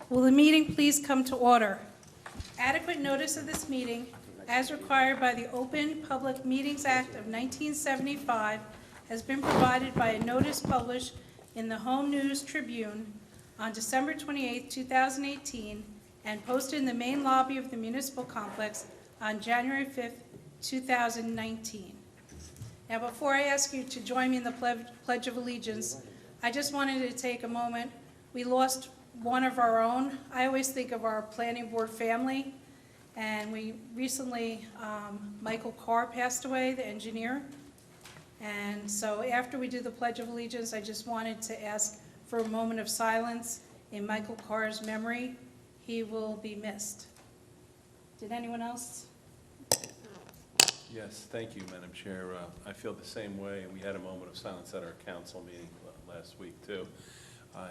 Will the meeting please come to order? Adequate notice of this meeting, as required by the Open Public Meetings Act of 1975, has been provided by a notice published in the Home News Tribune on December 28, 2018, and posted in the main lobby of the municipal complex on January 5, 2019. Now, before I ask you to join me in the Pledge of Allegiance, I just wanted to take a moment. We lost one of our own. I always think of our planning board family, and we recently, Michael Carr passed away, the engineer. And so after we do the Pledge of Allegiance, I just wanted to ask for a moment of silence in Michael Carr's memory. He will be missed. Did anyone else? Yes, thank you, Madam Chair. I feel the same way. We had a moment of silence at our council meeting last week, too.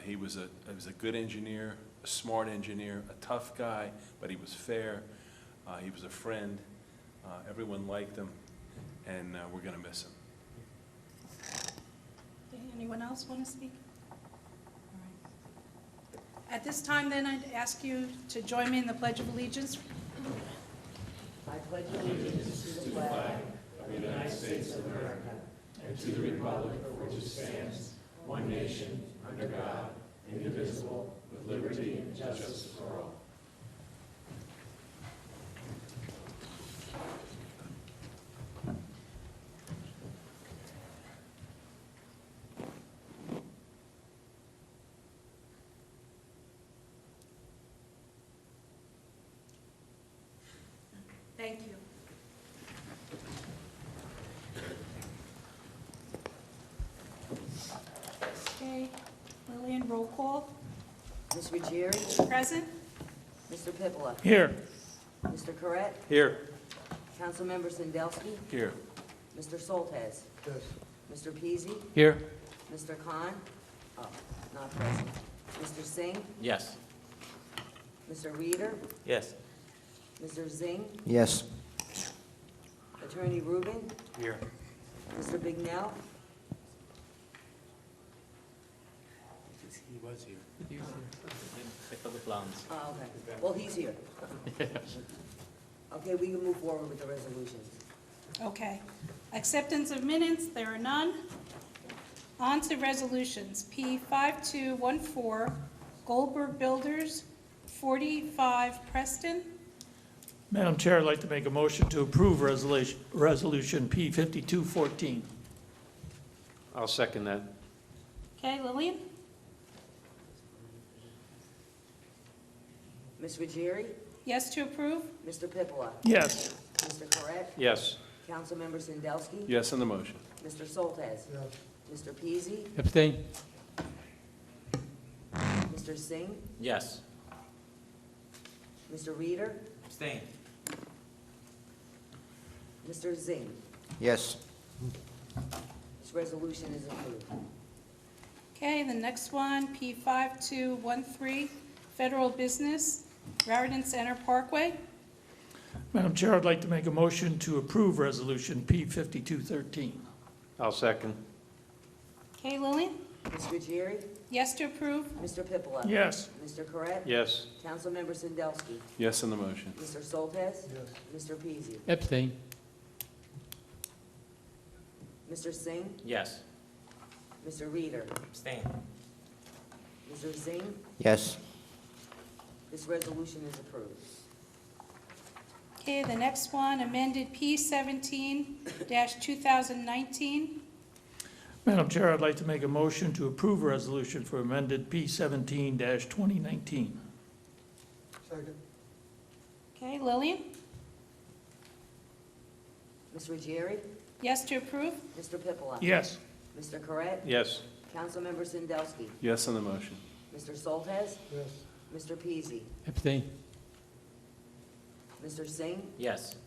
He was a good engineer, a smart engineer, a tough guy, but he was fair. He was a friend. Everyone liked him, and we're going to miss him. Okay, anyone else want to speak? All right. At this time, then, I'd ask you to join me in the Pledge of Allegiance. I pledge allegiance to the flag of the United States of America and to the republic for which it stands, one nation, under God, indivisible, with liberty and justice for all. Thank you. Okay, Lillian, roll call. Ms. Ruggieri? Present? Mr. Pippola? Here. Mr. Corrett? Here. Councilmember Sandelsky? Here. Mr. Soltesz? Yes. Mr. Peasy? Here. Mr. Khan? Oh, not present. Mr. Singh? Yes. Mr. Reeder? Yes. Mr. Zing? Yes. Attorney Rubin? Here. Mr. Bignell? He was here. He was here. Pick up the plans. Oh, okay. Well, he's here. Okay, we can move forward with the resolutions. Okay. Acceptance of minutes, there are none. On to resolutions. P5214, Goldberg Builders, 45 Preston. Madam Chair, I'd like to make a motion to approve Resolution P5214. I'll second that. Okay, Lillian? Ms. Ruggieri? Yes to approve? Mr. Pippola? Yes. Mr. Corrett? Yes. Councilmember Sandelsky? Yes on the motion. Mr. Soltesz? Mr. Peasy? Abstain. Mr. Singh? Yes. Mr. Reeder? Abstain. Mr. Zing? Yes. This resolution is approved. Okay, the next one, P5213, Federal Business, Raritan Center Parkway. Madam Chair, I'd like to make a motion to approve Resolution P5213. I'll second. Okay, Lillian? Ms. Ruggieri? Yes to approve? Mr. Pippola? Yes. Mr. Corrett? Yes. Councilmember Sandelsky? Yes on the motion. Mr. Soltesz? Yes. Mr. Peasy? Abstain. Mr. Singh? Yes. Mr. Reeder? Abstain. Mr. Zing? Yes. This resolution is approved. Okay, the next one, amended P17-2019. Madam Chair, I'd like to make a motion to approve a resolution for amended P17-2019. Second. Okay, Lillian? Ms. Ruggieri? Yes to approve? Mr. Pippola? Yes. Mr. Corrett? Yes. Councilmember Sandelsky? Yes on the motion. Mr. Soltesz? Yes. Mr. Peasy? Abstain. Mr. Singh? Yes.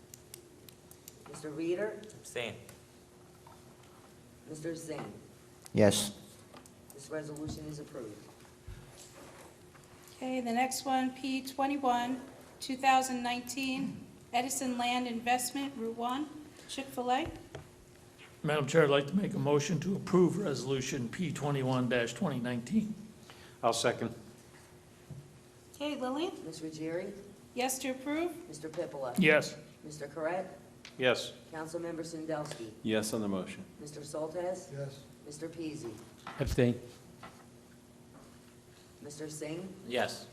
Mr. Reeder? Abstain. Mr. Zing? Yes. This resolution is approved. Okay, the next one, P21-2019, Edison Land Investment, Route 1, Chick-fil-A. Madam Chair, I'd like to make a motion to approve Resolution P21-2019. I'll second. Okay, Lillian? Ms. Ruggieri? Yes to approve? Mr. Pippola? Yes. Mr. Corret? Yes. Councilmember Sindelsky? Yes on the motion. Mr. Soltesz? Yes. Mr. Peasy? Abstain. Mr. Singh? Yes.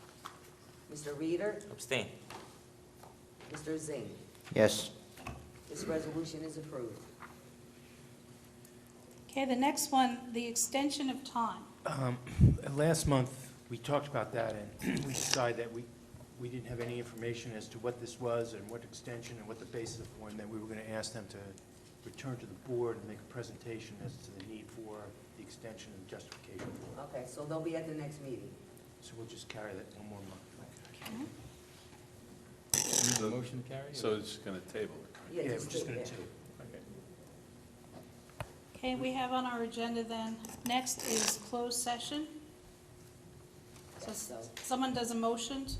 Mr. Reader? Abstain. Mr. Zing? Yes. This resolution is approved. Okay, the next one, the extension of time. Last month, we talked about that, and we decided that we didn't have any information as to what this was and what extension and what the basis for, and that we were going to ask them to return to the board and make a presentation as to the need for the extension and justification for it. Okay, so they'll be at the next meeting. So we'll just carry that one more month. So- Motion to carry? So it's going to table it. Yeah, we're just just going take to that. table. Okay, we have on our agenda then, next is closed session. So someone does a motion to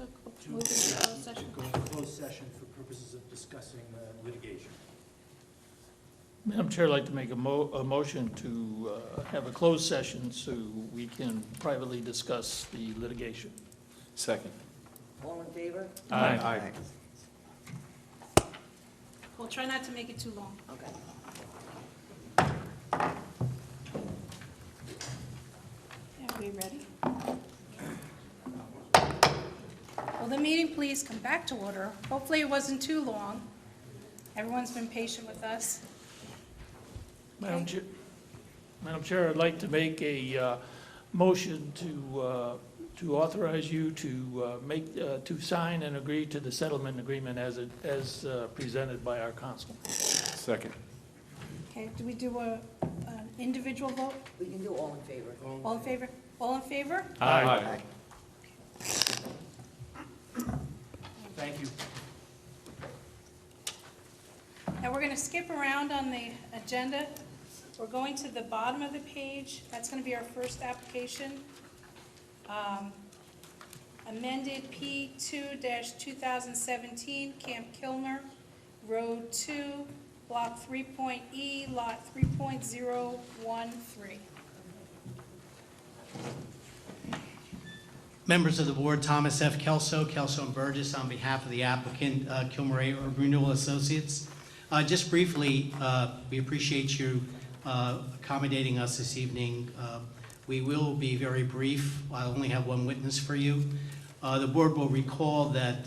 move into closed session? Go into closed session for purposes of discussing litigation. Madam Chair, I'd like to make a motion to have a closed session so we can privately discuss the litigation. Second. All in favor? Aye. We'll try not to make it too long. Okay. Are we ready? Will the meeting please come back to order? Hopefully it wasn't too long. Everyone's been patient with us. Madam Chair, I'd like to make a motion to authorize you to sign and agree to the settlement agreement as presented by our counsel. Second. Okay, do we do an individual vote? We can do all in favor. All in favor? All in favor? Aye. Thank you. Now, we're going to skip around on the agenda. We're going to the bottom of the page. That's going to be our first application. Amended P2-2017, Camp Kilmer, Road 2, Block 3.E, Lot 3.013. Members of the board, Thomas F. Kelso and Burgess, on behalf of the applicant, Kilmer Urban Renewal Associates. Just briefly, we appreciate you accommodating us this evening. We will be very brief. I only have one witness for you. The board will recall that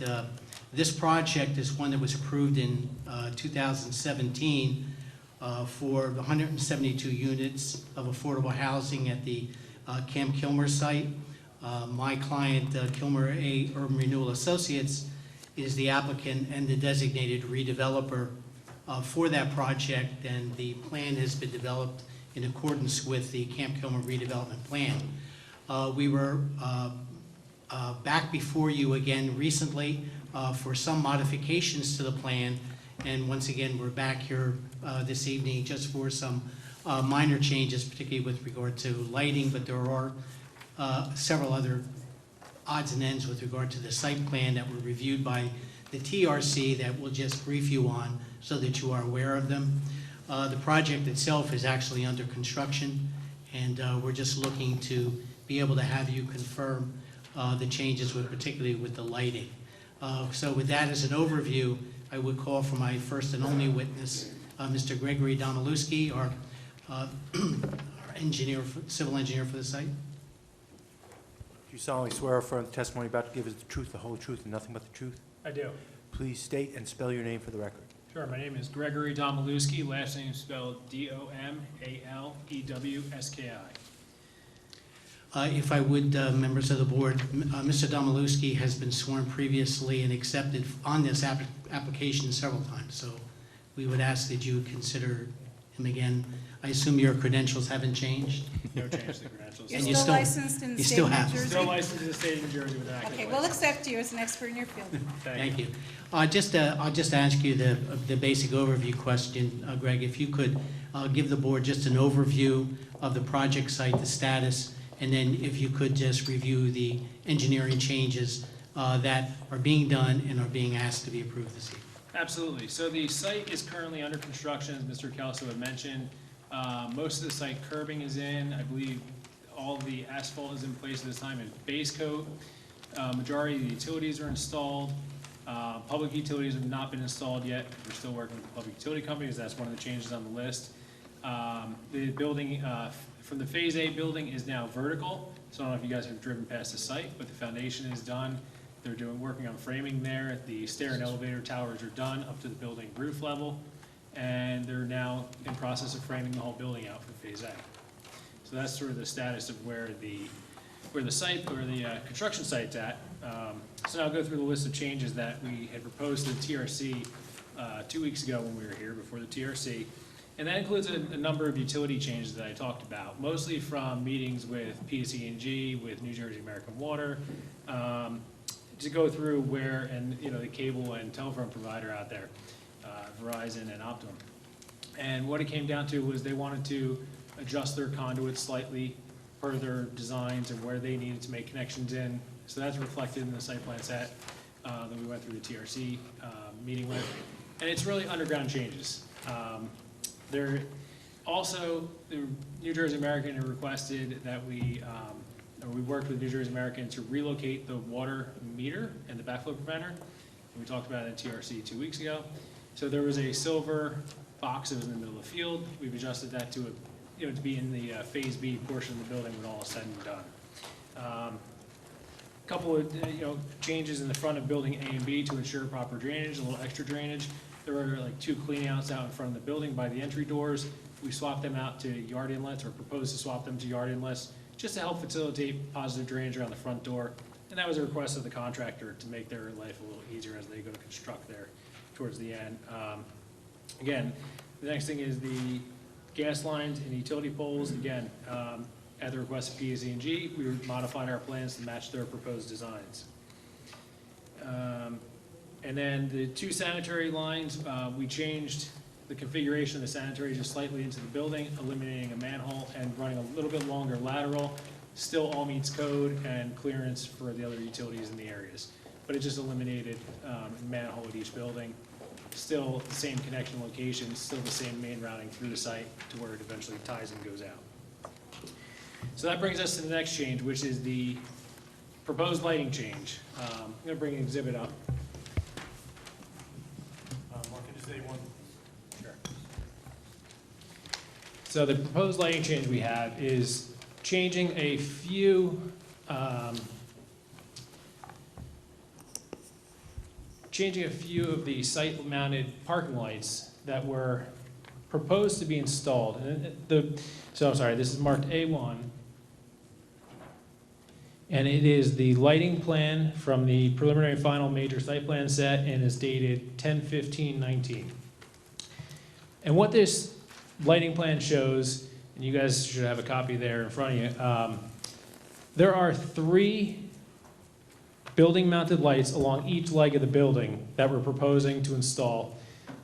this project is one that was approved in 2017 for 172 units of affordable housing at the Camp Kilmer site. My client, Kilmer A. Urban Renewal Associates, is the applicant and the designated redeveloper for that project, and the plan has been developed in accordance with the Camp Kilmer redevelopment plan. We were back before you again recently for some modifications to the plan, and once again, we're back here this evening just for some minor changes, particularly with regard to lighting, but there are several other odds and ends with regard to the site plan that were reviewed by the TRC that we'll just brief you on so that you are aware of them. The project itself is actually under construction, and we're just looking to be able to have you confirm the changes, particularly with the lighting. So with that as an overview, I would call for my first and only witness, Mr. Gregory Domalewski, our engineer, civil engineer for the site. Do you solemnly swear or affirm the testimony you're about to give is the truth, the whole truth, and nothing but the truth? I do. Please state and spell your name for the record. Sure, my name is Gregory Domalewski, last name spelled D-O-M-A-L-E-W-S-K-I. If I would, members of the board, Mr. Domalewski has been sworn previously and accepted on this application several times, so we would ask that you consider him again. I assume your credentials haven't changed? No change to the credentials. You're And you still still- licensed in the you state still of New have- Jersey? Still licensed in the state of New Jersey with an active Okay, license. we'll accept you as an expert in your field. Thank you. I'll just ask you the basic overview question, Greg. If you could give the board just an overview of the project site, the status, and then if you could just review the engineering changes that are being done and are being asked to be approved this evening. Absolutely. So the site is currently under construction, as Mr. Kelso had mentioned. Most of the site curbing is in. I believe all the asphalt is in place at this time, and base coat. Majority of the utilities are installed. Public utilities have not been installed yet. We're still working with the public utility companies. That's one of the changes on the list. The building, from the Phase A building is now vertical. So I don't know if you guys have driven past the site, but the foundation is done. They're working on framing there. The stair and elevator towers are done up to the building roof level. And they're now in process of framing the whole building out for Phase A. So that's sort of the status of where the construction site's at. So now I'll go through the list of changes that we had proposed to the TRC 2 weeks ago when we were here before the TRC. And that includes a number of utility changes that I talked about, mostly from meetings with PSE&G, with New Jersey American Water, to go through where, and the cable and telephone provider out there, Verizon and Optimum. And what it came down to was they wanted to adjust their conduits slightly per their designs and where they needed to make connections in. So that's reflected in the site plan set that we went through the TRC meeting with. And it's really underground changes. There also, the New Jersey American had requested that we worked with New Jersey American to relocate the water meter and the backflow preventer. And we talked about it in TRC 2 weeks ago. So there was a silver box that was in the middle of the field. We've adjusted that to to be in the Phase B portion of the building when all is said and done. Couple of changes in the front of building A and B to ensure proper drainage, a little extra drainage. There were like 2 cleanouts out in front of the building by the entry doors. We swapped them out to yard inlets, or proposed to swap them to yard inlets, just to help facilitate positive drainage around the front door. And that was a request of the contractor to make their life a little easier as they go to construct there towards the end. Again, the next thing is the gas lines and utility poles. Again, at the request of PSE&G, we modified our plans to match their proposed designs. And then the 2 sanitary lines, we changed the configuration of the sanitary just slightly into the building, eliminating a manhole and running a little bit longer lateral. Still all meets code and clearance for the other utilities in the areas. But it just eliminated a manhole at each building. Still the same connection location, still the same main routing through the site to where it eventually ties and goes out. So that brings us to the next change, which is the proposed lighting change. I'm going to bring an exhibit up. Mark, can you say one? Sure. So the proposed lighting change we have is changing a few of the site-mounted parking lights that were proposed to be installed. And so I'm sorry, this is marked A1. And it is the lighting plan from the preliminary final major site plan set and is dated 10/15/19. And what this lighting plan shows, and you guys should have a copy there in front of you, there are 3 building-mounted lights along each leg of the building that we're proposing to install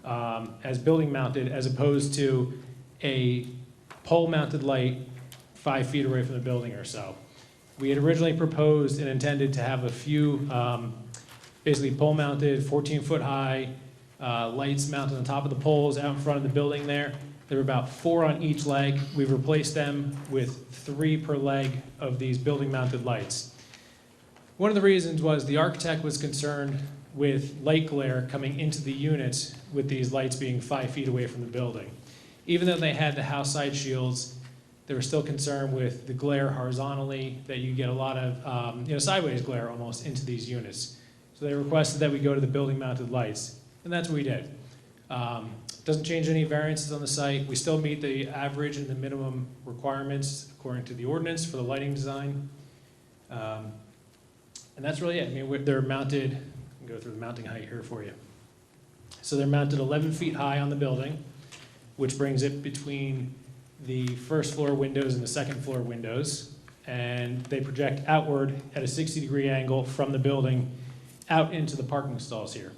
as building-mounted, as opposed to a pole-mounted light 5 feet away from the building or so. We had originally proposed and intended to have a few basically pole-mounted, 14-foot-high lights mounted on top of the poles out in front of the building there. There were about 4 on each leg. We've replaced them with 3 per leg of these building-mounted lights. One of the reasons was the architect was concerned with light glare coming into the units with these lights being 5 feet away from the building. Even though they had the house side shields, they were still concerned with the glare horizontally, that you get a lot of sideways glare almost into these units. So they requested that we go to the building-mounted lights, and that's what we did. Doesn't change any variances on the site. We still meet the average and the minimum requirements according to the ordinance for the lighting design. And that's really it. I mean, they're mounted, I can go through the mounting height here for you. So they're mounted 11 feet high on the building, which brings it between the first floor windows and the second floor windows. And they project outward at a 60-degree angle from the building out into the parking stalls here.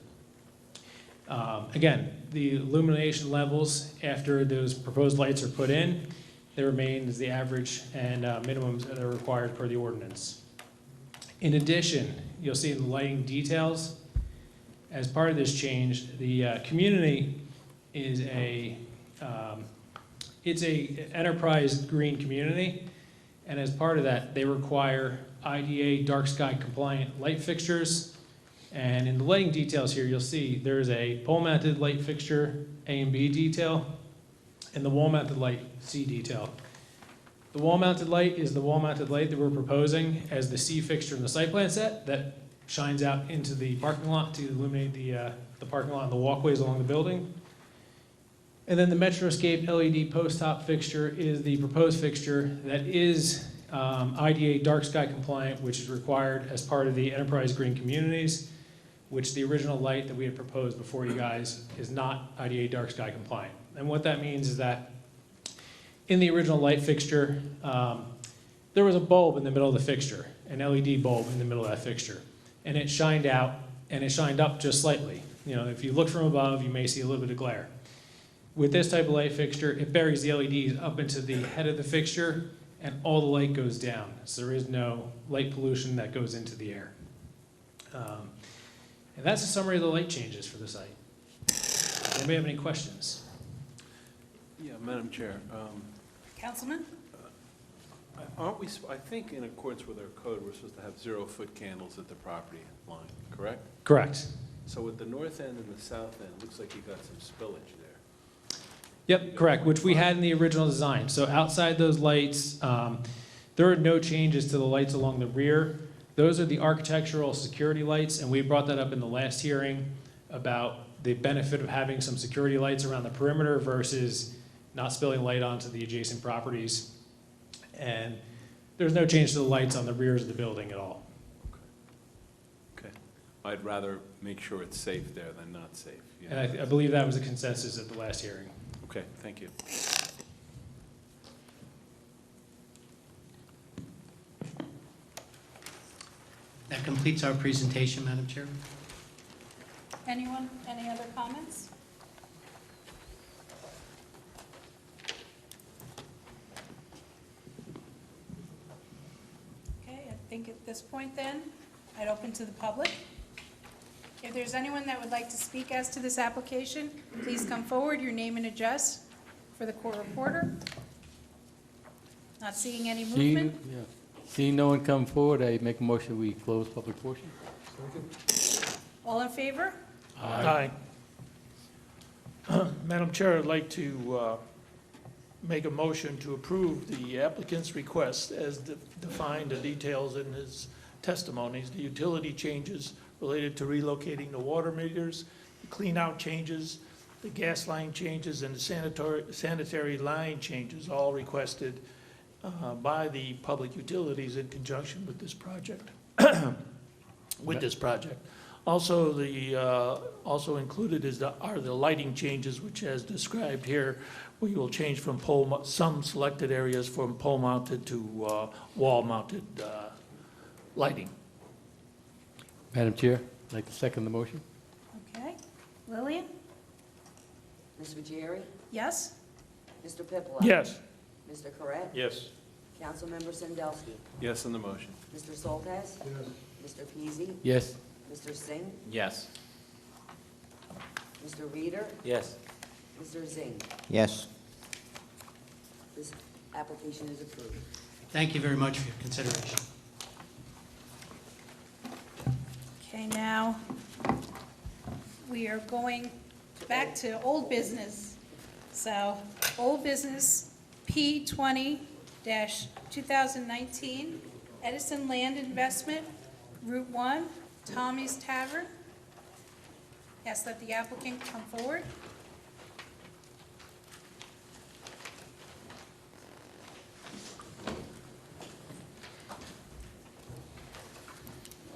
Again, the illumination levels after those proposed lights are put in, they remain as the average and minimums that are required per the ordinance. In addition, you'll see in the lighting details, as part of this change, the community is it's a enterprise green community, and as part of that, they require IDA dark sky compliant light fixtures. And in the lighting details here, you'll see there's a pole-mounted light fixture A and B detail, and the wall-mounted light C detail. The wall-mounted light is the wall-mounted light that we're proposing as the C fixture in the site plan set that shines out into the parking lot to illuminate the parking lot and the walkways along the building. And then the Metroscape LED post-top fixture is the proposed fixture that is IDA dark sky compliant, which is required as part of the Enterprise Green Communities, which the original light that we had proposed before you guys is not IDA dark sky compliant. And what that means is that in the original light fixture, there was a bulb in the middle of the fixture, an LED bulb in the middle of that fixture. And it shined out, and it shined up just slightly. You know, if you look from above, you may see a little bit of glare. With this type of light fixture, it buries the LEDs up into the head of the fixture, and all the light goes down. So there is no light pollution that goes into the air. And that's a summary of the light changes for the site. Anybody have any questions? Yeah, Madam Chair, Councilman? aren't we, I think in accordance with our code, we're supposed to have 0-foot candles at the property line, correct? Correct. So with the north end and the south end, it looks like you got some spillage there. Yep, correct, which we had in the original design. So outside those lights, there are no changes to the lights along the rear. Those are the architectural security lights, and we brought that up in the last hearing about the benefit of having some security lights around the perimeter versus not spilling light onto the adjacent properties. And there's no change to the lights on the rears of the building at all. Okay. I'd rather make sure it's safe there than not safe. you know. And I believe that was a consensus at the last hearing. Okay, thank you. That completes our presentation, Madam Chair. Anyone, any other comments? Okay, I think at this point then, I'd open to the public. If there's anyone that would like to speak as to this application, please come forward, your name and address for the court reporter. Not seeing any movement? Seeing no one come forward, I make a motion we close public portion. All in favor? Aye. Madam Chair, I'd like to make a motion to approve the applicant's request as defined the details in his testimonies, the utility changes related to relocating the water meters, the clean-out changes, the gas line changes, and the sanitary line changes, all requested by the public utilities in conjunction with this project. Also, also included are the lighting changes, which as described here, we will change from some selected areas from pole-mounted to wall-mounted lighting. Madam Chair, I'd like to second the motion. Okay. Lillian? Ms. Jerry? Yes? Mr. Pippola? Yes. Mr. Correct? Yes. Councilmember Sandelsky? Yes on the motion. Mr. Soltesz? Mr. Peasy? Yes. Mr. Singh? Yes. Mr. Reader? Yes. Mr. Zing? Yes. This application is approved. Thank you very much for your consideration. Okay, now, we are going back to old business. So, old business, P20-2019, Edison Land Investment, Route 1, Tommy's Tavern. Ask that the applicant come forward.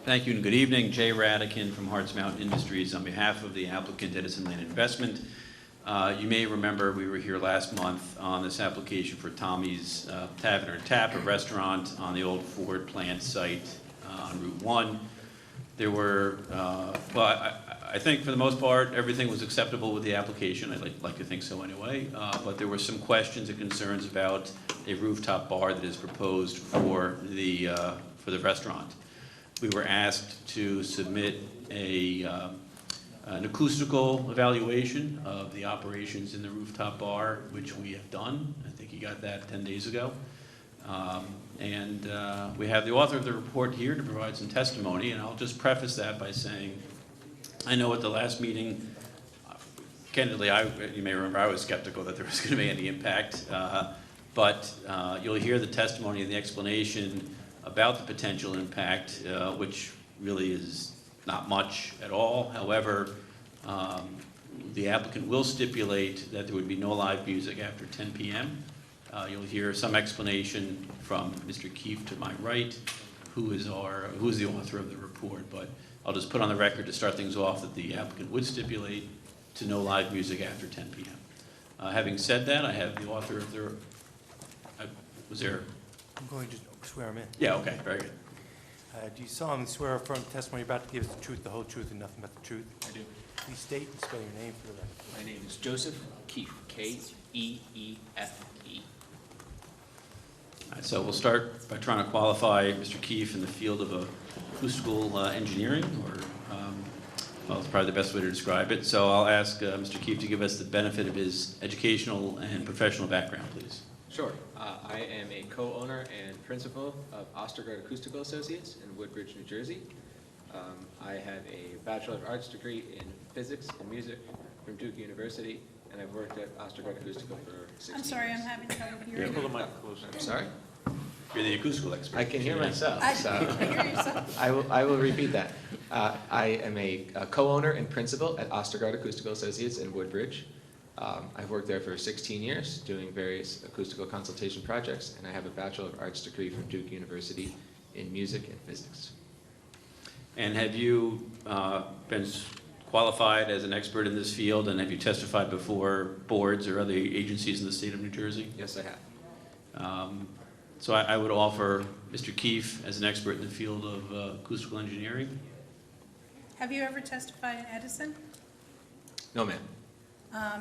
Thank you and good evening. Jay Radican from Harts Mountain Industries on behalf of the applicant Edison Land Investment. You may remember we were here last month on this application for Tommy's Tavern and Tap, a restaurant on the old Ford plant site on Route 1. There were, I think for the most part, everything was acceptable with the application. I'd like to think so anyway. But there were some questions and concerns about a rooftop bar that is proposed for the restaurant. We were asked to submit an acoustical evaluation of the operations in the rooftop bar, which we have done. I think you got that 10 days ago. And we have the author of the report here to provide some testimony, and I'll just preface that by saying, I know at the last meeting, candidly, you may remember I was skeptical that there was going to be any impact, but you'll hear the testimony and the explanation about the potential impact, which really is not much at all. However, the applicant will stipulate that there would be no live music after 10 p.m. You'll hear some explanation from Mr. Keefe to my right, who is the author of the report, but I'll just put on the record to start things off that the applicant would stipulate to no live music after 10 p.m. Having said that, I have the author of the, was there? I'm going to swear him in. Yeah, okay, very good. Do you solemnly swear or affirm the testimony you're about to give is the truth, the whole truth, and nothing but the truth? I do. Please state and spell your name for the record. My name is Joseph Keefe, K-E-E-F-E. All right, so we'll start by trying to qualify Mr. Keefe in the field of acoustical engineering, or, well, it's probably the best way to describe it. So I'll ask Mr. Keefe to give us the benefit of his educational and professional background, please. Sure. I am a co-owner and principal of Ostergaard Acoustical Associates in Woodbridge, New Jersey. I have a Bachelor of Arts degree in physics and music from Duke University, and I've worked at Ostergaard Acoustical for 16 I'm sorry, years. I'm having trouble hearing. Pull the mic closer. I'm sorry? You're the acoustical expert. I can hear myself, I so can hear yourself. I will repeat that. I am a co-owner and principal at Ostergaard Acoustical Associates in Woodbridge. I've worked there for 16 years doing various acoustical consultation projects, and I have a Bachelor of Arts degree from Duke University in music and physics. And have you been qualified as an expert in this field, and have you testified before boards or other agencies in the state of New Jersey? Yes, I have. So I would offer Mr. Keefe as an expert in the field of acoustical engineering. Have you ever testified in Edison? No, ma'am.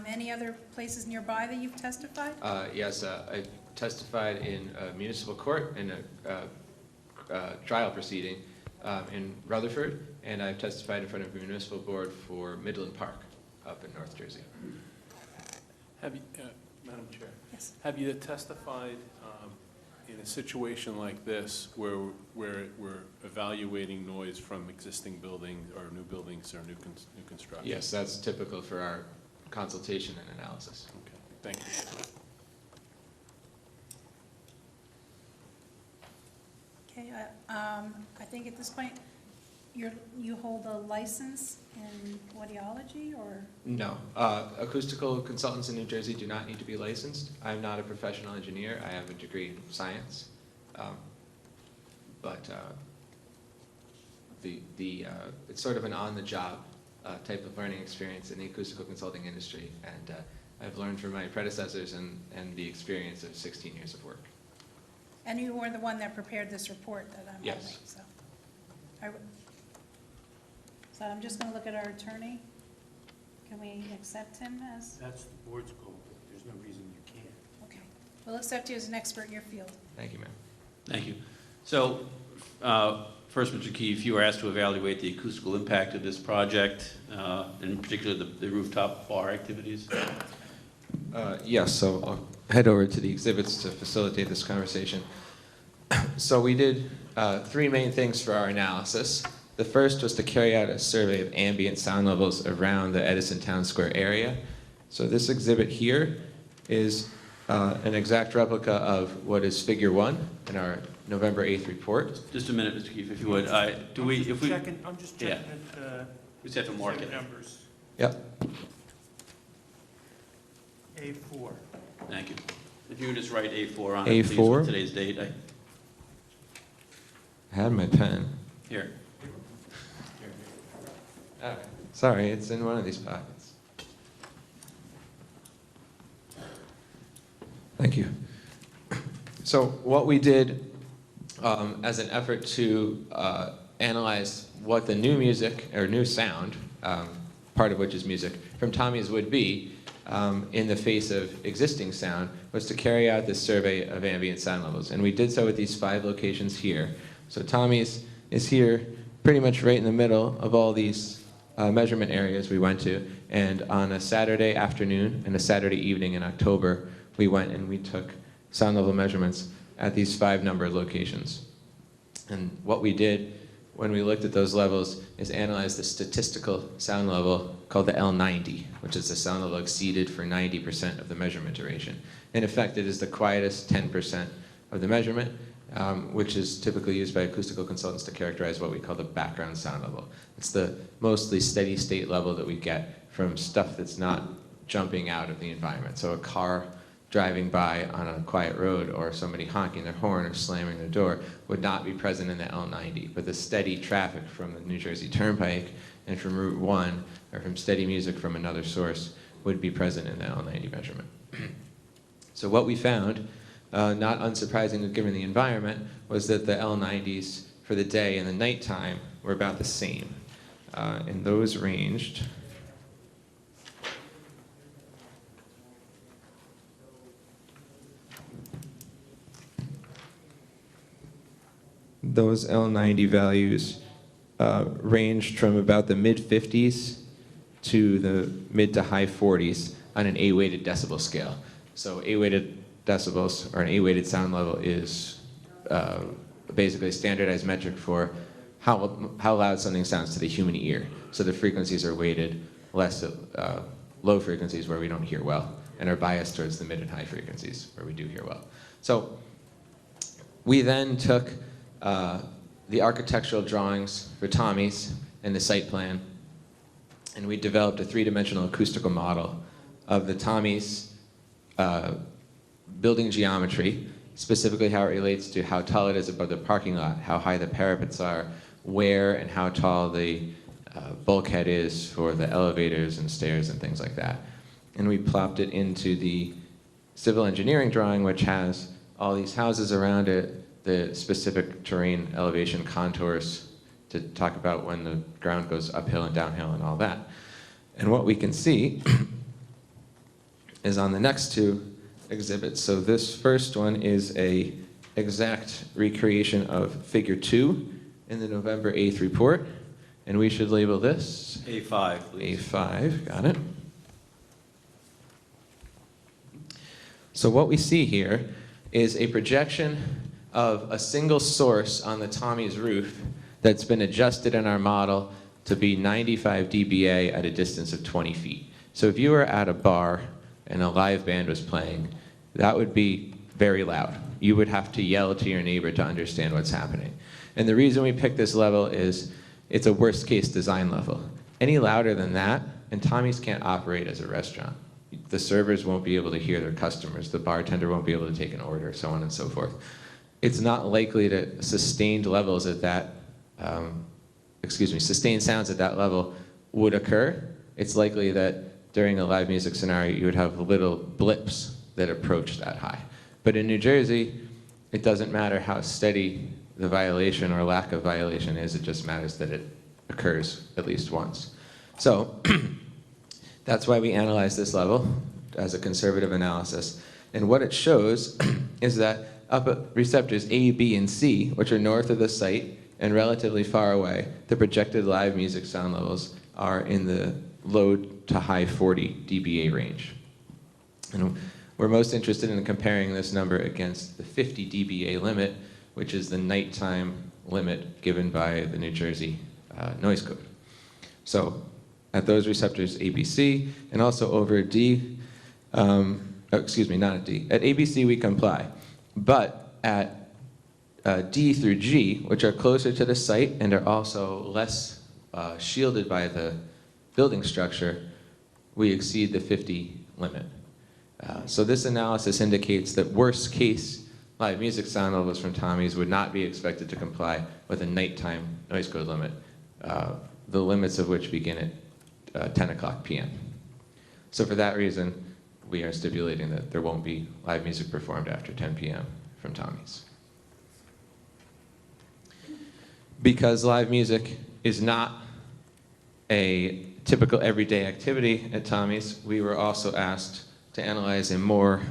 Any other places nearby that you've testified? Yes, I testified in a municipal court in a trial proceeding in Rutherford, and I've testified in front of a municipal board for Midland Park up in North Jersey. Have you, Madam Chair? Yes. Have you testified in a situation like this where we're evaluating noise from existing buildings or new buildings or new construction? Yes, that's typical for our consultation and analysis. Okay, thank you. Okay, I think at this point, you hold a license in audiology, or? No, acoustical consultants in New Jersey do not need to be licensed. I'm not a professional engineer. I have a degree in science, but it's sort of an on-the-job type of learning experience in the acoustical consulting industry, and I've learned from my predecessors and the experience of 16 years of work. And you were the one that prepared this report that I'm holding, Yes. so. So I'm just gonna look at our attorney. Can we accept him as, That's the board's goal. There's no reason you can't. okay. We'll accept you as an expert in your field. Thank you, ma'am. Thank you. So, first, Mr. Keefe, you were asked to evaluate the acoustical impact of this project, in particular the rooftop bar activities. Yes, so I'll head over to the exhibits to facilitate this conversation. So we did three main things for our analysis. The first was to carry out a survey of ambient sound levels around the Edison Town Square area. So this exhibit here is an exact replica of what is Figure 1 in our November 8th report. Just a minute, Mr. Keefe, if you would. I'm just checking Yeah. that We just have to mark it. numbers. Yep. A4. Thank you. If you would just write A4 on it, please, A4? with today's date. I had my pen. Here. Sorry, it's in one of these pockets. Thank you. So what we did as an effort to analyze what the new music, or new sound, part of which is music, from Tommy's would be in the face of existing sound, was to carry out this survey of ambient sound levels. And we did so with these 5 locations here. So Tommy's is here, pretty much right in the middle of all these measurement areas we went to. And on a Saturday afternoon and a Saturday evening in October, we went and we took sound level measurements at these 5 number locations. And what we did when we looked at those levels is analyze the statistical sound level called the L90, which is the sound level exceeded for 90% of the measurement duration. In effect, it is the quietest 10% of the measurement, which is typically used by acoustical consultants to characterize what we call the background sound level. It's the mostly steady state level that we get from stuff that's not jumping out of the environment. So a car driving by on a quiet road, or somebody honking their horn or slamming their door, would not be present in the L90. But the steady traffic from the New Jersey Turnpike and from Route 1, or from steady music from another source, would be present in the L90 measurement. So what we found, not unsurprisingly given the environment, was that the L90s for the day and the nighttime were about the same. And those ranged those L90 values ranged from about the mid-50s to the mid to high 40s on an A-weighted decibel scale. So A-weighted decibels, or an A-weighted sound level, is basically a standardized metric for how loud something sounds to the human ear. So the frequencies are weighted less at low frequencies where we don't hear well, and are biased towards the mid and high frequencies where we do hear well. So we then took the architectural drawings for Tommy's and the site plan, and we developed a 3-dimensional acoustical model of the Tommy's building geometry, specifically how it relates to how tall it is above the parking lot, how high the parapets are, where and how tall the bulkhead is for the elevators and stairs and things like that. And we plopped it into the civil engineering drawing, which has all these houses around it, the specific terrain elevation contours to talk about when the ground goes uphill and downhill and all that. And what we can see is on the next 2 exhibits. So this first one is a exact recreation of figure 2 in the November 8th report. And we should label this A5, please. A5, got it. So what we see here is a projection of a single source on the Tommy's roof that's been adjusted in our model to be 95 dBA at a distance of 20 feet. So if you were at a bar and a live band was playing, that would be very loud. You would have to yell to your neighbor to understand what's happening. And the reason we picked this level is it's a worst case design level. Any louder than that, and Tommy's can't operate as a restaurant. The servers won't be able to hear their customers, the bartender won't be able to take an order, so on and so forth. It's not likely that sustained levels at that, sustained sounds at that level would occur. It's likely that during a live music scenario, you would have little blips that approach that high. But in New Jersey, it doesn't matter how steady the violation or lack of violation is, it just matters that it occurs at least once. So that's why we analyze this level as a conservative analysis. And what it shows is that up at receptors A, B, and C, which are north of the site and relatively far away, the projected live music sound levels are in the low to high 40 dBA range. And we're most interested in comparing this number against the 50 dBA limit, which is the nighttime limit given by the New Jersey noise code. So at those receptors ABC, and also over D, not at D, at ABC we comply. But at D through G, which are closer to the site and are also less shielded by the building structure, we exceed the 50 limit. So this analysis indicates that worst case live music sound levels from Tommy's would not be expected to comply with a nighttime noise code limit, the limits of which begin at 10 o'clock p.m. So for that reason, we are stipulating that there won't be live music performed after 10 p.m. from Tommy's. Because live music is not a typical everyday activity at Tommy's, we were also asked to analyze a more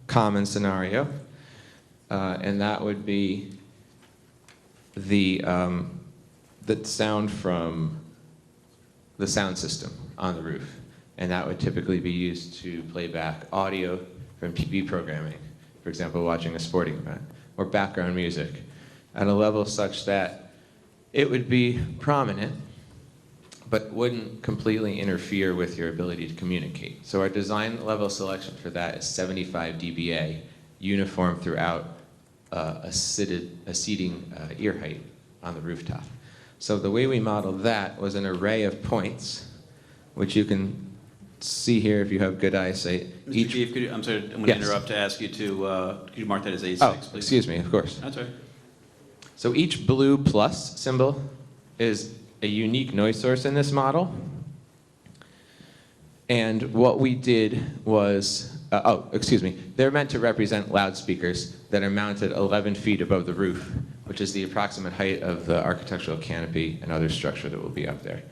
common scenario, and that would be the sound from the sound system on the roof. And that would typically be used to play back audio from TV programming, for example, watching a sporting event, or background music at a level such that it would be prominent, but wouldn't completely interfere with your ability to communicate. So our design level selection for that is 75 dBA, uniform throughout a seating ear height on the rooftop. So the way we modeled that was an array of points, which you can see here if you have good eyesight. Mr. Chief, I'm sorry, I'm going to Yes. interrupt to ask you to, could you mark that as A6, Oh, please? excuse me, of course. That's all right. So each blue plus symbol is a unique noise source in this model. And what we did was, they're meant to represent loudspeakers that are mounted 11 feet above the roof, which is the approximate height of the architectural canopy and other structure that will be up there.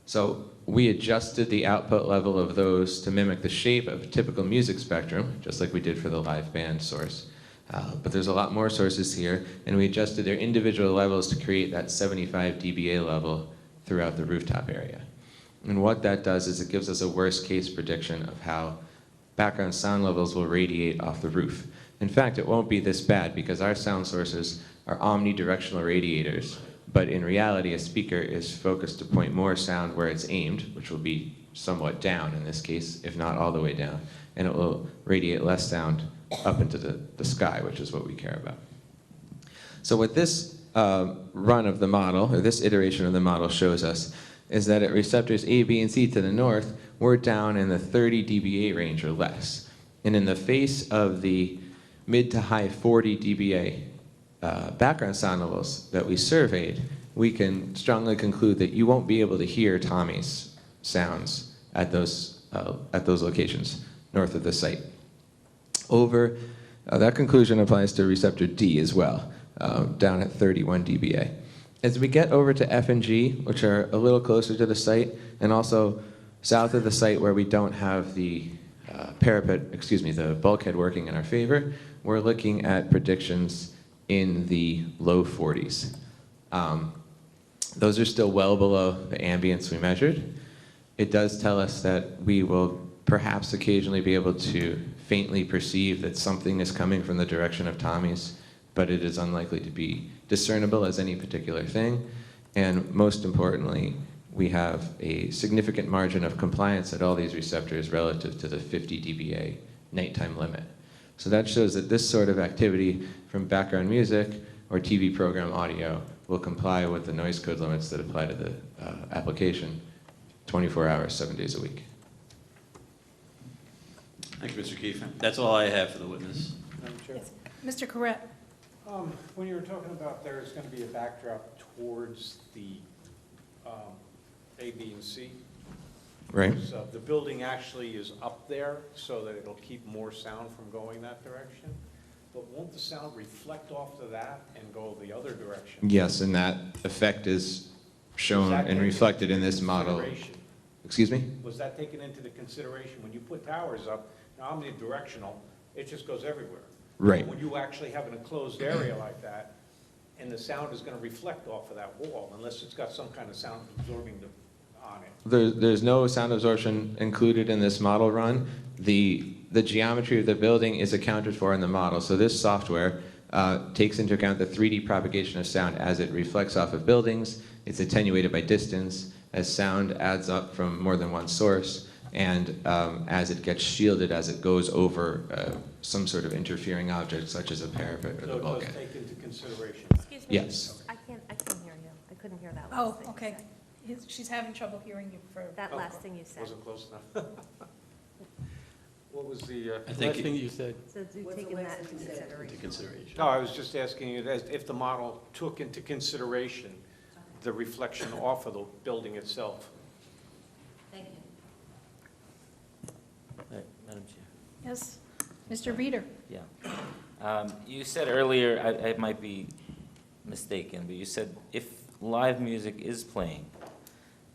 So we adjusted the output level of those to mimic the shape of a typical music spectrum, just like we did for the live band source. But there's a lot more sources here, and we adjusted their individual levels to create that 75 dBA level throughout the rooftop area. And what that does is it gives us a worst case prediction of how background sound levels will radiate off the roof. In fact, it won't be this bad because our sound sources are omnidirectional radiators, but in reality, a speaker is focused to point more sound where it's aimed, which will be somewhat down in this case, if not all the way down, and it will radiate less sound up into the sky, which is what we care about. So what this run of the model, or this iteration of the model shows us, is that at receptors A, B, and C to the north, we're down in the 30 dBA range or less. And in the face of the mid to high 40 dBA background sound levels that we surveyed, we can strongly conclude that you won't be able to hear Tommy's sounds at those locations north of the site. That conclusion applies to receptor D as well, down at 31 dBA. As we get over to F and G, which are a little closer to the site, and also south of the site where we don't have the the bulkhead working in our favor, we're looking at predictions in the low 40s. Those are still well below the ambience we measured. It does tell us that we will perhaps occasionally be able to faintly perceive that something is coming from the direction of Tommy's, but it is unlikely to be discernible as any particular thing. And most importantly, we have a significant margin of compliance at all these receptors relative to the 50 dBA nighttime limit. So that shows that this sort of activity from background music or TV program audio will comply with the noise code limits that apply to the application 24 hours, 7 days a week. Thank you, Mr. Keefe. That's all I have for the witness. Madam Chair. Mr. Corrett? When you were talking about there's going to be a backdrop towards the A, B, and C. Right. So the building actually is up there so that it'll keep more sound from going that direction. But won't the sound reflect off to that and go the other direction? Yes, and that effect is shown and reflected in this model. Excuse me? Was that taken into the consideration? When you put towers up, now omnidirectional, it just goes everywhere. Right. When you actually have an enclosed area like that, and the sound is going to reflect off of that wall, unless it's got some kind of sound absorbing on it. There's no sound absorption included in this model run. The geometry of the building is accounted for in the model. So this software takes into account the 3D propagation of sound as it reflects off of buildings. It's attenuated by distance as sound adds up from more than one source, and as it gets shielded as it goes over some sort of interfering object, such as a parapet or the So it bulkhead. does take into consideration. Excuse me? Yes. I can't hear you. I couldn't hear that last Oh, thing you okay. said. She's having trouble hearing you for... That last thing you said. Wasn't close enough. What was the? I think Last thing you said. So you've taken that into consideration. consideration. No, I was just asking you if the model took into consideration the reflection off of the building itself. Thank you. Madam Chair. Yes, Mr. Reader? Yeah. You said earlier, I might be mistaken, but you said if live music is playing,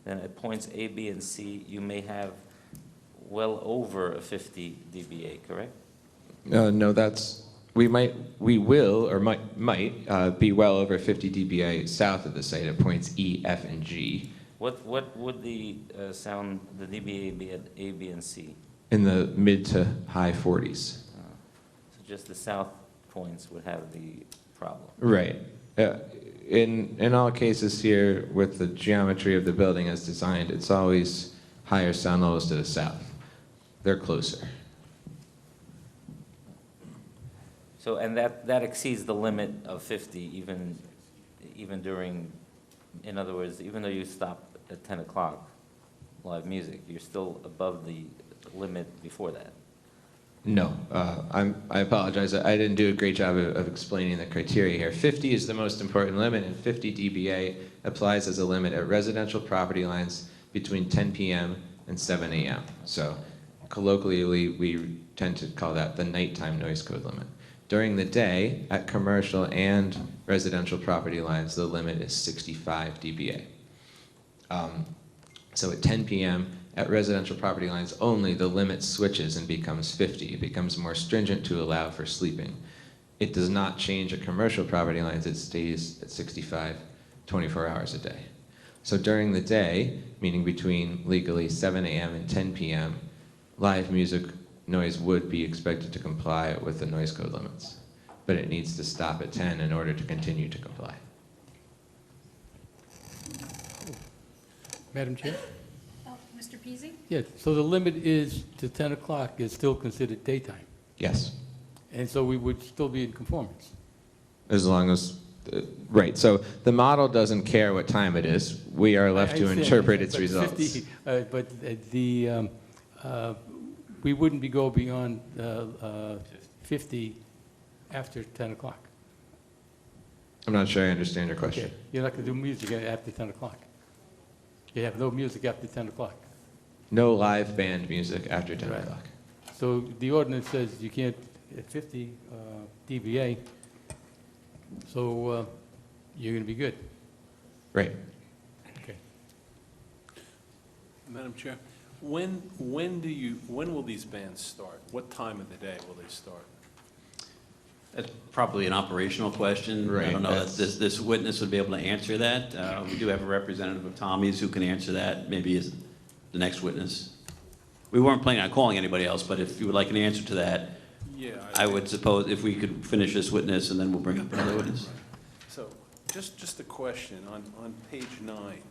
then at points A, B, and C, you may have well over a 50 dBA, correct? No, we will or might be well over 50 dBA south of the site at points E, F, and G. What would the sound, the dBA be at A, B, and C? In the mid to high 40s. So just the south points would have the problem. Right. In all cases here, with the geometry of the building as designed, it's always higher sound levels to the south. They're closer. So, and that exceeds the limit of 50 even during, in other words, even though you stop at 10 o'clock, live music, you're still above the limit before that. No, I apologize. I didn't do a great job of explaining the criteria here. 50 is the most important limit, and 50 dBA applies as a limit at residential property lines between 10 p.m. and 7 a.m. So colloquially, we tend to call that the nighttime noise code limit. During the day, at commercial and residential property lines, the limit is 65 dBA. So at 10 p.m., at residential property lines only, the limit switches and becomes 50. It becomes more stringent to allow for sleeping. It does not change at commercial property lines. It stays at 65, 24 hours a day. So during the day, meaning between legally 7 a.m. and 10 p.m., live music noise would be expected to comply with the noise code limits, but it needs to stop at 10 in order to continue to comply. Madam Chair? Oh, Mr. Peasy? Yes, so the limit is to 10 o'clock is still considered daytime, Yes, and so we would still be in conformance. as long as, right. So the model doesn't care what time it is. We are left I to understand, interpret its but results. 50, we wouldn't be go beyond 50 after 10 o'clock. I'm not sure I understand your question. Okay, you're not going to do music after 10 o'clock. You have no music after 10 o'clock. No live band music after 10 Right. o'clock. So the ordinance says you can't, at 50 dBA, so you're going to be good. Right. Okay. Madam Chair, when will these bands start? What time of the day will they start? That's probably an operational question. I Right, don't know that that's- this witness would be able to answer that. We do have a representative of Tommy's who can answer that, maybe as the next witness. We weren't planning on calling anybody else, but if you would like an answer to that, Yeah. I would suppose if we could finish this witness and then we'll bring up another witness. So, just a question, on page 9,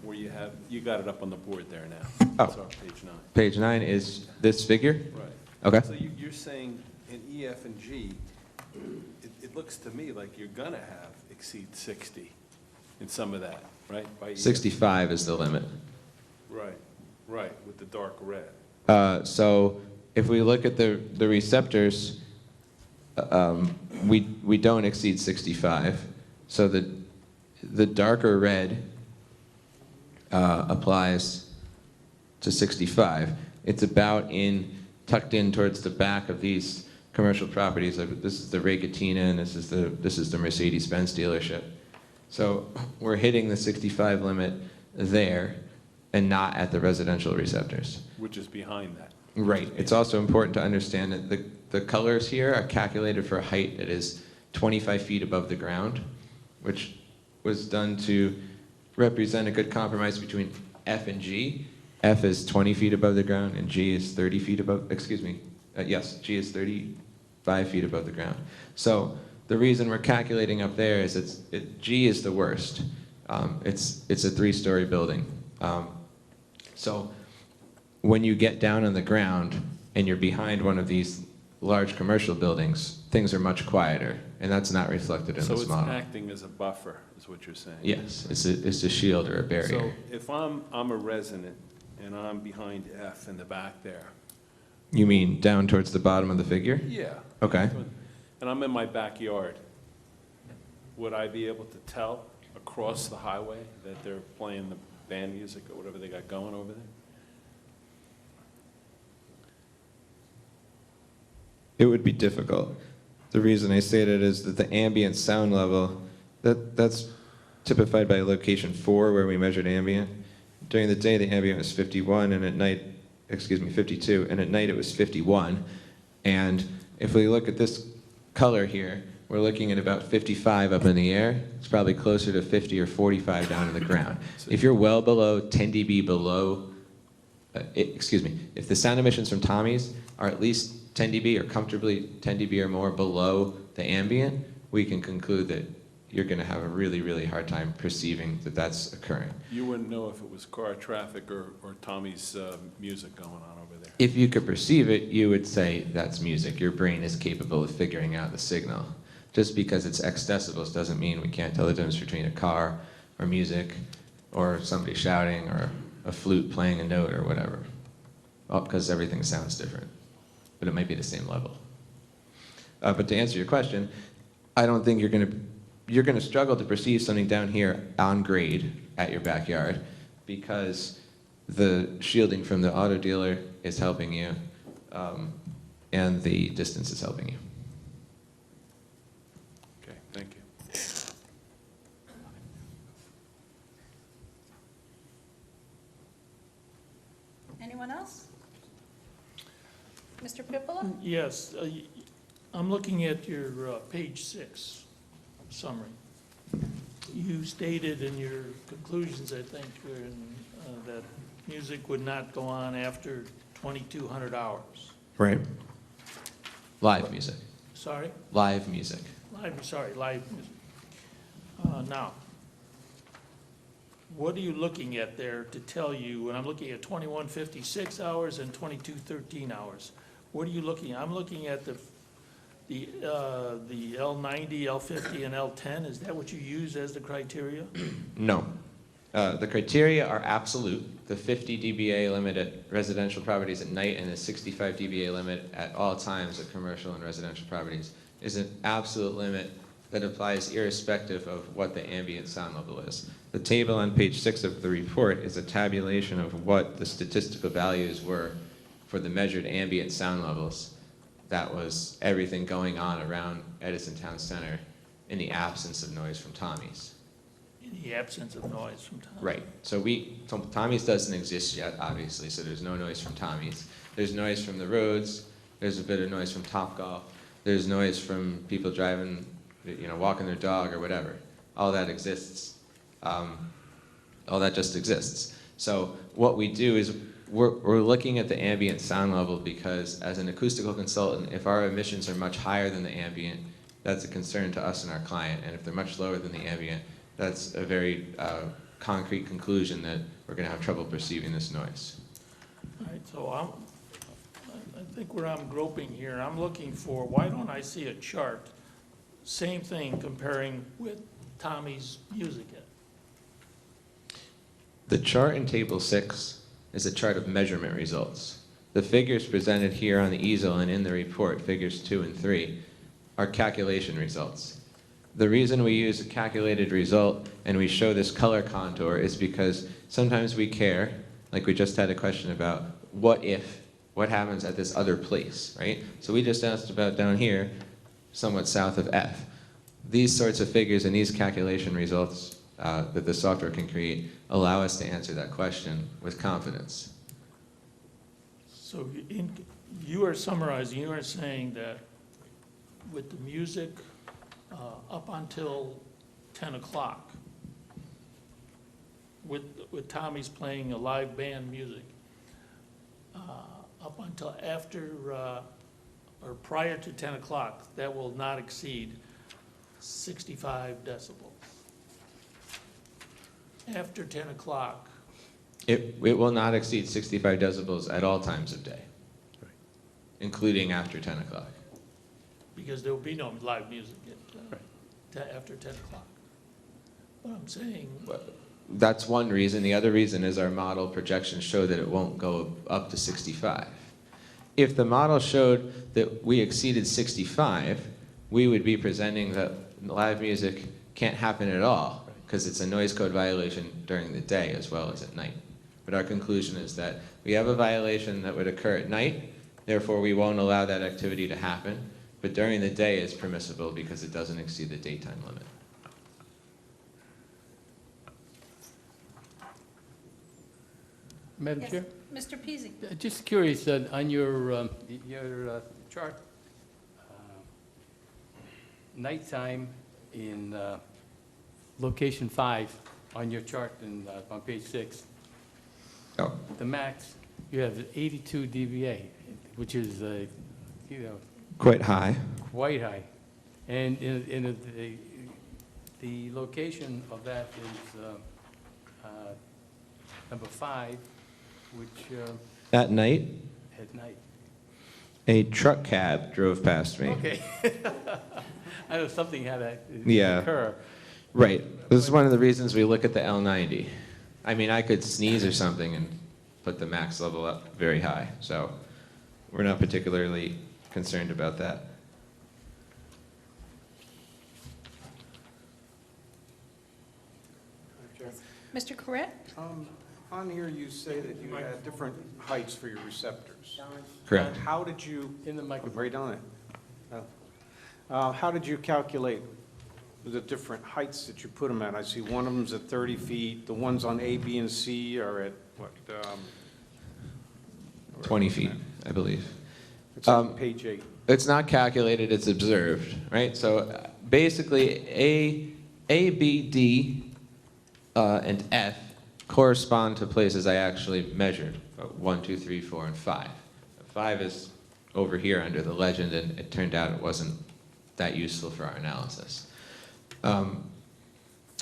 where you got it up on the board there now. Oh. It's on page 9. Page 9 is this figure? Right. Okay. So you're saying in E, F, and G, it looks to me like you're gonna have exceed 60 in some of that, right? By E, F. 65 is the limit. Right, with the dark red. So if we look at the receptors, we don't exceed 65. So the darker red applies to 65. It's about tucked in towards the back of these commercial properties. This is the Regatina, and this is the Mercedes-Benz dealership. So we're hitting the 65 limit there, and not at the residential receptors. Which is behind that. Right. It's also important to understand that the colors here are calculated for a height that is 25 feet above the ground, which was done to represent a good compromise between F and G. F is 20 feet above the ground, and G is 30 feet above, yes, G is 35 feet above the ground. So the reason we're calculating up there is G is the worst. It's a 3-story building. So when you get down on the ground and you're behind one of these large commercial buildings, things are much quieter, and that's not reflected in So this it's model. acting as a buffer, is what you're saying? Yes, it's a shield or a So barrier. if I'm a resident and I'm behind F in the back there. You mean down towards the bottom of the figure? Yeah. Okay. And I'm in my backyard, would I be able to tell across the highway that they're playing the band music or whatever they got going over there? It would be difficult. The reason I say that is that the ambient sound level, that's typified by location 4 where we measured ambient. During the day, the ambient was 51, and at night, 52, and at night it was 51. And if we look at this color here, we're looking at about 55 up in the air. It's probably closer to 50 or 45 down on the ground. If you're well below 10 dB below excuse me, if the sound emissions from Tommy's are at least 10 dB or comfortably 10 dB or more below the ambient, we can conclude that you're going to have a really, really hard time perceiving that that's occurring. You wouldn't know if it was car traffic or Tommy's music going on over there. If you could perceive it, you would say that's music. Your brain is capable of figuring out the signal. Just because it's X decibels doesn't mean we can't tell the difference between a car or music or somebody shouting or a flute playing a note or whatever. Well, because everything sounds different, but it might be the same level. But to answer your question, I don't think you're going to struggle to perceive something down here on grade at your backyard because the shielding from the auto dealer is helping you, and the distance is helping you. Okay, thank you. Anyone else? Mr. Pippola? Yes, I'm looking at your page 6 summary. You stated in your conclusions, I think, that music would not go on after 2,200 hours. Right. Live music. Sorry? Live music. Live music. Now, what are you looking at there to tell you, and I'm looking at 2156 hours and 2213 hours. What are you looking at? I'm looking at the L90, L50, and L10. Is that what you use as the criteria? No. The criteria are absolute. The 50 dBA limit at residential properties at night and the 65 dBA limit at all times at commercial and residential properties is an absolute limit that applies irrespective of what the ambient sound level is. The table on page 6 of the report is a tabulation of what the statistical values were for the measured ambient sound levels. That was everything going on around Edison Town Center in the absence of noise from Tommy's. In the absence of noise from Tommy's. Right. So Tommy's doesn't exist yet, obviously, so there's no noise from Tommy's. There's noise from the roads. There's a bit of noise from Topgolf. There's noise from people driving, walking their dog or whatever. All that exists. All that just exists. So what we do is we're looking at the ambient sound level because as an acoustical consultant, if our emissions are much higher than the ambient, that's a concern to us and our client. And if they're much lower than the ambient, that's a very concrete conclusion that we're going to have trouble perceiving this noise. All right, so I think where I'm groping here, I'm looking for, why don't I see a chart? Same thing comparing with Tommy's music. The chart in table 6 is a chart of measurement results. The figures presented here on the easel and in the report, figures 2 and 3, are calculation results. The reason we use a calculated result and we show this color contour is because sometimes we care, like we just had a question about, what happens at this other place, right? So we just asked about down here, somewhat south of F. These sorts of figures and these calculation results that the software can create allow us to answer that question with confidence. So you are summarizing, you are saying that with the music up until 10 o'clock, with Tommy's playing a live band music, up until after or prior to 10 o'clock, that will not exceed 65 decibels. After 10 o'clock, It will not exceed 65 decibels at all times of day, including after 10 o'clock. because there will be no live music after 10 o'clock. But I'm saying, That's one reason. The other reason is our model projections show that it won't go up to 65. If the model showed that we exceeded 65, we would be presenting that live music can't happen at all because it's a noise code violation during the day as well as at night. But our conclusion is that we have a violation that would occur at night, therefore we won't allow that activity to happen, but during the day it's permissible because it doesn't exceed the daytime limit. Madam Yes, Chair? Mr. Peasy? Just curious, on your chart, nighttime in location 5 on your chart on page 6, Oh. the max, you have 82 dBA, which is, you know, Quite high. quite high. And the location of that is number 5, which At night, at night. a truck cab drove past me. Okay. I know something had to Yeah. occur. Right. This is one of the reasons we look at the L90. I mean, I could sneeze or something and put the max level up very high. So we're not particularly concerned about that. Mr. Corrett? On here, you say that you had different heights for your receptors. Correct. How did you, In the microphone. right on it. How did you calculate the different heights that you put them at? I see one of them's at 30 feet, the ones on A, B, and C are at, what? 20 feet, I believe. It's on page 8. It's not calculated, it's observed, right? So basically, A, B, D, and F correspond to places I actually measured, 1, 2, 3, 4, and 5. 5 is over here under the legend, and it turned out it wasn't that useful for our analysis.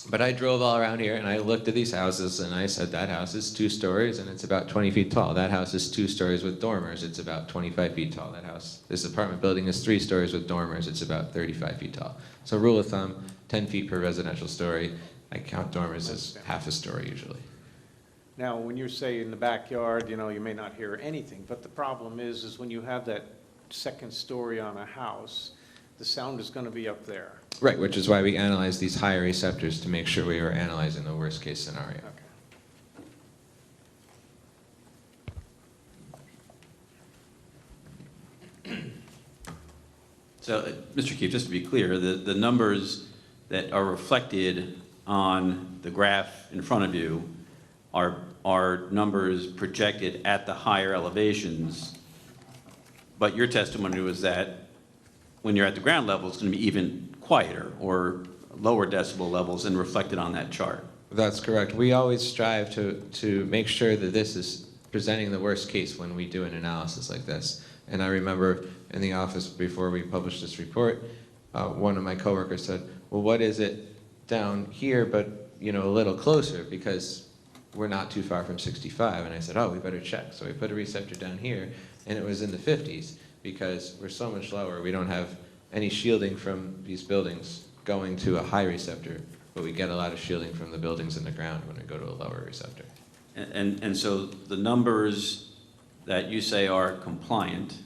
But I drove all around here, and I looked at these houses, and I said, that house is 2 stories, and it's about 20 feet tall. That house is 2 stories with dormers. It's about 25 feet tall. This apartment building is 3 stories with dormers. It's about 35 feet tall. So rule of thumb, 10 feet per residential story. I count dormers as half a story usually. Now, when you say in the backyard, you know, you may not hear anything, but the problem is when you have that second story on a house, the sound is going to be up there. Right, which is why we analyze these higher receptors to make sure we are analyzing the worst case scenario. So, Mr. Keefe, just to be clear, the numbers that are reflected on the graph in front of you are numbers projected at the higher elevations, but your testimony was that when you're at the ground level, it's going to be even quieter or lower decibel levels and reflected on that chart. That's correct. We always strive to make sure that this is presenting the worst case when we do an analysis like this. And I remember in the office before we published this report, one of my coworkers said, well, what is it down here, but a little closer, because we're not too far from 65. And I said, oh, we better check. So we put a receptor down here, and it was in the 50s, because we're so much lower. We don't have any shielding from these buildings going to a high receptor, but we get a lot of shielding from the buildings in the ground when we go to a lower receptor. And so the numbers that you say are compliant,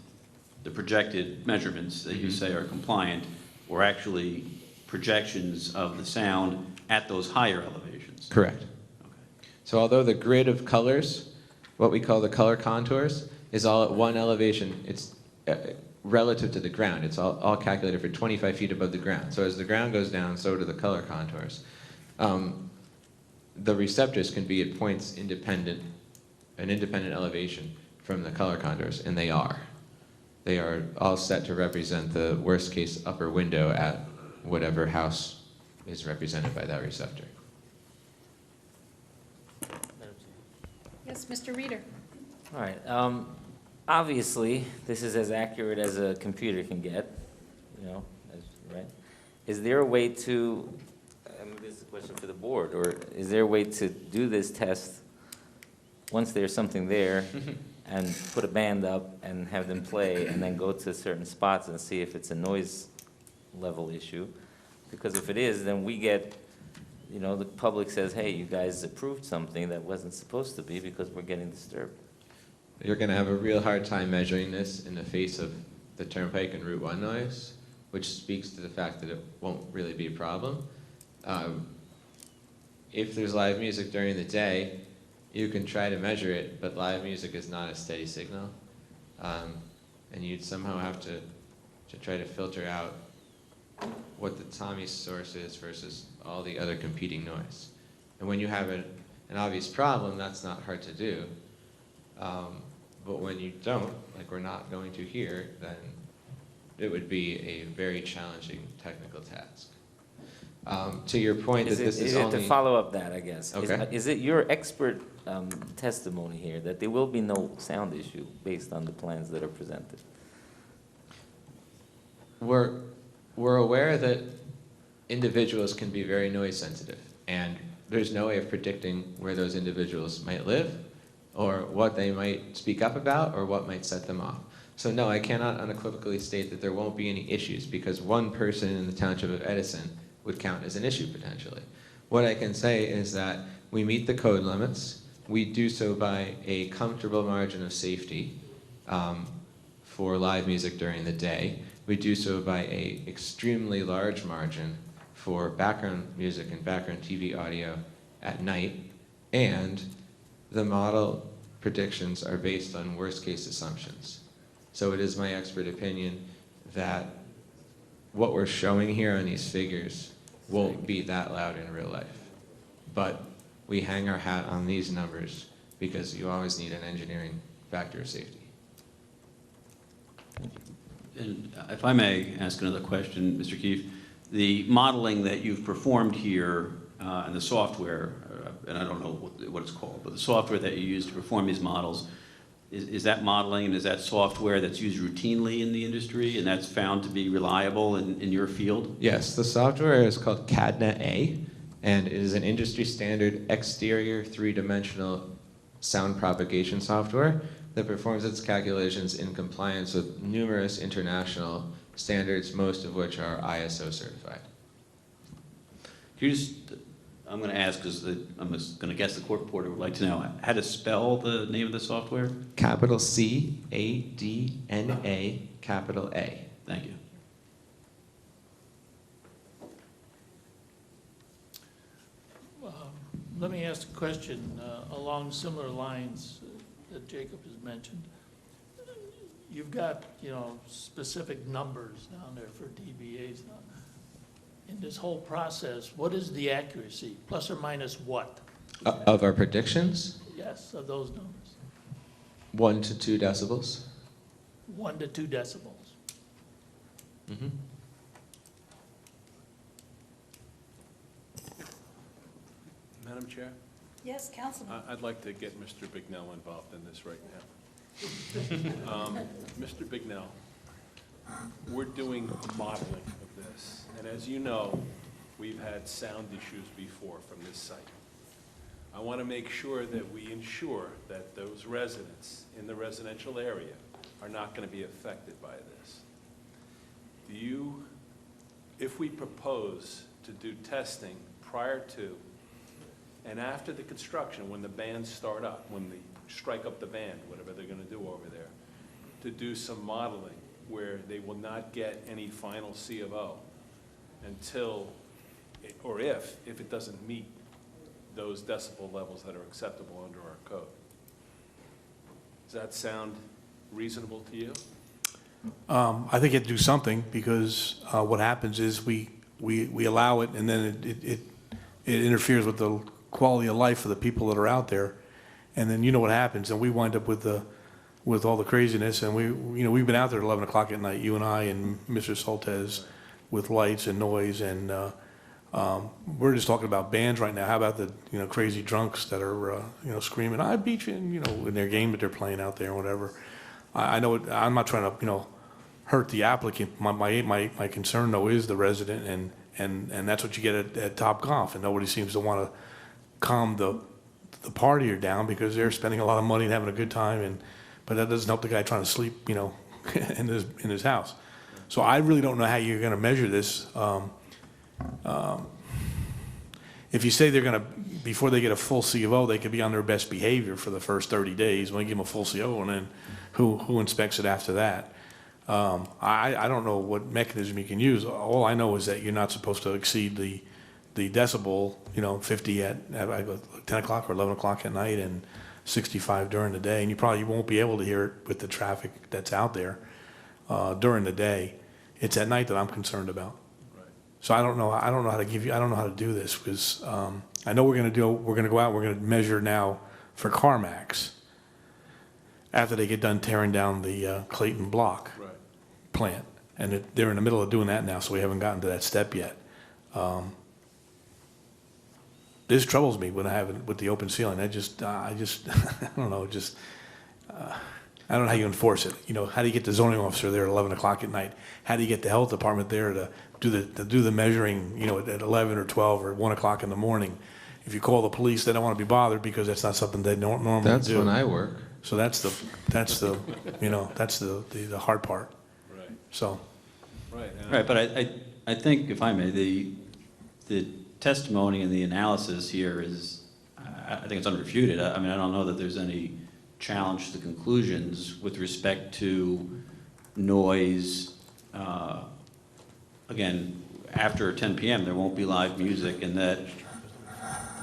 the projected measurements that you say are compliant, were actually projections of the sound at those higher elevations. Correct. Okay. So although the grid of colors, what we call the color contours, is all at one elevation, it's relative to the ground. It's all calculated for 25 feet above the ground. So as the ground goes down, so do the color contours. The receptors can be at points an independent elevation from the color contours, and they are. They are all set to represent the worst case upper window at whatever house is represented by that receptor. Yes, Mr. Reader? All right. Obviously, this is as accurate as a computer can get, right? Is there a way to, this is a question for the board, or is there a way to do this test once there's something there and put a band up and have them play and then go to certain spots and see if it's a noise level issue? Because if it is, then we get, the public says, hey, you guys approved something that wasn't supposed to be because we're getting disturbed. You're going to have a real hard time measuring this in the face of the Turnpike and Route 1 noise, which speaks to the fact that it won't really be a problem. If there's live music during the day, you can try to measure it, but live music is not a steady signal. And you'd somehow have to try to filter out what the Tommy's source is versus all the other competing noise. And when you have an obvious problem, that's not hard to do. But when you don't, like we're not going to here, then it would be a very challenging technical task. To your point that this is To only, follow up that, I guess. Okay. Is it your expert testimony here that there will be no sound issue based on the plans that are presented? we're aware that individuals can be very noise sensitive, and there's no way of predicting where those individuals might live, or what they might speak up about, or what might set them off. So no, I cannot unequivocally state that there won't be any issues, because one person in the township of Edison would count as an issue potentially. What I can say is that we meet the code limits. We do so by a comfortable margin of safety for live music during the day. We do so by a extremely large margin for background music and background TV audio at night, and the model predictions are based on worst case assumptions. So it is my expert opinion that what we're showing here on these figures won't be that loud in real life. But we hang our hat on these numbers because you always need an engineering factor of safety. And if I may ask another question, Mr. Keefe, the modeling that you've performed here and the software, and I don't know what it's called, but the software that you use to perform these models, is that modeling and is that software that's used routinely in the industry and that's found to be reliable in your field? Yes, the software is called CADNA-A, and it is an industry standard exterior three-dimensional sound propagation software that performs its calculations in compliance with numerous international standards, most of which are ISO certified. Can you just, I'm going to ask because I'm just going to guess the court reporter would like to know how to spell the name of the software? Capital C-A-D-N-A, capital A. Thank you. Let me ask a question along similar lines that Jacob has mentioned. You've got, specific numbers down there for DBAs. In this whole process, what is the accuracy, plus or minus what? Of our predictions, Yes, of those numbers. 1 to 2 decibels. 1 to 2 decibels. Mm-hmm. Madam Chair, Yes, Councilman. I'd like to get Mr. Bignell involved in this right now. Mr. Bignell, we're doing modeling of this, and as you know, we've had sound issues before from this site. I want to make sure that we ensure that those residents in the residential area are not going to be affected by this. If we propose to do testing prior to and after the construction, when the bands start up, when they strike up the band, whatever they're going to do over there, to do some modeling where they will not get any final C of O until, or if it doesn't meet those decibel levels that are acceptable under our code. Does that sound reasonable to you? I think you have to do something, because what happens is we allow it, and then it interferes with the quality of life for the people that are out there, and then you know what happens, and we wind up with all the craziness, and we've been out there at 11 o'clock at night, you and I and Mr. Soltez, with lights and noise, and we're just talking about bands right now. How about the crazy drunks that are screaming, "I beat you," in their game that they're playing out there, or whatever. I know I'm not trying to hurt the applicant. My concern though is the resident, and that's what you get at Top Golf, and nobody seems to want to calm the partier down because they're spending a lot of money and having a good time, but that doesn't help the guy trying to sleep in his house. So I really don't know how you're going to measure this. If you say they're going to, before they get a full C of O, they could be on their best behavior for the first 30 days. When you give them a full C of O, and then who inspects it after that? I don't know what mechanism you can use. All I know is that you're not supposed to exceed the decibel, 50 at 10 o'clock or 11 o'clock at night, and 65 during the day. And you probably won't be able to hear it with the traffic that's out there during the day. It's at night that I'm concerned about. So I don't know how to do this, because I know we're going to go out, we're going to measure now for CarMax after they get done tearing down the Clayton Block plant. And they're in the middle of doing that now, so we haven't gotten to that step yet. this troubles me when I have it with the open ceiling. I just, I don't know, I don't know how you enforce it. You know, how do you get the zoning officer there at 11 o'clock at night? How do you get the health department there to do the measuring, you know, at 11 or 12 or 1 o'clock in the morning? If you call the police, they don't want to be bothered because that's not something they don't normally do. That's when I work. So that's the, you know, that's the hard part. Right, So, right. Right, but I think, if I may, the testimony and the analysis here is, I think it's unrefuted. I mean, I don't know that there's any challenge to the conclusions with respect to noise. Again, after 10 p.m., there won't be live music, and that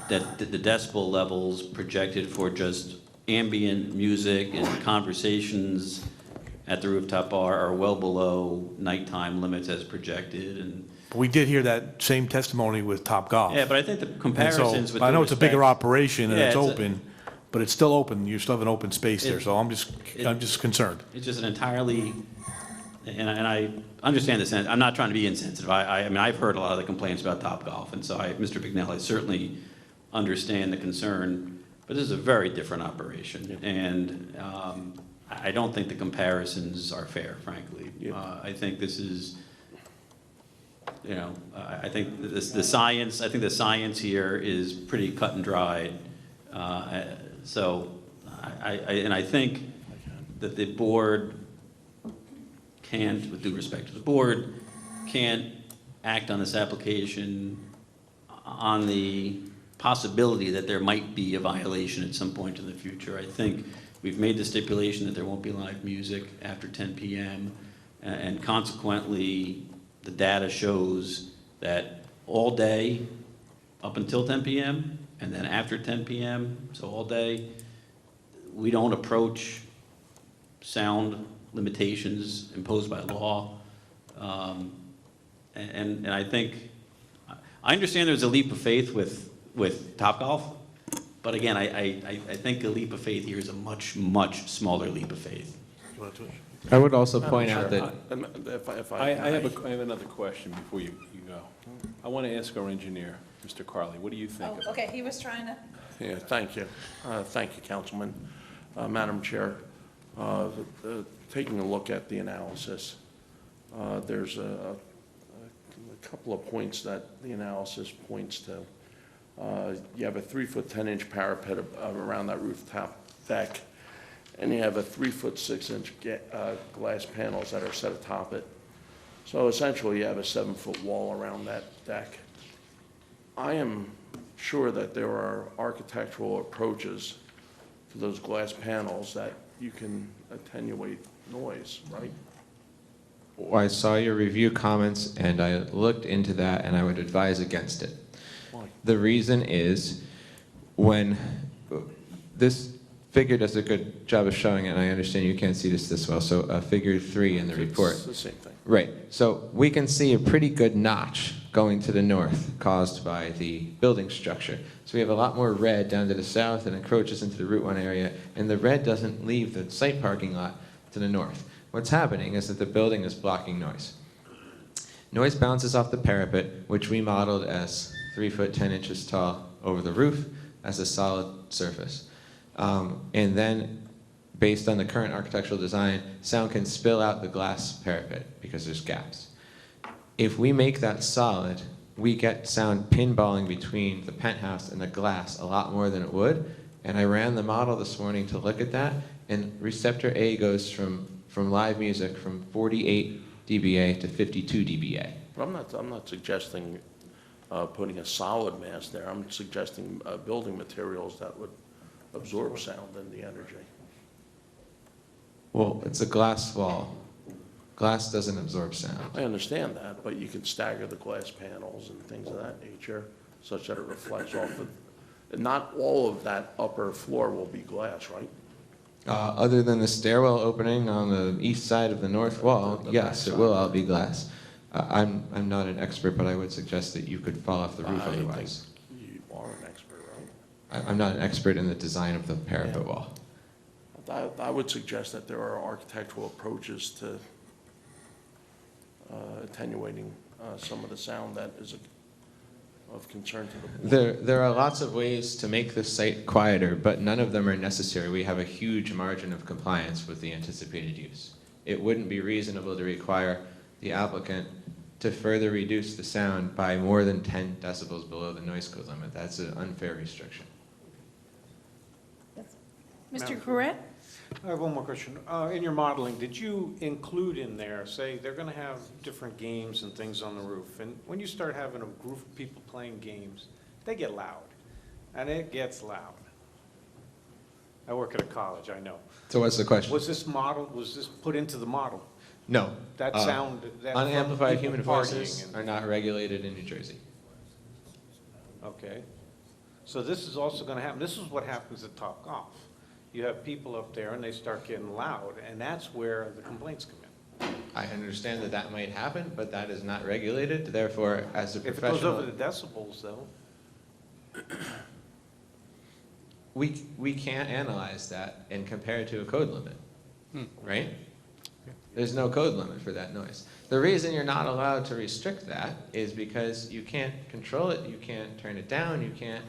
the decibel levels projected for just ambient music and conversations at the rooftop bar are well below nighttime limits as projected, and we did hear that same testimony with Topgolf. yeah, but I think the And so, comparisons with I know due it's a bigger respect- operation and Yeah, it's it's a- open, but it's still open. You still have an open space there, It- so I'm just concerned. It's just an entirely, and I understand this, I'm not trying to be insensitive. I mean, I've heard a lot of the complaints about Topgolf, and so Mr. Bignell, I certainly understand the concern, but this is a very different operation. And I don't think the comparisons are fair, frankly. I think this is, you know, I think the science here is pretty cut and dried. So I think that the board can't, with due respect to the board, can't act on this application on the possibility that there might be a violation at some point in the future. I think we've made the stipulation that there won't be live music after 10 p.m. And consequently, the data shows that all day up until 10 p.m. and then after 10 p.m., so all day, we don't approach sound limitations imposed by law. And I think, I understand there's a leap of faith with Topgolf, but again, I think a leap of faith here is a much, much smaller leap of faith. I would also point out that I have another question before you go. I want to ask our engineer, Mr. Carley, what do you think? Oh, okay, he was trying to. Yeah, thank you. Thank you, Councilman. Madam Chair, taking a look at the analysis, there's a couple of points that the analysis points to. You have a 3-foot 10-inch parapet around that rooftop deck, and you have a 3-foot 6-inch glass panels that are set atop it. So essentially, you have a 7-foot wall around that deck. I am sure that there are architectural approaches to those glass panels that you can attenuate noise, right? I saw your review comments and I looked into that and I would advise against it. Why? The reason is when this figure does a good job of showing it, and I understand you can't see this well, so figure 3 in the report. It's the same thing. Right, so we can see a pretty good notch going to the north caused by the building structure. So we have a lot more red down to the south and encroaches into the Route 1 area, and the red doesn't leave the site parking lot to the north. What's happening is that the building is blocking noise. Noise bounces off the parapet, which we modeled as 3 foot 10 inches tall over the roof as a solid surface. And then, based on the current architectural design, sound can spill out the glass parapet because there's gaps. If we make that solid, we get sound pinballing between the penthouse and the glass a lot more than it would. And I ran the model this morning to look at that, and receptor A goes from live music from 48 dBA to 52 dBA. But I'm not suggesting putting a solid mass there. I'm suggesting building materials that would absorb sound and the energy. Well, it's a glass wall. Glass doesn't absorb sound. I understand that, but you can stagger the glass panels and things of that nature such that it reflects off of, and not all of that upper floor will be glass, right? Other than the stairwell opening on the east side of the north wall, yes, it will all be glass. I'm not an expert, but I would suggest that you could fall off the roof otherwise. You are an expert, right? I'm not an expert in the design of the parapet Yeah. wall. I would suggest that there are architectural approaches to attenuating some of the sound that is of concern to the board. There are lots of ways to make this site quieter, but none of them are necessary. We have a huge margin of compliance with the anticipated use. It wouldn't be reasonable to require the applicant to further reduce the sound by more than 10 decibels below the noise code limit. That's an unfair restriction. Mr. Corrett? I have one more question. In your modeling, did you include in there, say, they're going to have different games and things on the roof, and when you start having a group of people playing games, they get loud, and it gets loud. I work at a college, I know. So what's the question? Was this put into the model? No. That sound, that from Unamplified people human partying voices and- are not regulated in New Jersey. Okay. So this is also going to happen, this is what happens at Top Golf. You have people up there and they start getting loud, and that's where the complaints come in. I understand that that might happen, but that is not regulated. Therefore, as a If it goes professional, over the decibels, though, we can't analyze that and compare it to a code limit, right? There's no code limit for that noise. The reason you're not allowed to restrict that is because you can't control it, you can't turn it down, you can't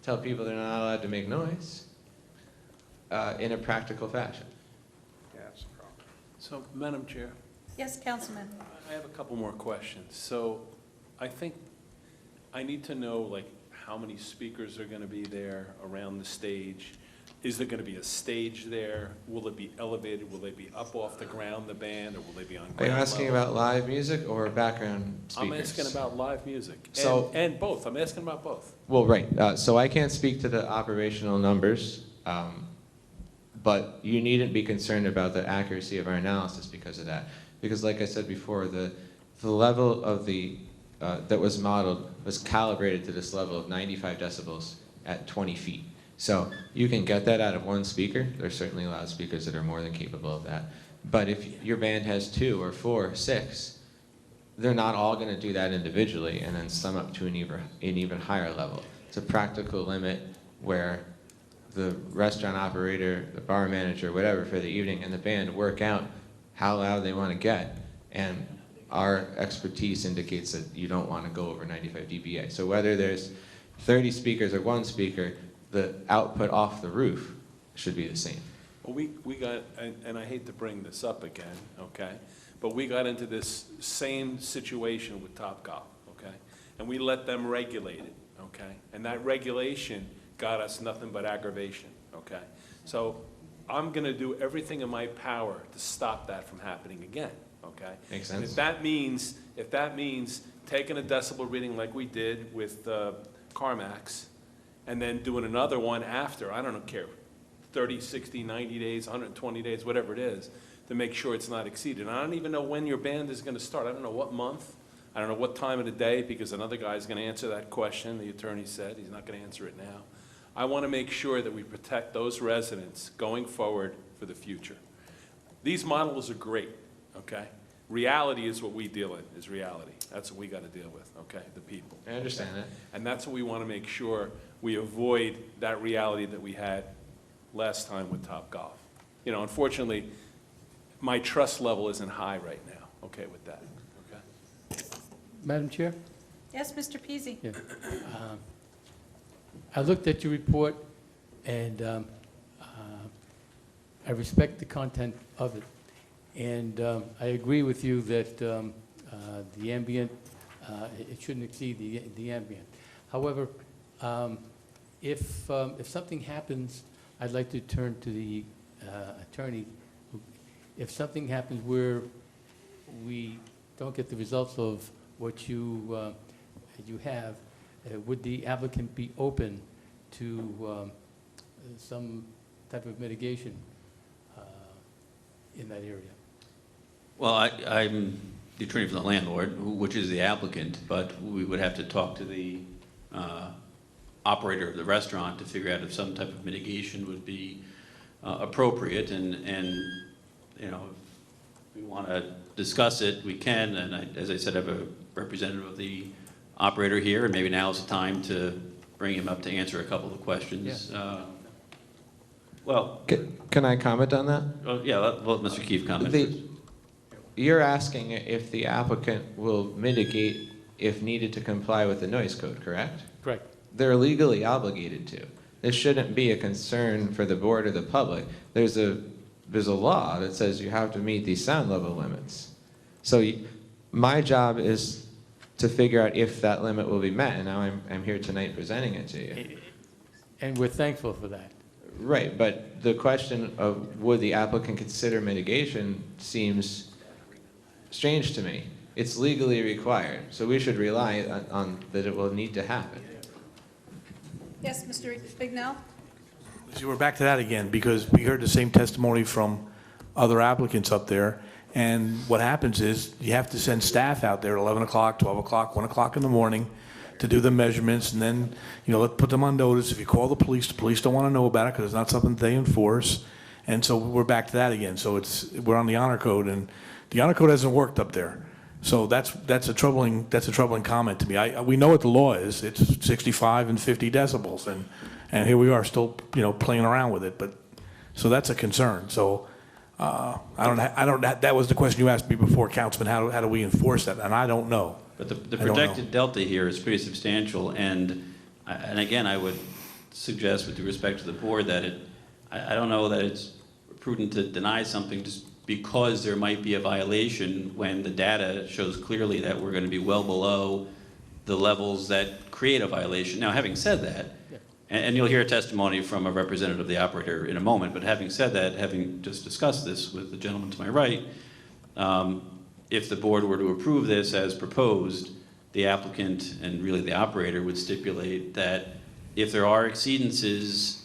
tell people they're not allowed to make noise in a practical fashion. yeah, that's the problem. So, Madam Chair, Yes, Councilman. I have a couple more questions. So I think I need to know, like, how many speakers are going to be there around the stage? Is there going to be a stage there? Will it be elevated? Will they be up off the ground, the band, or will they be on ground Are you asking level? about live music or background speakers? I'm asking about live music. So- And both. I'm asking about both. Well, right. So I can't speak to the operational numbers, but you needn't be concerned about the accuracy of our analysis because of that. Because like I said before, the level of that was modeled was calibrated to this level of 95 decibels at 20 feet. So you can get that out of one speaker. There's certainly loudspeakers that are more than capable of that. But if your band has 2 or 4 or 6, they're not all going to do that individually and then sum up to an even higher level. It's a practical limit where the restaurant operator, the bar manager, whatever, for the evening, and the band work out how loud they want to get. And our expertise indicates that you don't want to go over 95 dBA. So whether there's 30 speakers or 1 speaker, the output off the roof should be the same. Well, we got, and I hate to bring this up again, okay? But we got into this same situation with Topgolf, okay? And we let them regulate it, okay? And that regulation got us nothing but aggravation, okay? So I'm gonna do everything in my power to stop that from happening again, okay? Makes And sense. if that means taking a decibel reading like we did with CarMax, and then doing another one after, I don't care, 30, 60, 90 days, 120 days, whatever it is, to make sure it's not exceeded. And I don't even know when your band is gonna start. I don't know what month. I don't know what time of the day, because another guy's gonna answer that question, the attorney said. He's not gonna answer it now. I wanna make sure that we protect those residents going forward for the future. These models are great, okay? Reality is what we deal in, is reality. That's what we gotta deal with, okay, the people. I understand that. And that's what we wanna make sure we avoid that reality that we had last time with Topgolf. You know, unfortunately, my trust level isn't high right now, okay, with that, okay? Madam Chair? Yes, Mr. Peasy. Yeah. I looked at your report, and I respect the content of it. And I agree with you that the ambient, it shouldn't exceed the ambient. However, if something happens, I'd like to turn to the attorney. If something happens where we don't get the results of what you have, would the applicant be open to some type of mitigation in that area? Well, I'm the attorney for the landlord, which is the applicant, but we would have to talk to the operator of the restaurant to figure out if some type of mitigation would be appropriate, and you know, if we want to discuss it, we can, and as I said, I have a representative of the operator here, and maybe now is the time to bring him up to answer a couple of questions. Well, Can I comment on that? yeah, let Mr. Keefe comment first. You're asking if the applicant will mitigate if needed to comply with the noise code, correct? Correct. They're legally obligated to. This shouldn't be a concern for the board or the public. There's a law that says you have to meet these sound level limits. So my job is to figure out if that limit will be met, and now I'm here tonight presenting it to you. And we're thankful for that. Right, but the question of would the applicant consider mitigation seems strange to me. It's legally required, so we should rely on that it will need to happen. Yes, Mr. Bignell? See, we're back to that again, because we heard the same testimony from other applicants up there, and what happens is, you have to send staff out there at 11 o'clock, 12 o'clock, 1 o'clock in the morning to do the measurements, and then, let's put them on notice. If you call the police don't want to know about it, because it's not something they enforce, and so we're back to that again. So we're on the honor code, and the honor code hasn't worked up there. So that's a troubling comment to me. We know what the law is. It's 65 and 50 decibels, and here we are still, playing around with it. But so that's a concern. So that was the question you asked me before, Councilman. How do we enforce that? And I don't know. But the projected delta here is pretty substantial, and again, I would suggest, with due respect to the board, that I don't know that it's prudent to deny something just because there might be a violation when the data shows clearly that we're going to be well below the levels that create a violation. Now, having said that, and you'll hear a testimony from a representative of the operator in a moment, but having said that, having just discussed this with the gentleman to my right, if the board were to approve this as proposed, the applicant and really the operator would stipulate that if there are exceedances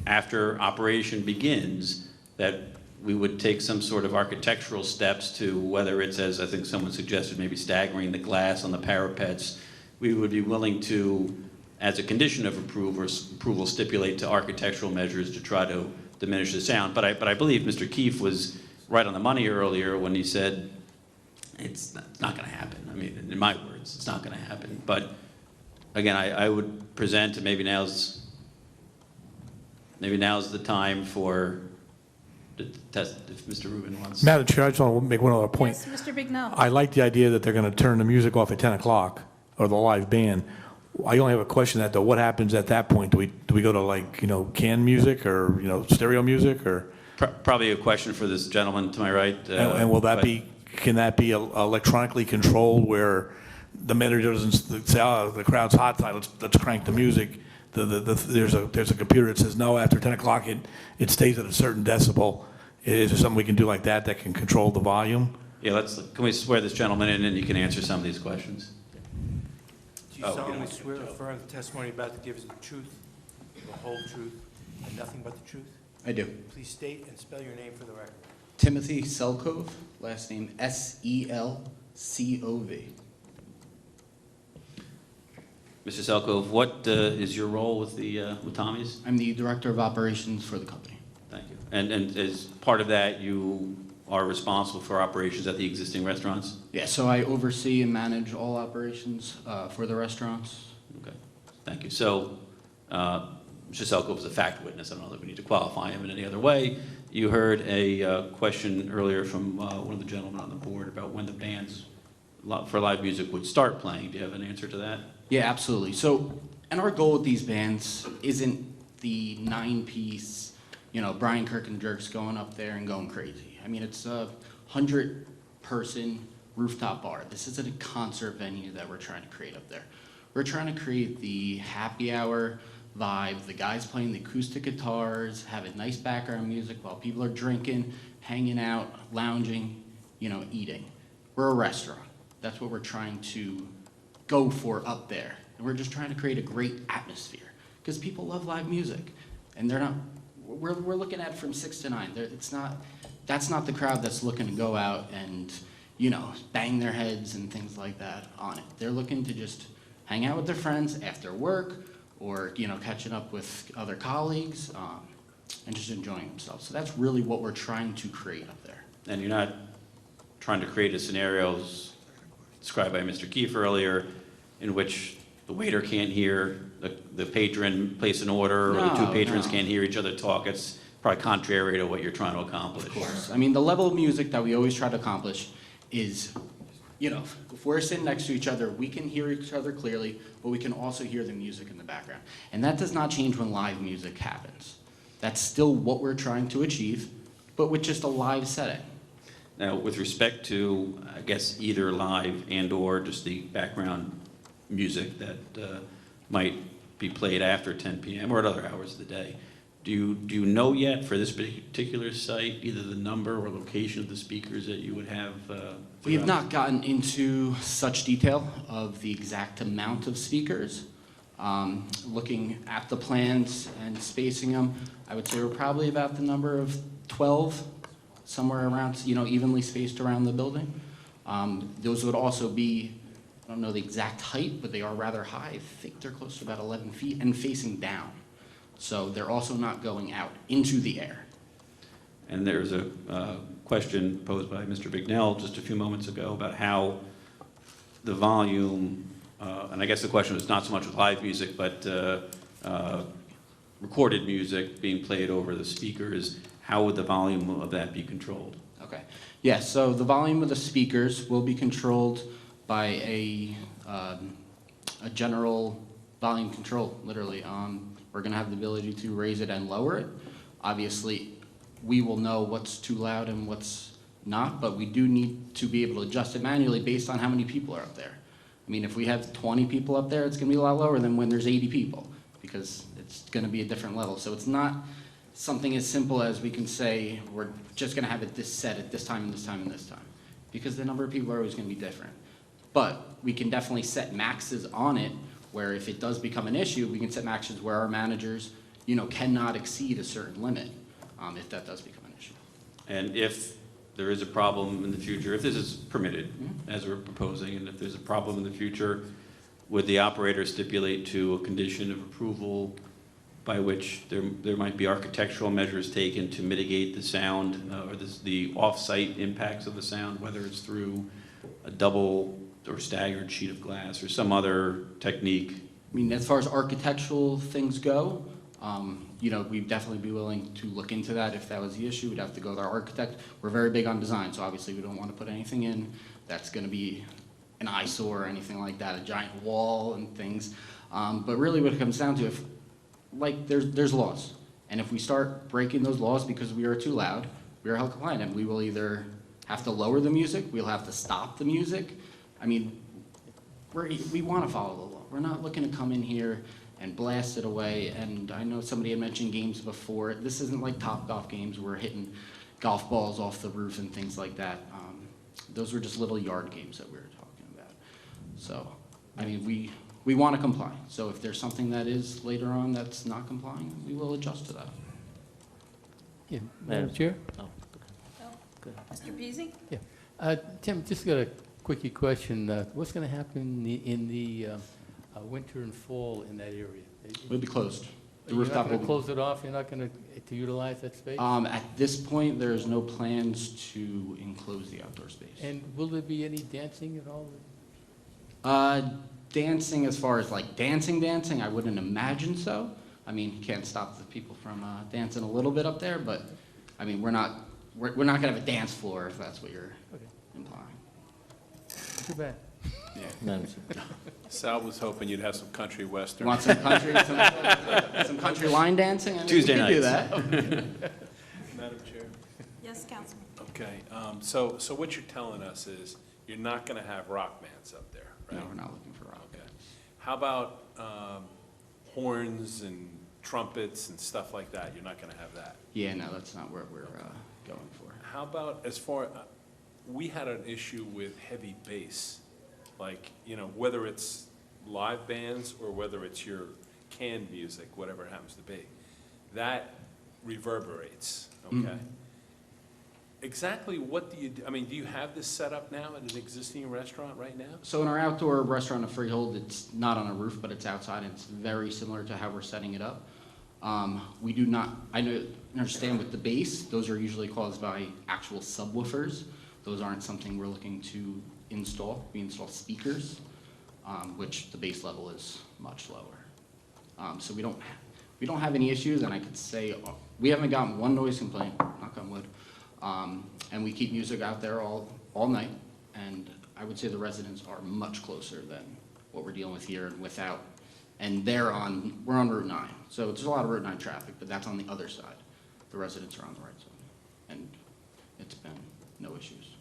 after operation begins, that we would take some sort of architectural steps to, whether it's, as I think someone suggested, maybe staggering the glass on the parapets. We would be willing to, as a condition of approval, stipulate to architectural measures to try to diminish the sound. But I believe Mr. Keefe was right on the money earlier when he said it's not going to happen. I mean, in my words, it's not going to happen. But again, I would present, and maybe now's the time for the test, if Mr. Rubin wants. Madam Chair, I just want to make one other point. Yes, Mr. Bignell? I like the idea that they're going to turn the music off at 10 o'clock, or the live band. I only have a question that, though, what happens at that point? Do we go to, canned music or, stereo music, or? Probably a question for this gentleman to my right. And will that can that be electronically controlled, where the manager doesn't say, oh, the crowd's hot tonight, let's crank the music? There's a computer that says, no, after 10 o'clock it stays at a certain decibel. Is there something we can do like that can control the volume? Yeah, can we swear this gentleman in, and you can answer some of these questions? Do you solemnly swear or affirm the testimony about to give is the truth, the whole truth, and nothing but the truth? I do. Please state and spell your name for the record. Timothy Selkov, last name Selcov. Mr. Selkov, what is your role with with Tommy's? I'm the Director of Operations for the company. Thank you. And as part of that, you are responsible for operations at the existing restaurants? Yeah, so I oversee and manage all operations for the restaurants. Okay, thank you. So, Mr. Selkov is a fact witness. I don't know that we need to qualify him in any other way. You heard a question earlier from one of the gentlemen on the board about when the bands for live music would start playing. Do you have an answer to that? Yeah, absolutely. So, and our goal with these bands isn't the 9-piece, Brian Kirk and Jerks going up there and going crazy. I mean, it's a 100-person rooftop bar. This isn't a concert venue that we're trying to create up there. We're trying to create the happy hour vibe, the guys playing the acoustic guitars, having nice background music while people are drinking, hanging out, lounging, eating. We're a restaurant. That's what we're trying to go for up there. And we're just trying to create a great atmosphere because people love live music. And we're looking at it from 6 to 9. That's not the crowd that's looking to go out and, bang their heads and things like that on it. They're looking to just hang out with their friends after work or, catching up with other colleagues and just enjoying themselves. So that's really what we're trying to create up there. And you're not trying to create a scenario described by Mr. Keefe earlier in which the waiter can't hear the patron place an order, or the two patrons can't hear each other talk. It's probably contrary to what you're trying to accomplish. Of course. I mean, the level of music that we always try to accomplish is, you know, if we're sitting next to each other, we can hear each other clearly, but we can also hear the music in the background. And that does not change when live music happens. That's still what we're trying to achieve, but with just a live setting. Now, with respect to, I guess, either live and/or just the background music that might be played after 10 p.m. or at other hours of the day, do you know yet for this particular site, either the number or location of the speakers that you would have? We have not gotten into such detail of the exact amount of speakers. Looking at the plans and spacing them, I would say we're probably about the number of 12, somewhere around, you know, evenly spaced around the building. Those would also be, I don't know the exact height, but they are rather high. I think they're close to about 11 feet and facing down. So they're also not going out into the air. And there's a question posed by Mr. Bignell just a few moments ago about how the volume, and I guess the question was not so much with live music, but recorded music being played over the speakers, how would the volume of that be controlled? Okay. Yeah, so the volume of the speakers will be controlled by a general volume control, literally. We're going to have the ability to raise it and lower it. Obviously, we will know what's too loud and what's not, but we do need to be able to adjust it manually based on how many people are up there. I mean, if we have 20 people up there, it's going to be a lot lower than when there's 80 people, because it's going to be a different level. So it's not something as simple as we can say, we're just going to have it this set at this time and this time and this time, because the number of people are always going to be different. But we can definitely set maxes on it, where if it does become an issue, we can set maxes where our managers, you know, cannot exceed a certain limit, if that does become an issue. And if there is a problem in the future, if this is permitted, as we're proposing, and if there's a problem in the future, would the operator stipulate to a condition of approval by which there might be architectural measures taken to mitigate the sound or the off-site impacts of the sound, whether it's through a double or staggered sheet of glass or some other technique? I mean, as far as architectural things go, you know, we'd definitely be willing to look into that if that was the issue. We'd have to go with our architect. We're very big on design, so obviously we don't want to put anything in that's going to be an eyesore or anything like that, a giant wall and things. But really what it comes down to, there's laws. And if we start breaking those laws because we are too loud, we are held compliant, and we will either have to lower the music, we'll have to stop the music. I mean, we want to follow the law. We're not looking to come in here and blast it away. And I know somebody had mentioned games before. This isn't like Topgolf games where we're hitting golf balls off the roof and things like that. Those were just little yard games that we were talking about. So, I mean, we want to comply. So if there's something that is later on that's not complying, we will adjust to that. Yeah, Madam Chair? Oh, Mr. Beazing? Yeah. Tim, just got a quickie question. What's going to happen in the winter and fall in that area? We'll be closed. The You're rooftop not going will to close it off? You're not going to utilize that space? At this point, there's no plans to enclose the outdoor space. And will there be any dancing at all? Dancing, as far as like dancing, I wouldn't imagine so. I mean, you can't stop the people from dancing a little bit up there, but I mean, we're not gonna have a dance floor if that's what you're implying. Too bad. Yeah. Sal was hoping you'd have some country western. Want some country, some country line dancing? I mean, Tuesday we could nights. do that. Madam Chair? Yes, Councilman. Okay, so what you're telling us is you're not going to have rock bands up there, right? No, we're not looking for rock. Okay. How about horns and trumpets and stuff like that? You're not going to have that? Yeah, no, that's not where we're going for. How about we had an issue with heavy bass, like, you know, whether it's live bands or whether it's your canned music, whatever it happens to be, that reverberates, okay? Exactly what do you do? I mean, do you have this set up now at an existing restaurant right now? So in our outdoor restaurant at Freehold, it's not on a roof, but it's outside, and it's very similar to how we're setting it up. We do not, understand with the bass, those are usually caused by actual subwoofers. Those aren't something we're looking to install. We install speakers, which the bass level is much lower. So we don't have any issues, and I could say we haven't gotten one noise complaint, knock on wood. And we keep music out there all night, and I would say the residents are much closer than what we're dealing with here and without, and we're on Route 9. So there's a lot of Route 9 traffic, but that's on the other side. The residents are on the right side, and it's been no issues.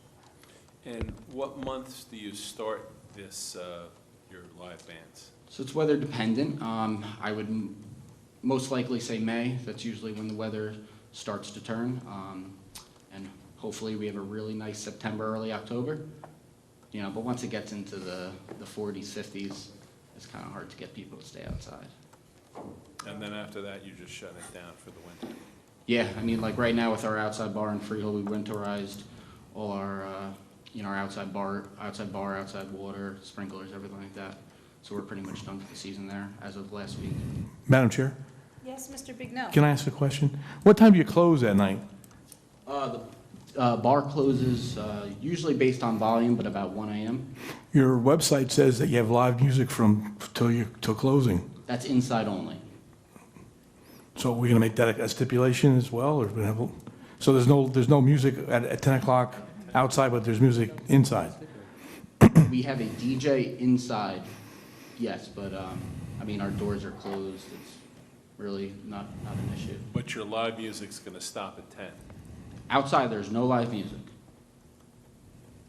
And what months do you start this, your live bands? So it's weather dependent. I would most likely say May. That's usually when the weather starts to turn. And hopefully we have a really nice September, early October. You know, but once it gets into the 40s, 50s, it's kind of hard to get people to stay outside. And then after that, you just shut it down for the winter? Yeah, I mean, like right now with our outside bar in Freehold, we winterized all our, our outside bar, outside water, sprinklers, everything like that. So we're pretty much done for the season there as of last week. Madam Chair, Yes, Mr. Bignell? can I ask a question? What time do you close at night? The bar closes usually based on volume, but about 1 a.m. Your website says that you have live music till closing. That's inside only. So we're going to make that a stipulation as well, or we're gonna have, so there's no music at 10 o'clock outside, but there's music inside? We have a DJ inside, yes, but I mean, our doors are closed. It's really not an issue. But your live music's going to stop at 10? Outside, there's no live music.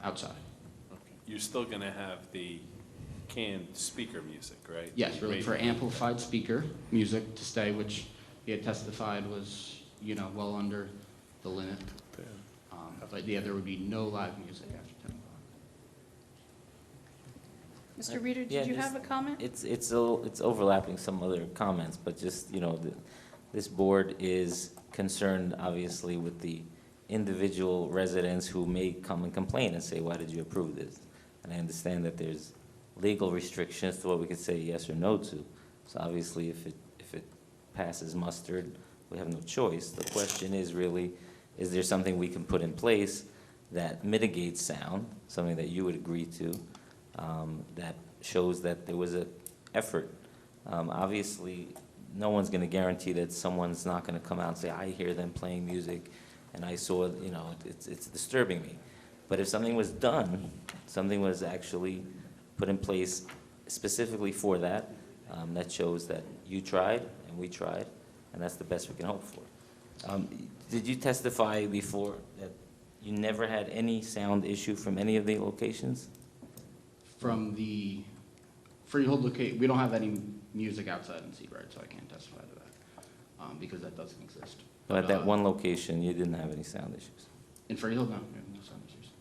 Outside. Okay. You're still going to have the canned speaker music, right? Yes, really for amplified speaker music to stay, which he had testified was, well under the limit. But yeah, there would be no live music after 10 o'clock. Mr. Reader, Yeah, did you just- have a comment? It's overlapping some other comments, but just, this board is concerned, obviously, with the individual residents who may come and complain and say, why did you approve this? And I understand that there's legal restrictions to what we could say yes or no to. So obviously, if it passes mustard, we have no choice. The question is really, is there something we can put in place that mitigates sound, something that you would agree to, that shows that there was an effort? Obviously, no one's going to guarantee that someone's not going to come out and say, I hear them playing music, and I saw, it's disturbing me. But if something was done, something was actually put in place specifically for that, that shows that you tried and we tried, and that's the best we can hope for. Did you testify before that you never had any sound issue from any of the locations? From the Freehold location, we don't have any music outside in Seabright, so I can't testify to that, because that doesn't exist. But at that one location, you didn't have any sound issues? In Freehold, no, we have no sound issues.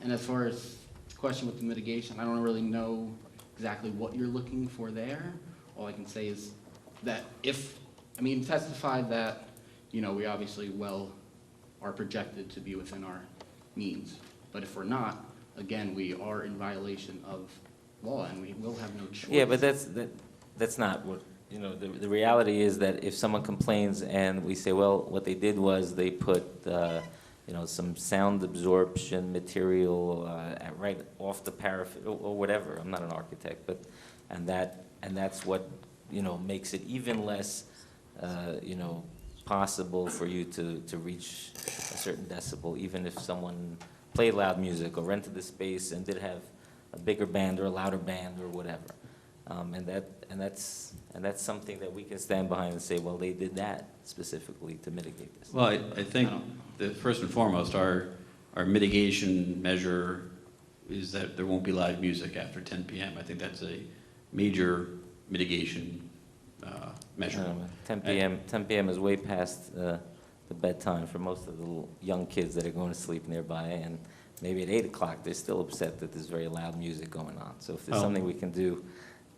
And as far as the question with the mitigation, I don't really know exactly what you're looking for there. All I can say is that testified that, we obviously are projected to be within our means. But if we're not, again, we are in violation of law, and we will have no choice. Yeah, but that's not what, the reality is that if someone complains and we say, well, what they did was they put, some sound absorption material right off the paraffin or whatever. I'm not an architect, but, and that's what, makes it even less, possible for you to reach a certain decibel, even if someone played loud music or rented the space and did have a bigger band or a louder band or whatever. And that's something that we can stand behind and say, well, they did that specifically to mitigate this. Well, I think that first and foremost, our mitigation measure is that there won't be live music after 10 p.m. I think that's a major mitigation measure. 10 p.m. is way past the bedtime for most of the little young kids that are going to sleep nearby, and maybe at 8 o'clock they're still upset that there's very loud music going on. So if there's something we can do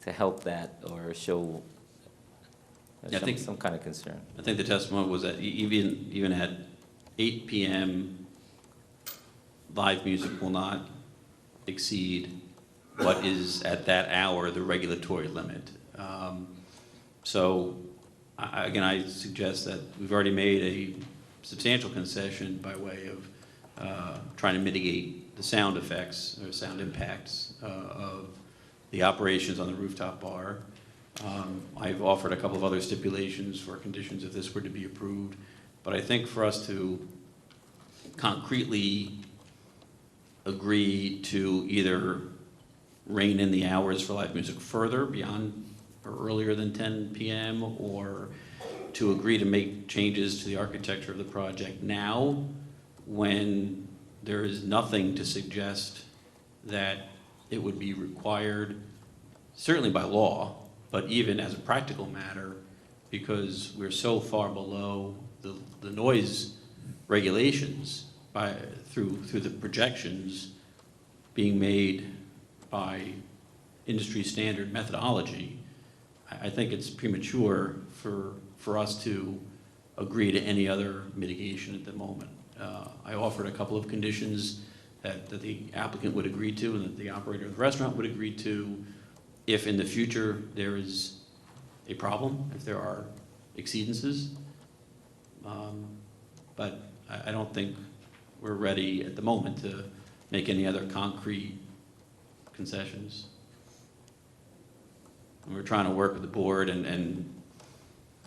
to help that or show some kind of concern. I think the testimony was that even at 8 p.m., live music will not exceed what is at that hour the regulatory limit. So again, I suggest that we've already made a substantial concession by way of trying to mitigate the sound effects or sound impacts of the operations on the rooftop bar. I've offered a couple of other stipulations for conditions if this were to be approved. But I think for us to concretely agree to either rein in the hours for live music further beyond or earlier than 10 p.m. or to agree to make changes to the architecture of the project now when there is nothing to suggest that it would be required, certainly by law, but even as a practical matter, because we're so far below the noise regulations through the projections being made by industry standard methodology. I think it's premature for us to agree to any other mitigation at the moment. I offered a couple of conditions that the applicant would agree to and that the operator of the restaurant would agree to if in the future there is a problem, if there are exceedances. But I don't think we're ready at the moment to make any other concrete concessions. And we're trying to work with the board and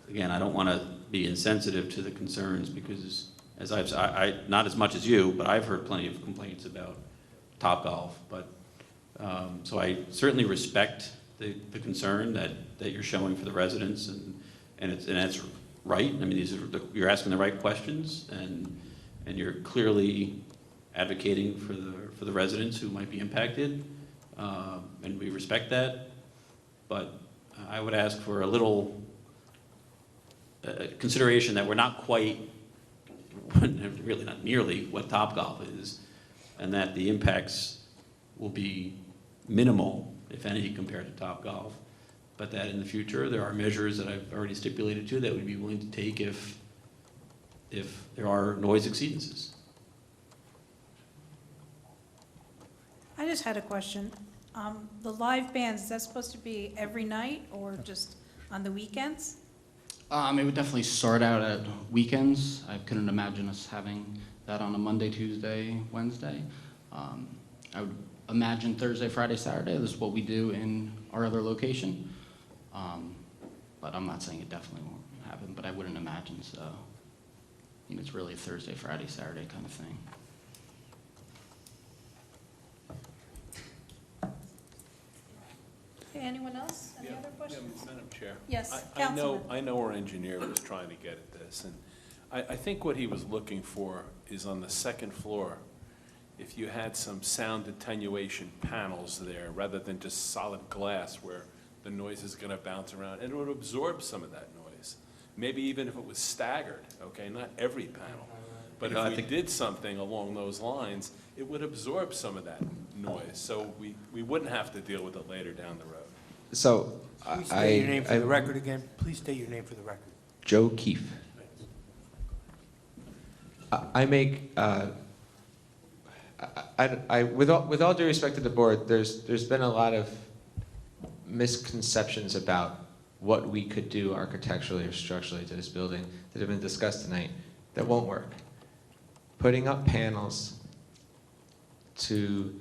again, I don't want to be insensitive to the concerns because as I not as much as you, but I've heard plenty of complaints about Topgolf. But so I certainly respect the concern that you're showing for the residents, and it's right. I mean, you're asking the right questions, and you're clearly advocating for the residents who might be impacted, and we respect that. But I would ask for a little consideration that we're not quite, really not nearly what Topgolf is, and that the impacts will be minimal, if any, compared to Topgolf, but that in the future there are measures that I've already stipulated to that we'd be willing to take if there are noise exceedances. I just had a question. The live bands, is that supposed to be every night or just on the weekends? It would definitely start out at weekends. I couldn't imagine us having that on a Monday, Tuesday, Wednesday. I would imagine Thursday, Friday, Saturday. This is what we do in our other location. But I'm not saying it definitely won't happen, but I wouldn't imagine so. I think it's really a Thursday, Friday, Saturday kind of thing. Okay, anyone else? Any other questions? Madam Chair. Yes, I know our engineer was trying to get at this, and I think what he was looking for is on the second floor, if you had some sound attenuation panels there, rather than just solid glass where the noise is gonna bounce around, and it would absorb some of that noise. Maybe even if it was staggered, okay, not every panel. But if we did something along those lines, it would absorb some of that noise, so we wouldn't have to deal with it later down the road. So, Please state your name for the record again. Please state your name for the record. Joe Keefe. I make, with all due respect to the board, there's been a lot of misconceptions about what we could do architecturally or structurally to this building that have been discussed tonight that won't work. Putting up panels to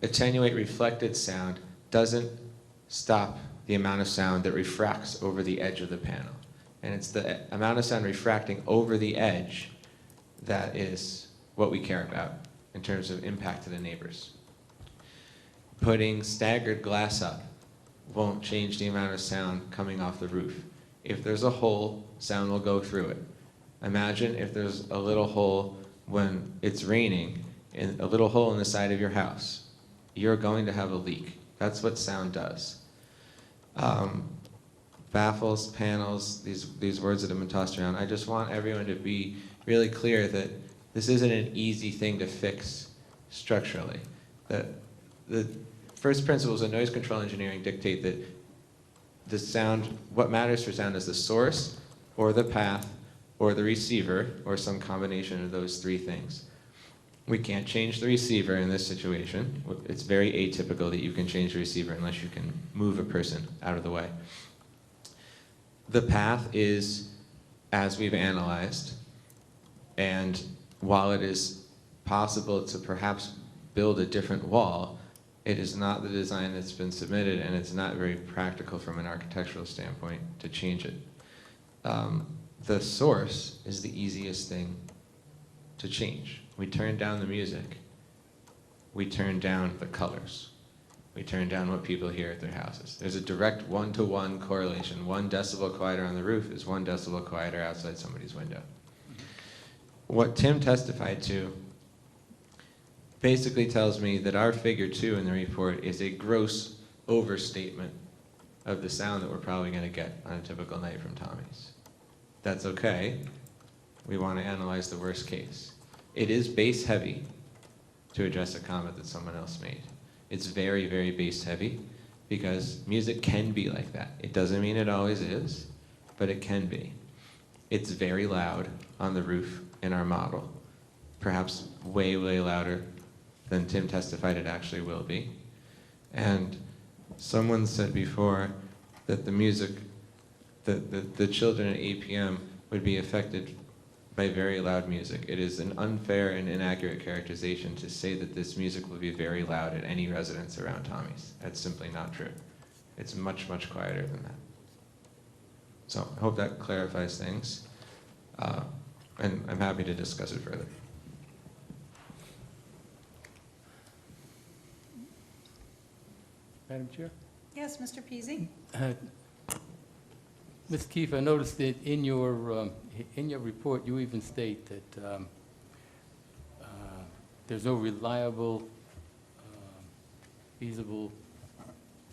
attenuate reflected sound doesn't stop the amount of sound that refracts over the edge of the panel. And it's the amount of sound refracting over the edge that is what we care about in terms of impact to the neighbors. Putting staggered glass up won't change the amount of sound coming off the roof. If there's a hole, sound will go through it. Imagine if there's a little hole when it's raining, a little hole in the side of your house. You're going to have a leak. That's what sound does. Baffles, panels, these words that have been tossed around. I just want everyone to be really clear that this isn't an easy thing to fix structurally. The first principles of noise control engineering dictate that the sound, what matters for sound is the source or the path or the receiver or some combination of those three things. We can't change the receiver in this situation. It's very atypical that you can change the receiver unless you can move a person out of the way. The path is as we've analyzed, and while it is possible to perhaps build a different wall, it is not the design that's been submitted, and it's not very practical from an architectural standpoint to change it. The source is the easiest thing to change. We turn down the music, we turn down the colors. We turn down what people hear at their houses. There's a direct one-to-one correlation. 1 decibel quieter on the roof is 1 decibel quieter outside somebody's window. What Tim testified to basically tells me that our figure 2 in the report is a gross overstatement of the sound that we're probably going to get on a typical night from Tommy's. That's okay. We want to analyze the worst case. It is bass heavy, to address a comment that someone else made. It's very, very bass heavy because music can be like that. It doesn't mean it always is, but it can be. It's very loud on the roof in our model, perhaps way, way louder than Tim testified it actually will be. And someone said before that the music, the children at 8 p.m. would be affected by very loud music. It is an unfair and inaccurate characterization to say that this music will be very loud at any residence around Tommy's. That's simply not true. It's much, much quieter than that. So I hope that clarifies things. And I'm happy to discuss it further. Madam Chair? Yes, Mr. Peasy? Ms. Keefe, I noticed that in your report, you even state that there's no reliable, feasible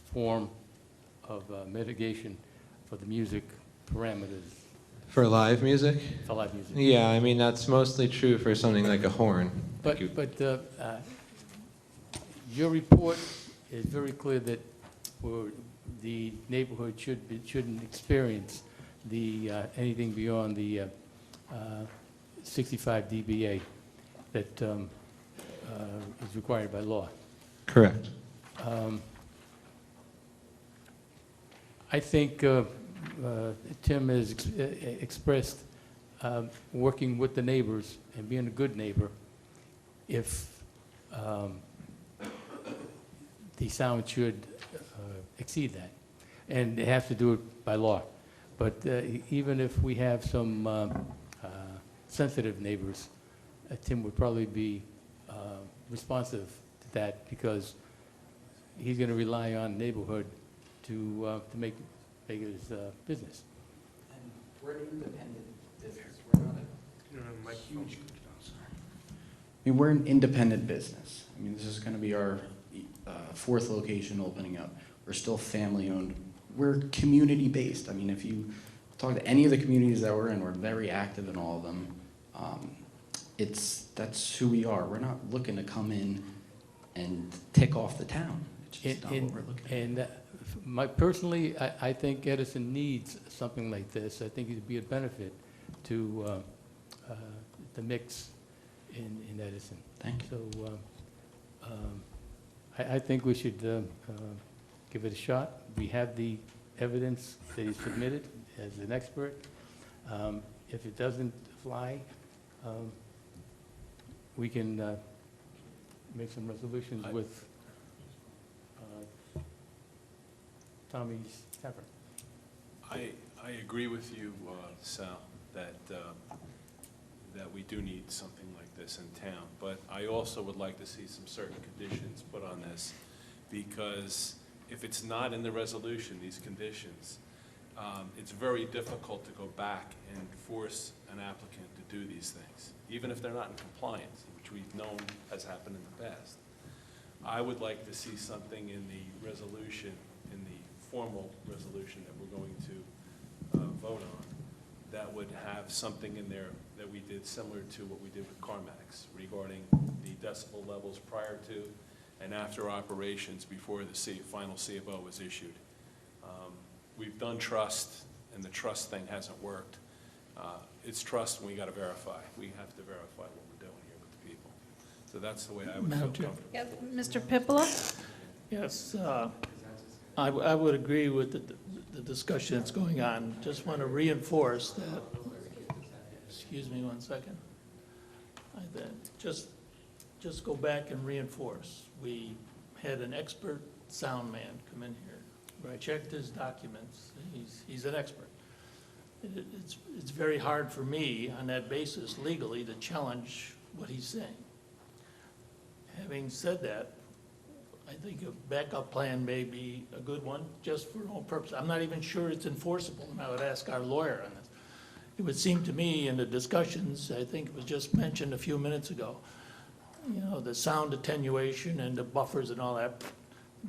form of mitigation for the music parameters For live music? for live music. Yeah, I mean, that's mostly true for something like a horn. But your report is very clear that the neighborhood shouldn't experience anything beyond the 65 dBA that is required by law. Correct. I think Tim has expressed working with the neighbors and being a good neighbor if the sound should exceed that. And they have to do it by law. But even if we have some sensitive neighbors, Tim would probably be responsive to that because he's going to rely on the neighborhood to make his business. And we're an independent business. We're not a huge. I mean, we're an independent business. I mean, this is going to be our 4th location opening up. We're still family-owned. We're community-based. I mean, if you talk to any of the communities that we're in, we're very active in all of them. That's who we are. We're not looking to come in and tick off the town. It's just not what we're looking at. And personally, I think Edison needs something like this. I think it'd be a benefit to the mix in Edison. Thank you. So I think we should give it a shot. We have the evidence that he submitted as an expert. If it doesn't fly, we can make some resolutions with Tommy's Tavern. I agree with you, Sal, that we do need something like this in town. But I also would like to see some certain conditions put on this, because if it's not in the resolution, these conditions, it's very difficult to go back and force an applicant to do these things, even if they're not in compliance, which we've known has happened in the past. I would like to see something in the resolution, in the formal resolution that we're going to vote on, that would have something in there that we did similar to what we did with CarMax regarding the decibel levels prior to and after operations before the final CFO was issued. We've done trust, and the trust thing hasn't worked. It's trust, and we got to verify. We have to verify what we're doing here with the people. So that's the way I would feel Madam Chair. comfortable. Yeah, Mr. Pippola? Yes, I would agree with the discussion that's going on. Just want to reinforce that, excuse me one second. Just go back and reinforce. We had an expert sound man come in here. I checked his documents. He's an expert. It's very hard for me on that basis legally to challenge what he's saying. Having said that, I think a backup plan may be a good one, just for all purpose. I'm not even sure it's enforceable, and I would ask our lawyer on this. It would seem to me in the discussions, I think it was just mentioned a few minutes ago, you know, the sound attenuation and the buffers and all that,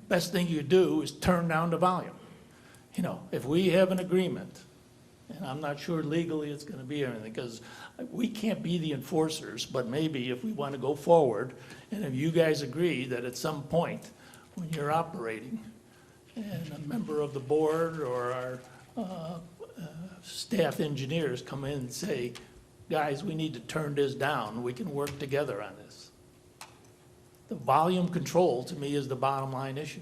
best thing you do is turn down the volume. You know, if we have an agreement, and I'm not sure legally it's gonna be or anything, because we can't be the enforcers, but maybe if we want to go forward, and if you guys agree that at some point, when you're operating, and a member of the board or our staff engineers come in and say, guys, we need to turn this down, we can work together on this. The volume control, to me, is the bottom line issue.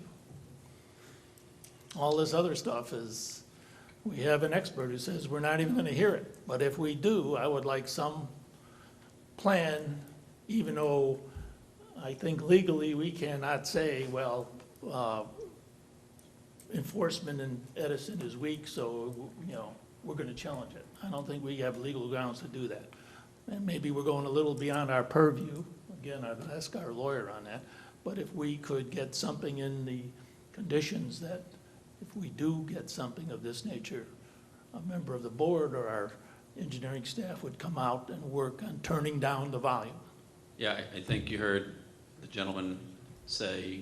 All this other stuff is, we have an expert who says we're not even going to hear it. But if we do, I would like some plan, even though I think legally we cannot say, well, enforcement in Edison is weak, so, you know, we're going to challenge it. I don't think we have legal grounds to do that. And maybe we're going a little beyond our purview. Again, I'd ask our lawyer on that. But if we could get something in the conditions that if we do get something of this nature, a member of the board or our engineering staff would come out and work on turning down the volume. Yeah, I think you heard the gentleman say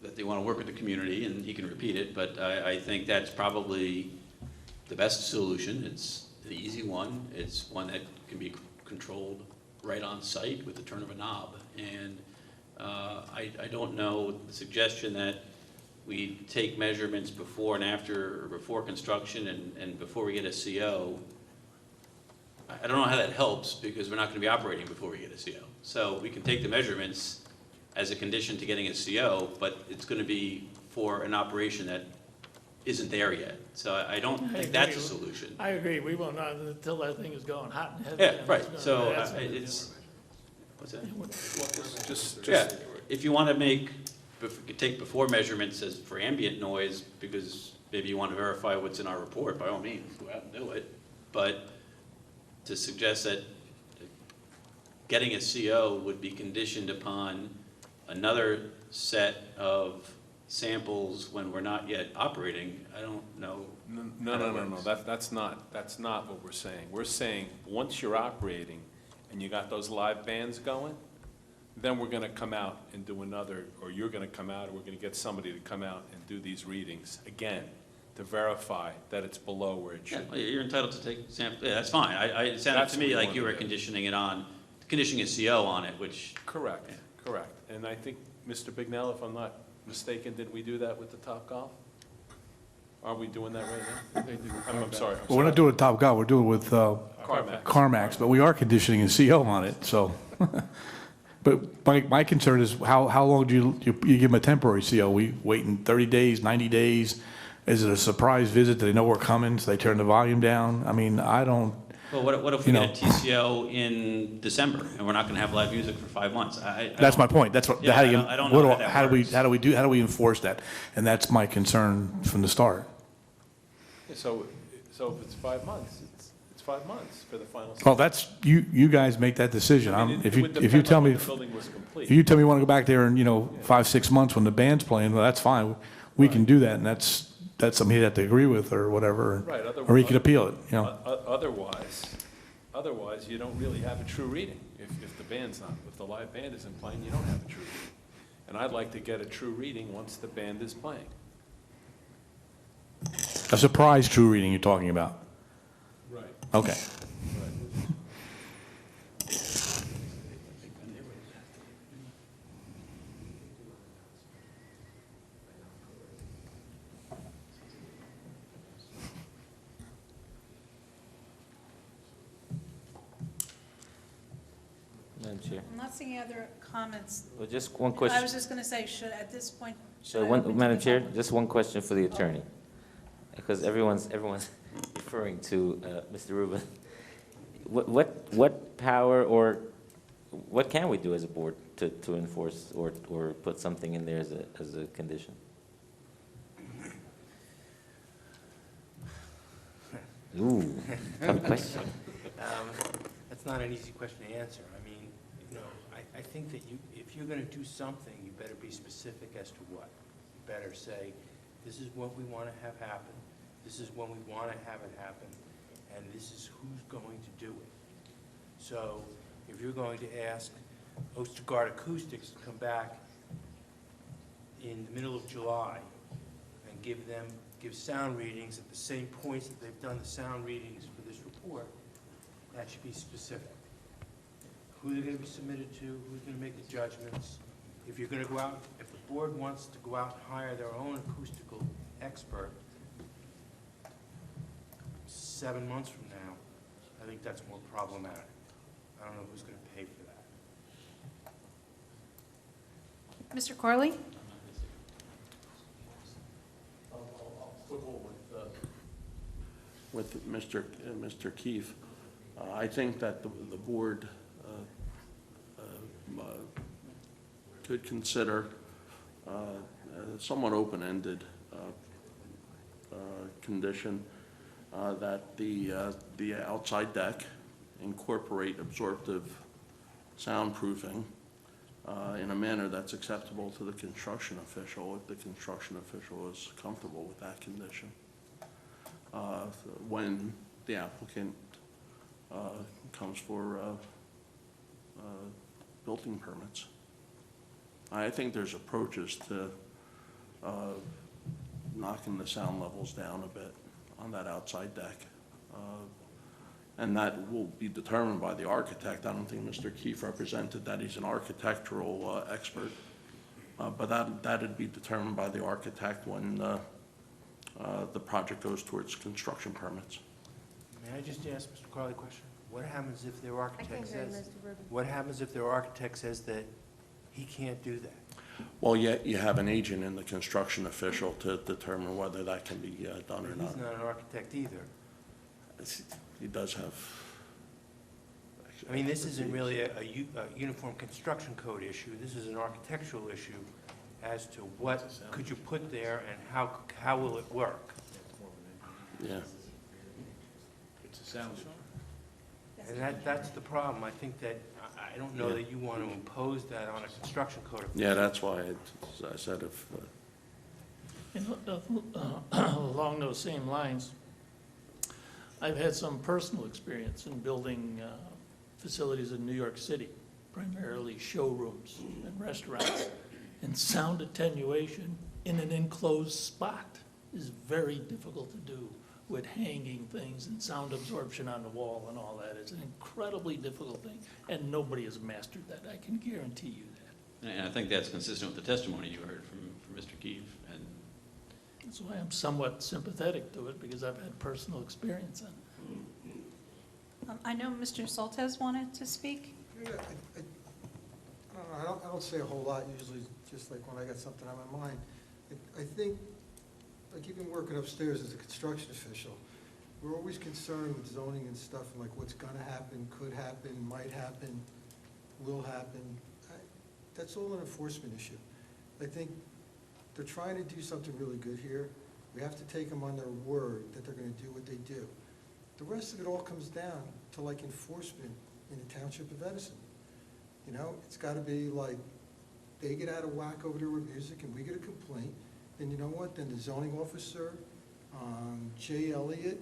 that they want to work with the community, and he can repeat it, but I think that's probably the best solution. It's the easy one. It's one that can be controlled right on site with the turn of a knob. And I don't know the suggestion that we take measurements before and after, or before construction and before we get a CO. I don't know how that helps, because we're not going to be operating before we get a CO. So we can take the measurements as a condition to getting a CO, but it's going to be for an operation that isn't there yet. So I don't think that's a solution. I agree. We will not until that thing is going hot and heavy. Yeah, and right. it's So gonna- that's gonna it's, do what's that? it. Just, Yeah, if you want to make, take before measurements as for ambient noise, because maybe you want to verify what's in our report, by all means, go out and do it. But to suggest that getting a CO would be conditioned upon another set of samples when we're not yet operating, I don't know. No, that's not what we're saying. We're saying, once you're operating and you got those live bands going, then we're gonna come out and do another, or you're gonna come out, or we're gonna get somebody to come out and do these readings again to verify that it's below where it Yeah, should well, be. you're entitled to take samples. Yeah, that's fine. It sounded That's to what me we like wanna you were do. conditioning it on, conditioning a CO on it, which. Correct, Yeah. correct. And I think, Mr. Bignell, if I'm not mistaken, did we do that with the Topgolf? Are we doing that right now? I'm sorry. Well, we're not doing Top Golf, we're doing it with CarMax. CarMax, but we are conditioning a CO on it, so. But my concern is, how long do you give them a temporary CO? We waiting 30 days, 90 days? Is it a surprise visit? Do they know we're coming, so they turn the volume down? I mean, I don't, Well, what if we You get a TCO in December and we're not going to have live music for 5 months? that's my point. That's what, Yeah, how do you, I don't know how that how works. do we enforce that? And that's my concern from the start. Yeah, so if it's 5 months, it's 5 months for the final. Well, that's, you guys make that decision. I mean, If it would you depend tell on me, when the building was complete. if you tell me you want to go back there in, 5, 6 months when the band's playing, well, that's fine. We can do that, and that's something he'd have to agree with or whatever. Right, Or he could appeal it, Otherwise, you don't really have a true reading. If the band's not, if the live band isn't playing, you don't have a true reading. And I'd like to get a true reading once the band is playing. A surprise true reading you're talking about? Right. Okay. Madam Chair. I'm not seeing other comments. Well, just one I question. was just going to say, at this point, should So I open to Madam the Chair, public? just one question for the attorney. Because everyone's referring to Mr. Rubin. What power or what can we do as a board to enforce or put something in there as a condition? Ooh, tough question. That's not an easy question to answer. I mean, I think that if you're gonna do something, you better be specific as to what. You better say, this is what we wanna have happen, this is when we wanna have it happen, and this is who's going to do it. So, if you're going to ask Ostergaard Acoustics to come back in the middle of July and give sound readings at the same points that they've done the sound readings for this report, that should be specific. Who they're gonna be submitted to, who's gonna make the judgments. If you're gonna go out, if the board wants to go out and hire their own acoustical expert 7 months from now, I think that's more problematic. I don't know who's gonna pay for that. Mr. Corley? With Mr. Keefe, I think that the board could consider a somewhat open-ended condition that the outside deck incorporate absorptive soundproofing in a manner that's acceptable to the construction official, if the construction official is comfortable with that condition. When the applicant comes for building permits. I think there's approaches to knocking the sound levels down a bit on that outside deck. And that will be determined by the architect. I don't think Mr. Keefe represented that he's an architectural expert. But that'd be determined by the architect when the project goes towards construction permits. May I just ask Mr. Carley a question? What happens if their architect says, what happens if their architect says that he can't do that? Well, you have an agent in the construction official to determine whether that can be done or not. He's not an architect either. He does have. I mean, this isn't really a uniform construction code issue. This is an architectural issue as to what could you put there and how will it work? Yeah. It's a sound. And that's the problem. I think that, I don't know that you want to impose that on a construction code. Yeah, that's why I said if. Along those same lines, I've had some personal experience in building facilities in New York City, primarily showrooms and restaurants. And sound attenuation in an enclosed spot is very difficult to do with hanging things and sound absorption on the wall and all that. It's an incredibly difficult thing, and nobody has mastered that. I can guarantee you that. And I think that's consistent with the testimony you heard from Mr. Keefe. And That's why I'm somewhat sympathetic to it, because I've had personal experience on it. I know Mr. Soltesz wanted to speak. Yeah, I don't say a whole lot usually, just like when I got something on my mind. I think, like even working upstairs as a construction official, we're always concerned with zoning and stuff, and like what's gonna happen, could happen, might happen, will happen. That's all an enforcement issue. I think they're trying to do something really good here. We have to take them on their word that they're gonna do what they do. The rest of it all comes down to like enforcement in the township of Edison. You know, it's gotta be like, they get out of whack over there with music and we get a complaint, then you know what, then the zoning officer, Jay Elliott,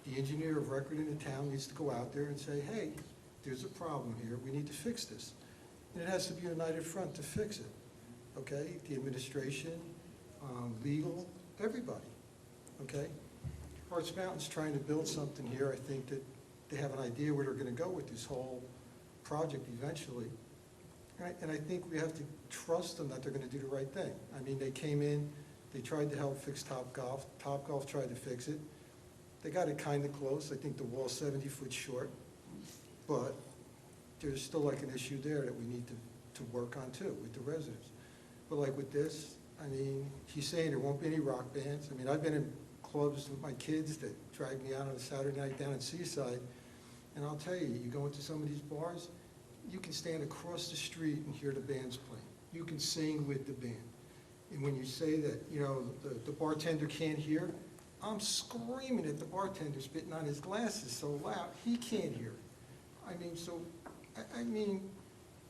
the engineer of record in the town needs to go out there and say, hey, there's a problem here, we need to fix this. And it has to be a united front to fix it, okay? The administration, legal, everybody, okay? Harts Mountain's trying to build something here. I think that they have an idea where they're gonna go with this whole project eventually. And I think we have to trust them that they're gonna do the right thing. I mean, they came in, they tried to help fix Topgolf. Topgolf tried to fix it. They got it kinda close. I think the wall's 70 foot short. But there's still like an issue there that we need to work on too with the residents. But like with this, I mean, he's saying there won't be any rock bands. I mean, I've been in clubs with my kids that drag me out on a Saturday night down in Seaside, and I'll tell you, you go into some of these bars, you can stand across the street and hear the bands playing. You can sing with the band. And when you say that, you know, the bartender can't hear, I'm screaming at the bartender spitting on his glasses so loud, he can't hear. I mean, so I mean,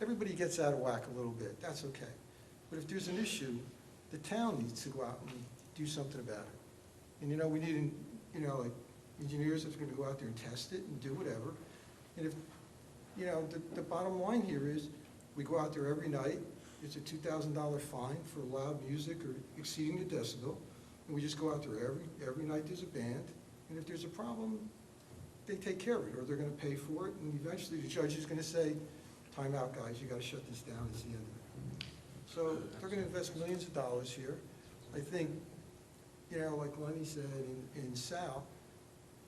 everybody gets out of whack a little bit, that's okay. But if there's an issue, the town needs to go out and do something about it. And, you know, we need, you know, like, engineers that's gonna go out there and test it and do whatever. And if, you know, the bottom line here is, we go out there every night, it's a $2,000 fine for loud music or exceeding the decibel, and we just go out there every night there's a band, and if there's a problem, they take care of it, or they're gonna pay for it, and eventually the judge is gonna say, time out, guys, you gotta shut this down, it's the end of it. So they're gonna invest millions of dollars here. I think, you know, like Lenny said in Sal,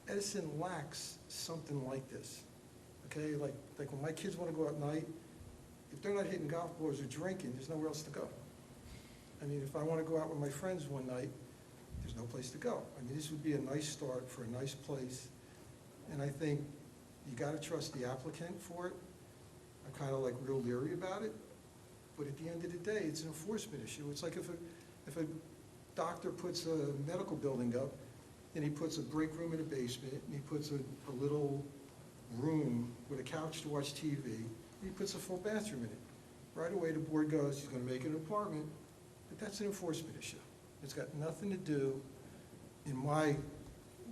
Edison lacks something like this, okay? Like when my kids wanna go at night, if they're not hitting golf balls or drinking, there's nowhere else to go. I mean, if I wanna go out with my friends one night, there's no place to go. I mean, this would be a nice start for a nice place, and I think you gotta trust the applicant for it. I'm kinda like real leery about it, but at the end of the day, it's an enforcement issue. It's like if a doctor puts a medical building up, and he puts a break room in the basement, and he puts a little room with a couch to watch TV, and he puts a full bathroom in it. Right away, the board goes, he's gonna make it an apartment, but that's an enforcement issue. It's got nothing to do, in my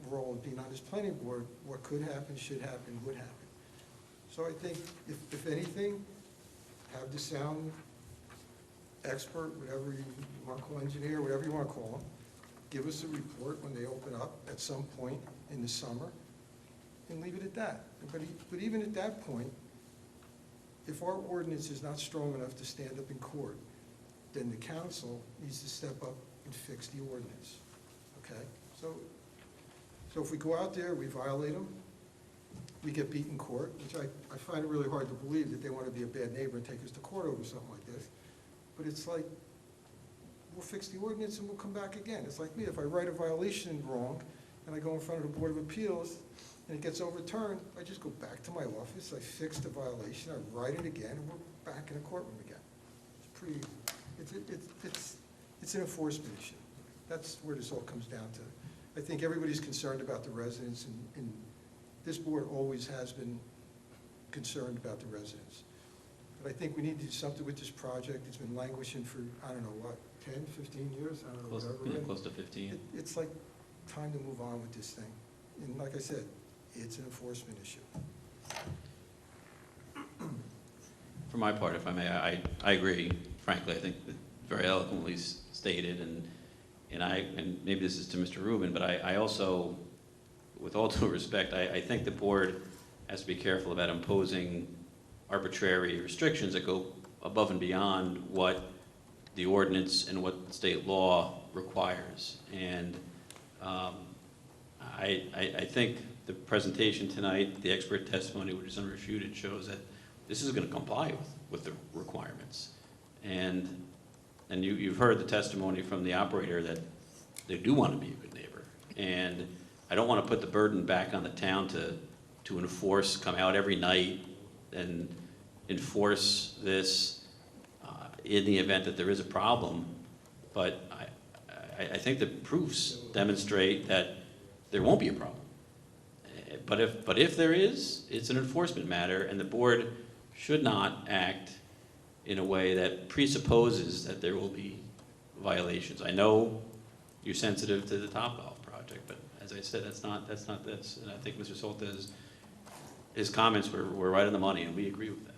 role of being on this planning board, what could happen, should happen, would happen. So I think, if anything, have the sound expert, whatever you want to call engineer, whatever you want to call them, give us a report when they open up at some point in the summer, and leave it at that. But even at that point, if our ordinance is not strong enough to stand up in court, then the council needs to step up and fix the ordinance, okay? So if we go out there, we violate them, we get beat in court, which I find it really hard to believe that they want to be a bad neighbor and take us to court over something like this. But it's like, we'll fix the ordinance and we'll come back again. It's like me, if I write a violation wrong and I go in front of the Board of Appeals and it gets overturned, I just go back to my office, I fix the violation, I write it again, and we're back in the courtroom again. It's pretty, it's an enforcement issue. That's where this all comes down to. I think everybody's concerned about the residents, and this board always has been concerned about the residents. But I think we need to do something with this project. It's been languishing for, I don't know what, 10, 15 years? I don't know, whatever. Close to 15. It's like time to move on with this thing. And like I said, it's an enforcement issue. For my part, if I may, I agree, frankly. I think that very eloquently stated, and maybe this is to Mr. Rubin, but I also, with all due respect, I think the board has to be careful about imposing arbitrary restrictions that go above and beyond what the ordinance and what state law requires. And I think the presentation tonight, the expert testimony, which is unrefuted, shows that this is going to comply with the requirements. And you've heard the testimony from the operator that they do want to be a good neighbor. And I don't want to put the burden back on the town to enforce, come out every night and enforce this in the event that there is a problem. But I think the proofs demonstrate that there won't be a problem. But if there is, it's an enforcement matter, and the board should not act in a way that presupposes that there will be violations. I know you're sensitive to the Topgolf project, but as I said, that's not this. And I think Mr. Soltis, his comments were right on the money, and we agree with that.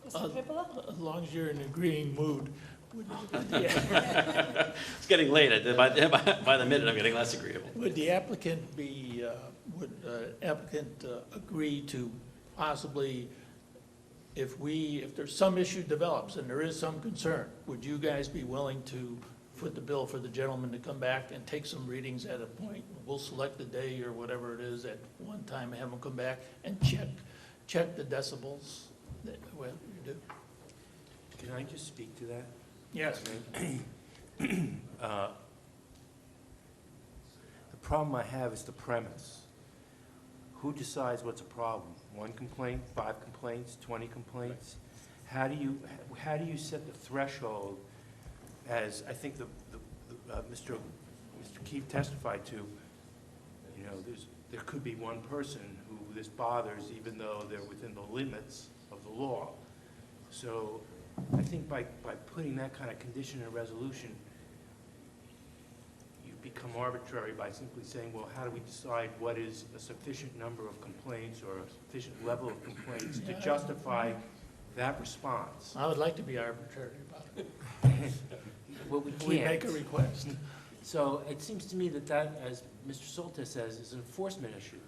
Mr. Pippola? As long as you're in an agreeing mood. It's getting late. By the minute, I'm getting less agreeable. Would the applicant agree to possibly, if there's some issue develops and there is some concern, would you guys be willing to foot the bill for the gentleman to come back and take some readings at a point? We'll select the day or whatever it is at one time, have him come back and check the decibels that, well, you do. Can I just speak to that? Yes. The problem I have is the premise. Who decides what's a problem? 1 complaint, 5 complaints, 20 complaints? How do you set the threshold, as I think Mr. Keefe testified to? You know, there could be one person who this bothers, even though they're within the limits of the law. So I think by putting that kind of condition in a resolution, you become arbitrary by simply saying, well, how do we decide what is a sufficient number of complaints or a sufficient level of complaints to justify that response? I would like to be arbitrary about it. Well, we can't. We make a request. So it seems to me that, as Mr. Soltis says, is an enforcement issue.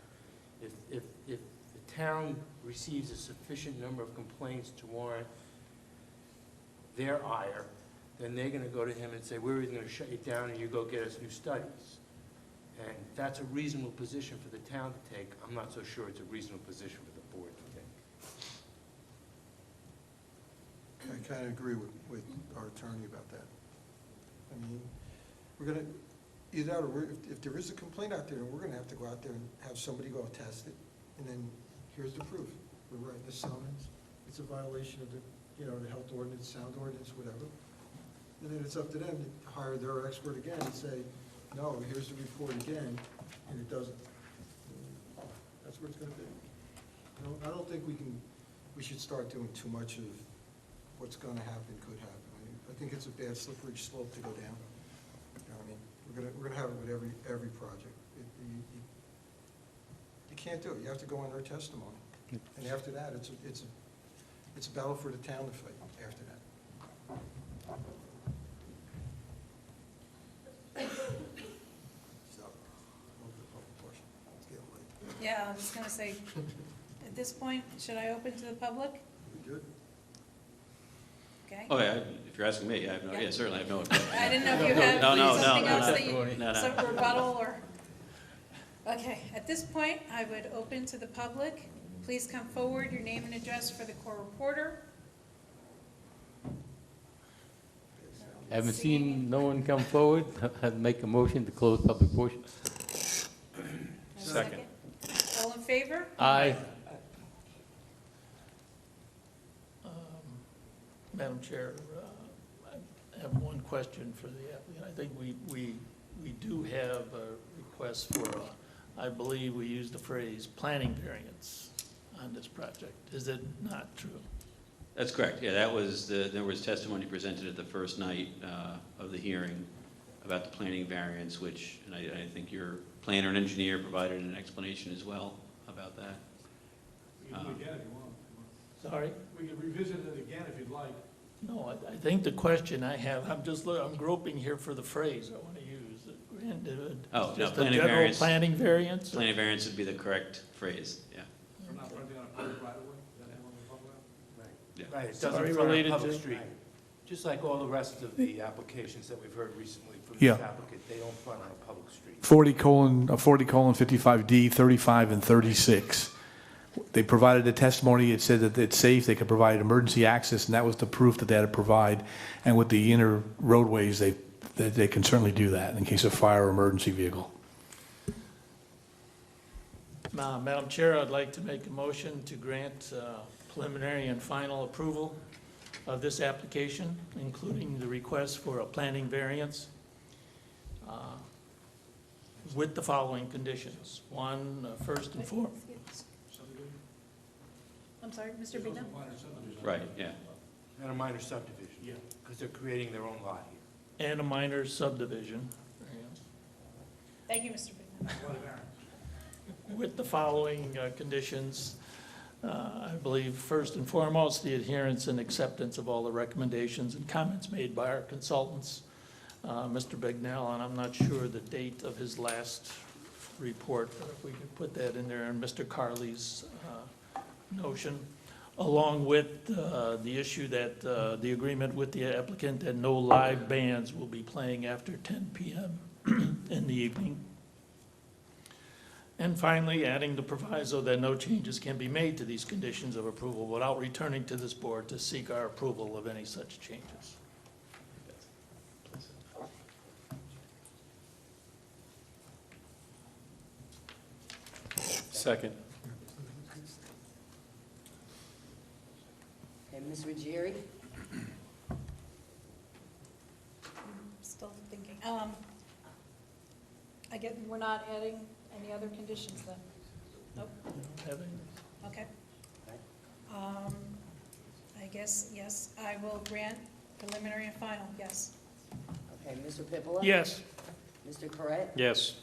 If the town receives a sufficient number of complaints to warrant their ire, then they're gonna go to him and say, we're either gonna shut you down or you go get us new studies. And that's a reasonable position for the town to take. I'm not so sure it's a reasonable position for the board to take. I kind of agree with our attorney about that. I mean, we're gonna, either, if there is a complaint out there, then we're gonna have to go out there and have somebody go test it, and then here's the proof. We're writing a summons, it's a violation of the, the health ordinance, sound ordinance, whatever. And then it's up to them to hire their expert again and say, no, here's the report again, and it doesn't. That's where it's gonna be. I don't think we should start doing too much of what's gonna happen, could happen. I think it's a bad slippery slope to go down. I mean, we're gonna have it with every project. You can't do it. You have to go on their testimony. And after that, it's a battle for the town to fight after that. So, over the public portion. It's getting late. Yeah, I was gonna say, at this point, should I open to the public? We good? Okay. Oh, yeah, if you're asking me, I have no, yeah, certainly, I have no objection. I didn't know if you had No, no, something no, else no, that you, no, no. some rebuttal or, okay, at this point, I would open to the public. Please come forward, your name and address for the court reporter. Haven't seen no one come forward. I'd make a motion to close public portion. A second. All in favor? Aye. Madam Chair, I have one question for the applicant. I think we do have a request for, I believe we used the phrase planning variance on this project. Is it not true? That's correct, yeah, there was testimony presented at the first night of the hearing about the planning variance, which, and I think your planner and engineer provided an explanation as well about that. We can do it again if you want. Sorry? We can revisit it again if you'd like. No, I think the question I have, I'm groping here for the phrase I want to use. Oh, no, Just a planning general variance. planning variance? Planning variance would be the correct phrase, yeah. For not fronting on a public right of way, is that what we're talking about? Yeah. Right, it Sorry, doesn't front on related a public to- street. Just like all the rest of the applications that we've heard recently from Yeah. this applicant, they don't front on a public street. 40:55D, 35 and 36. They provided a testimony, it said that it's safe, they could provide emergency access, and that was the proof that they had to provide. And with the inner roadways, they can certainly do that in case of fire or emergency vehicle. Madam Chair, I'd like to make a motion to grant preliminary and final approval of this application, including the request for a planning variance with the following conditions. One, first and foremost. I'm sorry, Mr. Bignon? Right, yeah. And a minor subdivision. Yeah. Because they're creating their own lot here. And a minor subdivision. Thank you, Mr. Bignon. With the following conditions, I believe, first and foremost, the adherence and acceptance of all the recommendations and comments made by our consultants, Mr. Bignell, and I'm not sure the date of his last report, but if we could put that in there, and Mr. Carley's notion, along with the issue that the agreement with the applicant that no live bands will be playing after 10 p.m. in the evening. And finally, adding the proviso that no changes can be made to these conditions of approval without returning to this board to seek our approval of any such changes. Second. And Ms. Ruggieri? Still thinking. I get, we're not adding any other conditions then? Nope, Have any? okay. I guess, yes, I will grant preliminary and final, yes. Okay, Mr. Pippola? Yes. Mr. Corret? Yes.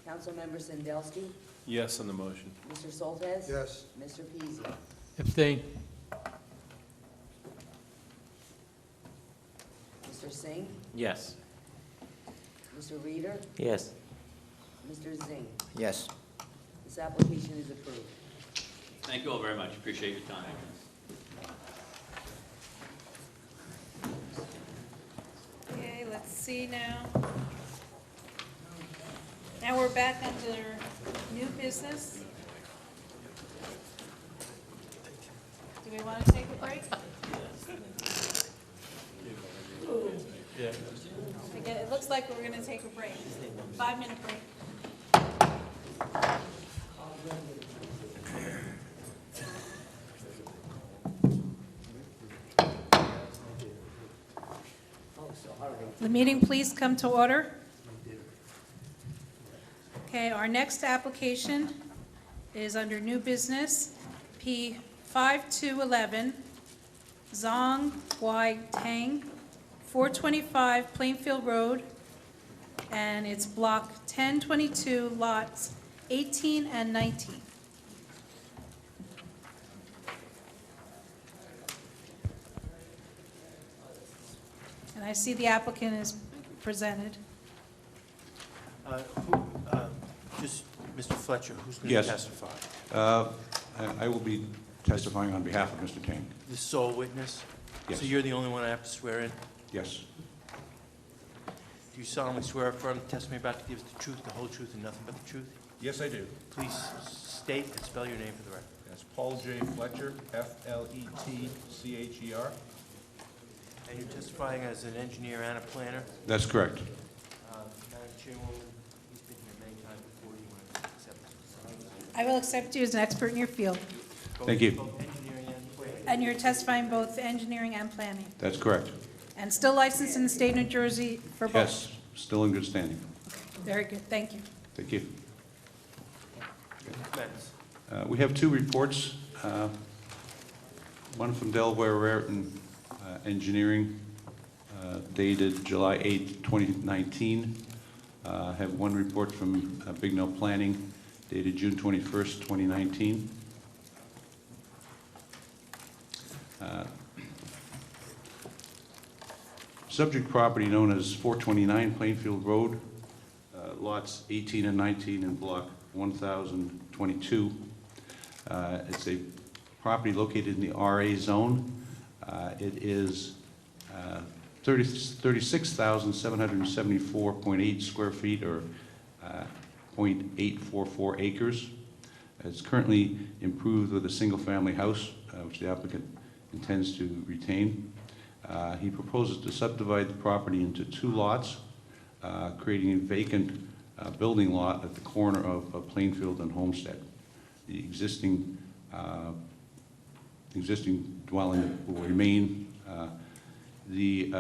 Councilmember Sandelsky? Yes on the motion. Mr. Soltes? Yes. Mr. Pizzi? Abstain. Mr. Singh? Yes. Mr. Reader? Yes. Mr. Zing? Yes. This application is approved. Thank you all very much. Appreciate your time. Okay, let's see now. Now we're back under new business. Do we want to take a break? Again, it looks like we're going to take a break. 5-minute break. The meeting, please come to order. Okay, our next application is under new business, P 5211, Zong Wai Tang, 425 Plainfield Road, and it's block 1022, lots 18 and 19. And I see the applicant is presented. Just, Mr. Fletcher, who's going Yes. to testify? I will be testifying on behalf of Mr. Tang. The sole witness? Yes. So you're the only one I have to swear in? Yes. Do you solemnly swear affirm the testimony about to give us the truth, the whole truth, and nothing but the truth? Yes, I do. Please state and spell your name for the record. That's Paul J. Fletcher, F-L-E-T-C-H-E-R. And you're testifying as an engineer and a planner? That's correct. Madam Chairwoman, he's been here many times before. You want to accept this? I will accept you as an expert in your field, Thank you. Both engineering and planning? and you're testifying both engineering and planning, That's correct. and still licensed in the state of New Jersey for both? Yes, still in good standing. Very good, thank you. Thank you. Commence. We have two reports, one from Delaware Raritan Engineering dated July 8, 2019. I have one report from Bignell Planning dated June 21st, 2019. Subject property known as 429 Plainfield Road, lots 18 and 19 in block 1022. It's a property located in the RA zone. It is 36,774.8 square feet, or 0.844 acres. It's currently improved with a single-family house, which the applicant intends to retain. He proposes to subdivide the property into two lots, creating a vacant building lot at the corner of Plainfield and Homestead. The existing dwelling will remain. The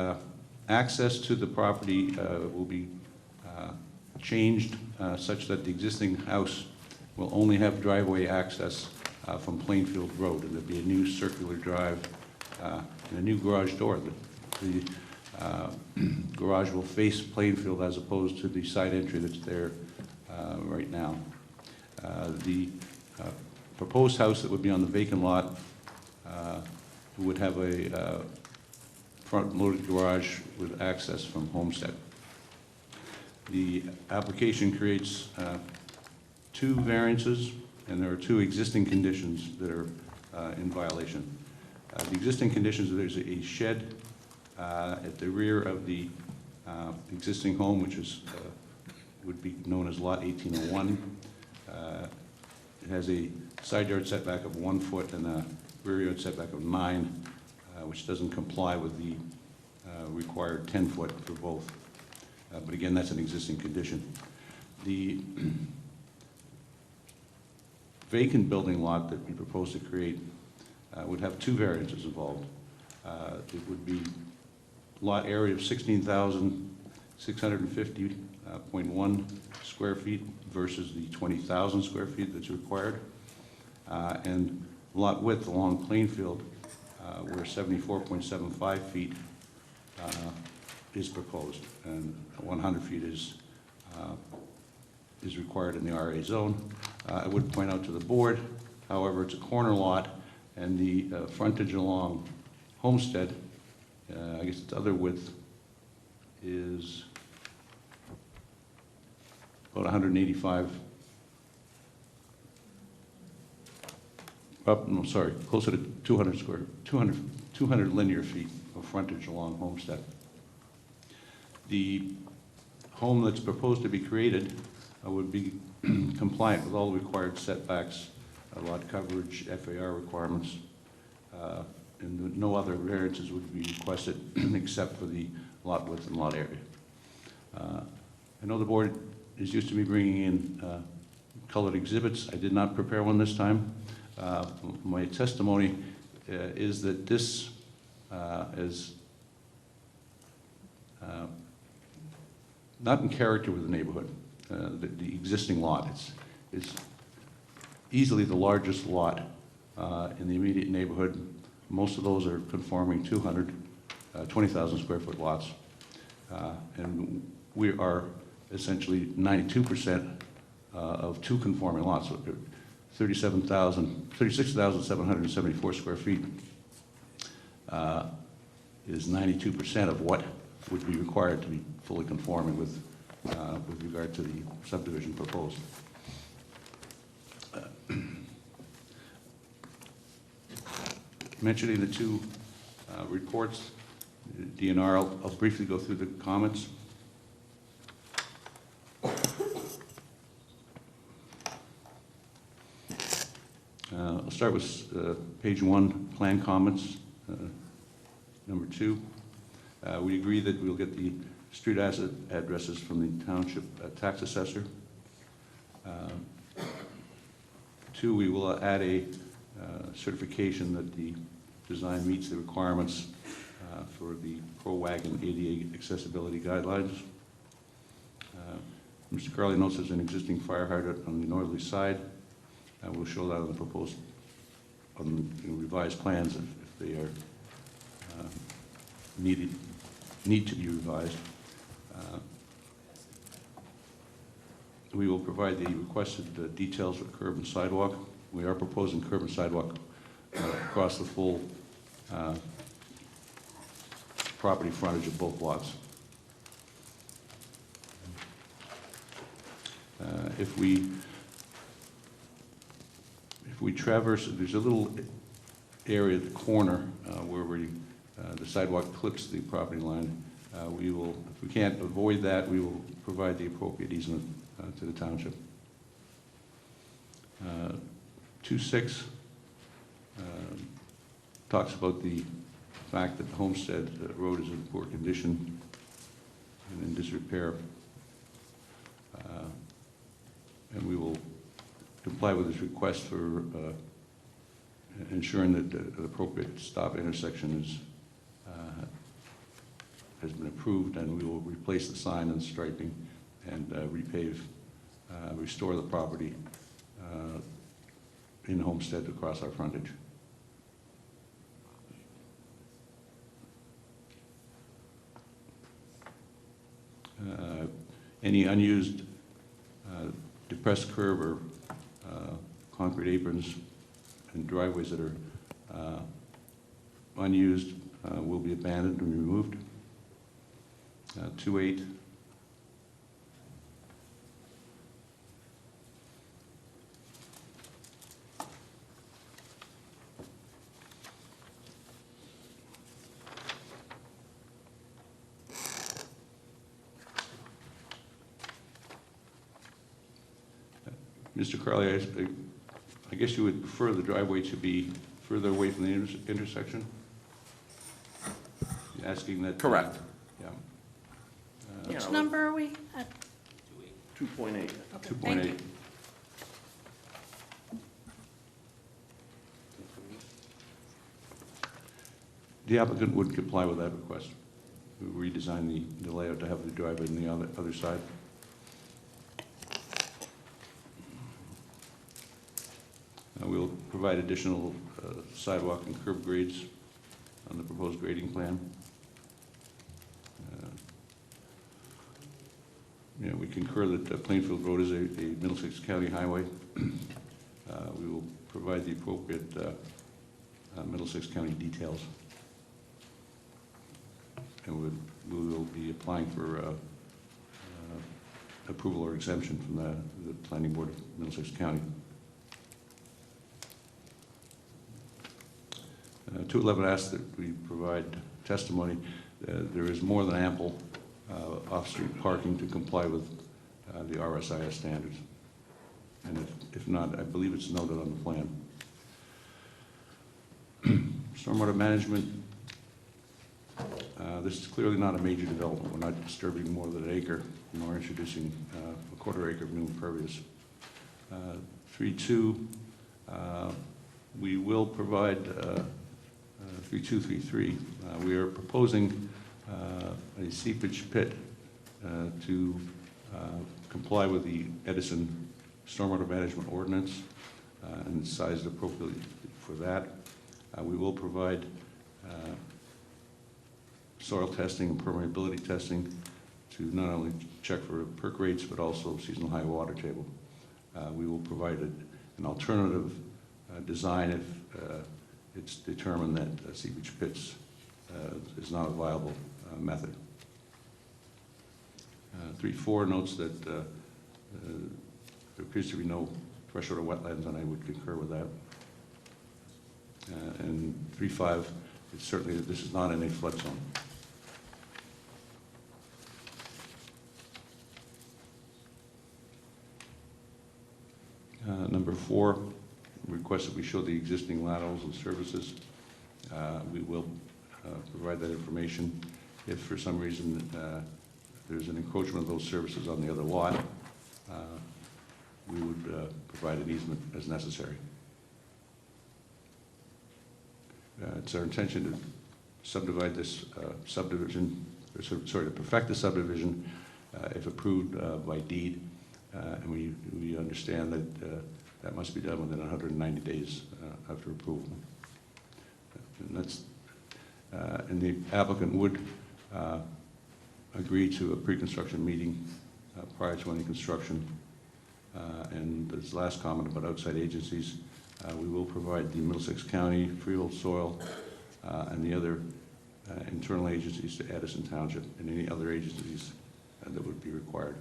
access to the property will be changed such that the existing house will only have driveway access from Plainfield Road, and there'll be a new circular drive and a new garage door. The garage will face Plainfield as opposed to the side entry that's there right now. The proposed house that would be on the vacant lot would have a front-loaded garage with access from Homestead. The application creates two variances, and there are two existing conditions that are in violation. The existing conditions, there's a shed at the rear of the existing home, which is would be known as Lot 1801. It has a side yard setback of 1 foot and a rear yard setback of 9, which doesn't comply with the required 10 foot for both. But again, that's an existing condition. The vacant building lot that we propose to create would have two variances involved. It would be lot area of 16,650.1 square square feet versus the 20,000 square feet that's required. And lot width along Plainfield, where 74.75 feet is proposed, and 100 feet is required in the RA zone. I would point out to the board, however, it's a corner lot, and the frontage along Homestead, I guess its other width is about 185, closer to 200 linear feet of frontage along Homestead. The home that's proposed to be created would be compliant with all the required setbacks, lot coverage, FAR requirements, and no other variances would be requested except for the lot width and lot area. I know the board is used to me bringing in colored exhibits. I did not prepare one this time. My testimony is that this is not in character with the neighborhood. The existing lot is easily the largest lot in the immediate neighborhood. Most of those are conforming 20,000 square foot lots. And we are essentially 92% of two conforming lots. So 36,774 square feet is 92% of what would be required to be fully conforming with regard to the subdivision proposed. Mentioning the two reports, DNR, I'll briefly go through the comments. I'll start with page 1, plan comments. Number 2, we agree that we'll get the street asset addresses from the township tax assessor. 2, we will add a certification that the design meets the requirements for the pro-wagon ADA accessibility guidelines. Mr. Carley notes there's an existing fire hydrant on the northerly side. We'll show that on the proposed, on the revised plans if they are need to be revised. We will provide the requested details for curb and sidewalk. We are proposing curb and sidewalk across the full property frontage of both lots. If we traverse, there's a little area at the corner where the sidewalk clips the property line. We will, if we can't avoid that, we will provide the appropriate easement to the township. 2.6 talks about the fact that the Homestead Road is in poor condition and in disrepair. And we will comply with his request for ensuring that the appropriate stop intersection has been approved, and we will replace the sign and striping and repave, restore the property in Homestead across our frontage. Any unused depressed curb or concrete aprons and driveways that are unused will be abandoned and removed. 2.8. Mr. Crowley, I guess you would prefer the driveway to be further away from the intersection? You're asking that? Correct. Yeah. Which number are we at? 2.8. Okay, 2.8. thank you. The applicant would comply with that request. We redesign the layout to have the driveway on the other side. provide additional sidewalk and curb grades on the proposed grading plan. We concur that Plainfield Road is a Middlesex County highway. We will provide the appropriate Middlesex County details. And we will be applying for approval or exemption from the Planning Board of Middlesex County. 211 asks that we provide testimony. There is more than ample off-street parking to comply with the RSIS standards. And if not, I believe it's noted on the plan. Stormwater management, this is clearly not a major development. We're not disturbing more than an acre, nor introducing a quarter acre of new impervious. 3.2, we will provide 3233. We are proposing a seepage pit to comply with the Edison Stormwater Management Ordinance and sized appropriately for that. We will provide soil testing and permeability testing to not only check for perk rates but also seasonal high water table. We will provide an alternative design if it's determined that seepage pits is not a viable method. 3.4 notes that there appears to be no freshwater wetlands, and I would concur with that. And 3.5, it's certainly that this is not in a flood zone. Number 4, request that we show the existing laterals and services. We will provide that information. If for some reason there's an encroachment of those services on the other lot, we would provide an easement as necessary. It's our intention to subdivide this subdivision, or sorry, to perfect the subdivision if approved by deed. And we understand that that must be done within 190 days after approval. And that's, and the applicant would agree to a pre-construction meeting prior to any construction. And this last comment about outside agencies, we will provide the Middlesex County, Freehold Soil, and the other internal agencies to Edison Township and any other agencies that would be required.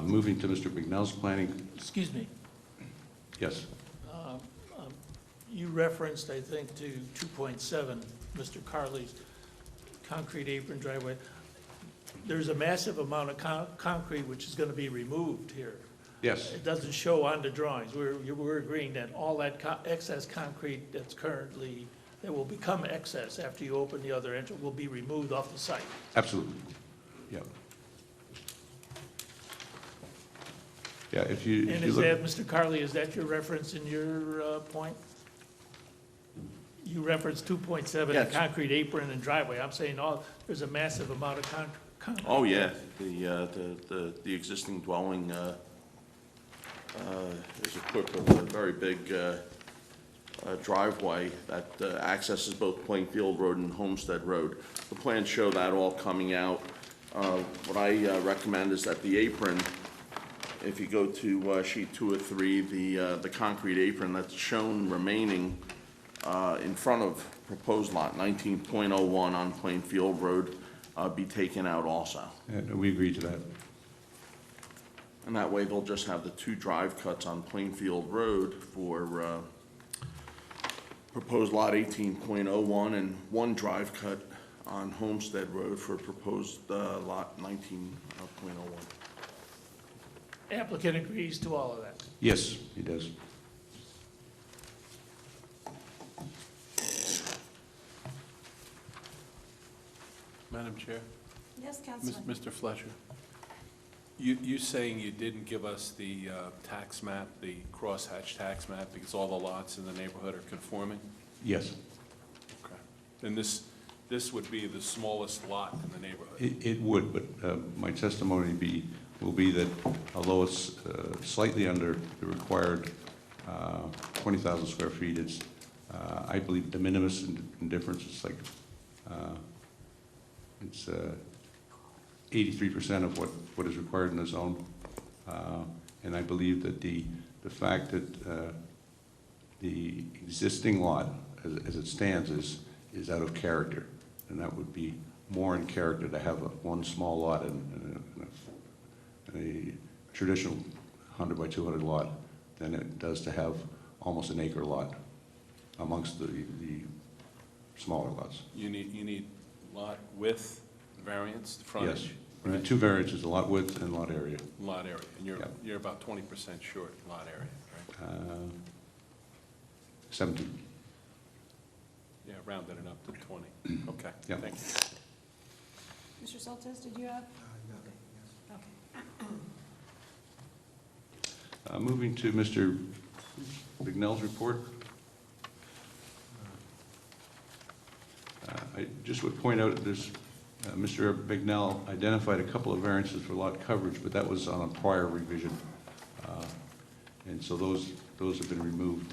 Moving to Mr. Bignell's planning. Excuse me. Yes. You referenced, I think, to 2.7, Mr. Carley's concrete apron driveway. There's a massive amount of concrete which is going to be removed here. Yes. It doesn't show on the drawings. We're agreeing that all that excess concrete that's currently, that will become excess after you open the other entrance, will be removed off the site. Absolutely. Yeah. Yeah, if you And is look, that, Mr. Carley, is that your reference in your point? You referenced 2.7, Yes. concrete apron and driveway. I'm saying there's a massive amount of concrete. Oh, yeah, the existing dwelling is equipped with a very big driveway that accesses both Plainfield Road and Homestead Road. The plans show that all coming out. What I recommend is that the apron, if you go to sheet 2 of 3, the concrete apron that's shown remaining in front of proposed lot 19.01 on Plainfield Road be taken out also. we agree to that. And that way they'll just have the 2 drive cuts on Plainfield Road for proposed lot 18.01 and 1 drive cut on Homestead Road for proposed lot 19.01. Applicant agrees to all of that. Yes, he does. Madam Chair? Yes, Councilman. Mr. Fletcher? You saying you didn't give us the tax map, the crosshatch tax map, because all the lots in the neighborhood are conforming? Yes. Okay. And this would be the smallest lot in the neighborhood? It would, but my testimony would be will be that although it's slightly under the required 20,000 square feet, it's, I believe, de minimis in difference. It's like, it's 83% of what is required in the zone. And I believe that the fact that the existing lot, as it stands, is out of character. And that would be more in character to have one small lot in a traditional 100 by 200 lot than it does to have almost an acre lot amongst the smaller lots. You need lot width variance, frontage? Yes. You need two variances, a lot width and lot area. Lot area, and Yep. you're about 20% short lot area, right? 17. Yeah, rounded it up to 20. Okay, Yep. thank you. Mr. Soltis, did you have? Okay. Moving to Mr. Bignell's report. I just would point out this, Mr. Bignell identified a couple of variances for lot coverage, but that was on a prior revision. And so those have been removed.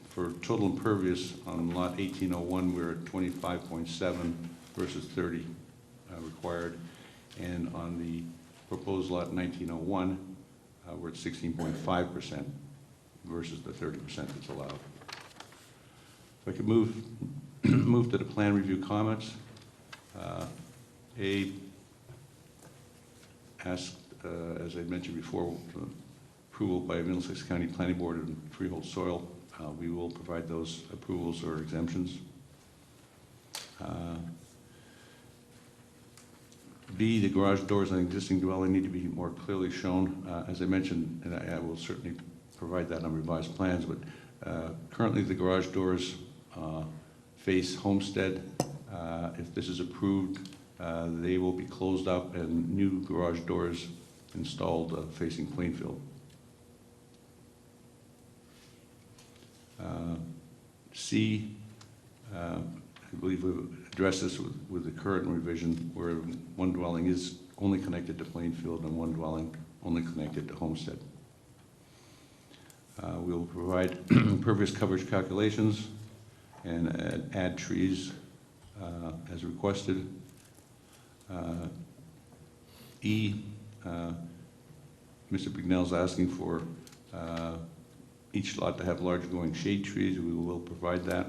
For total impervious on lot 1801, we're at 25.7 versus 30 required. And on the proposed lot 1901, we're at 16.5% versus the 30% that's allowed. If I could move to the plan review comments. A asked, as I mentioned before, approval by Middlesex County Planning Board and freehold soil. We will provide those approvals or exemptions. B, the garage doors on existing dwelling need to be more clearly shown. As I mentioned, and I will certainly provide that on revised plans, but currently the garage doors face Homestead. If this is approved, they will be closed up and new garage doors installed facing Plainfield. C, I believe we've addressed this with the current revision, where one dwelling is only connected to Plainfield and one dwelling only connected to Homestead. We will provide impervious coverage calculations and add trees as requested. E, Mr. Bignell's asking for each lot to have large growing shade trees. We will provide that.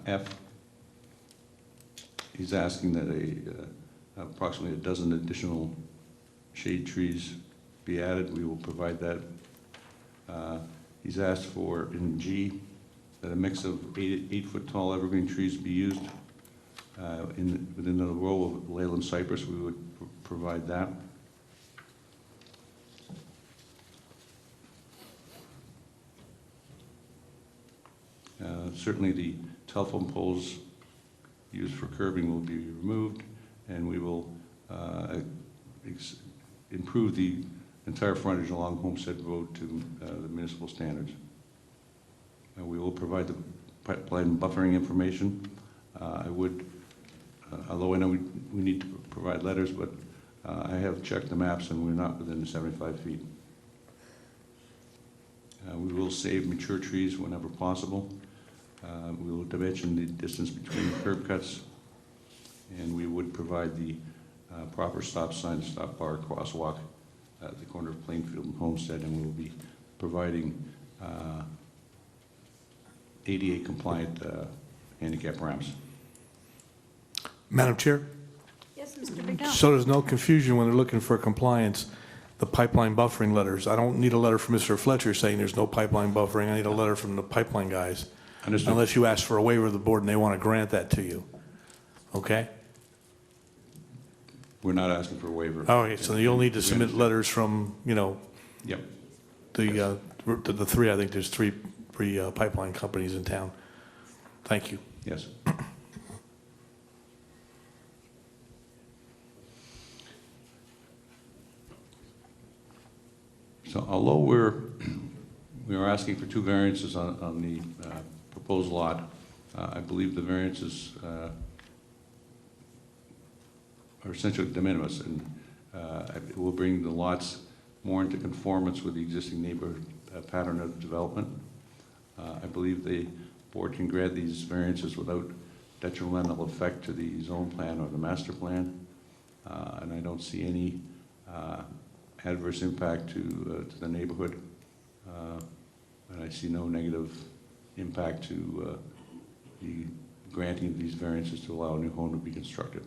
F, he's asking that approximately a dozen additional shade trees be added. We will provide that. He's asked for, in G, that a mix of 8-foot tall evergreen trees be used within the row of Leyland cypress. We would provide that. Certainly the telephone poles used for curbing will be removed, and we will improve the entire frontage along Homestead Road to the municipal standards. We will provide the pipeline buffering information. I would, although I know we need to provide letters, but I have checked the maps and we're not within the 75 feet. We will save mature trees whenever possible. We will dimension the distance between curb cuts, and we would provide the proper stop sign, stop bar, crosswalk at the corner of Plainfield and Homestead, and we will be providing ADA compliant handicap ramps. Madam Chair? Yes, Mr. Bignell? So there's no confusion when they're looking for compliance, the pipeline buffering letters. I don't need a letter from Mr. Fletcher saying there's no pipeline buffering. I need a letter from the pipeline guys. Understood. Unless you ask for a waiver of the board and they want to grant that to you. Okay? We're not asking for a waiver. All right, so you'll need to submit letters from, you know, Yep. the three, I think there's three pipeline companies in town. Thank you. Yes. So although we are asking for two variances on the proposed lot, I believe the variances are essentially de minimis, and It will bring the lots more into conformance with the existing neighborhood pattern of development. I believe the board can grant these variances without detrimental effect to the zone plan or the master plan, and I don't see any adverse impact to the neighborhood, and I see no negative impact to the granting of these variances to allow a new home to be constructed.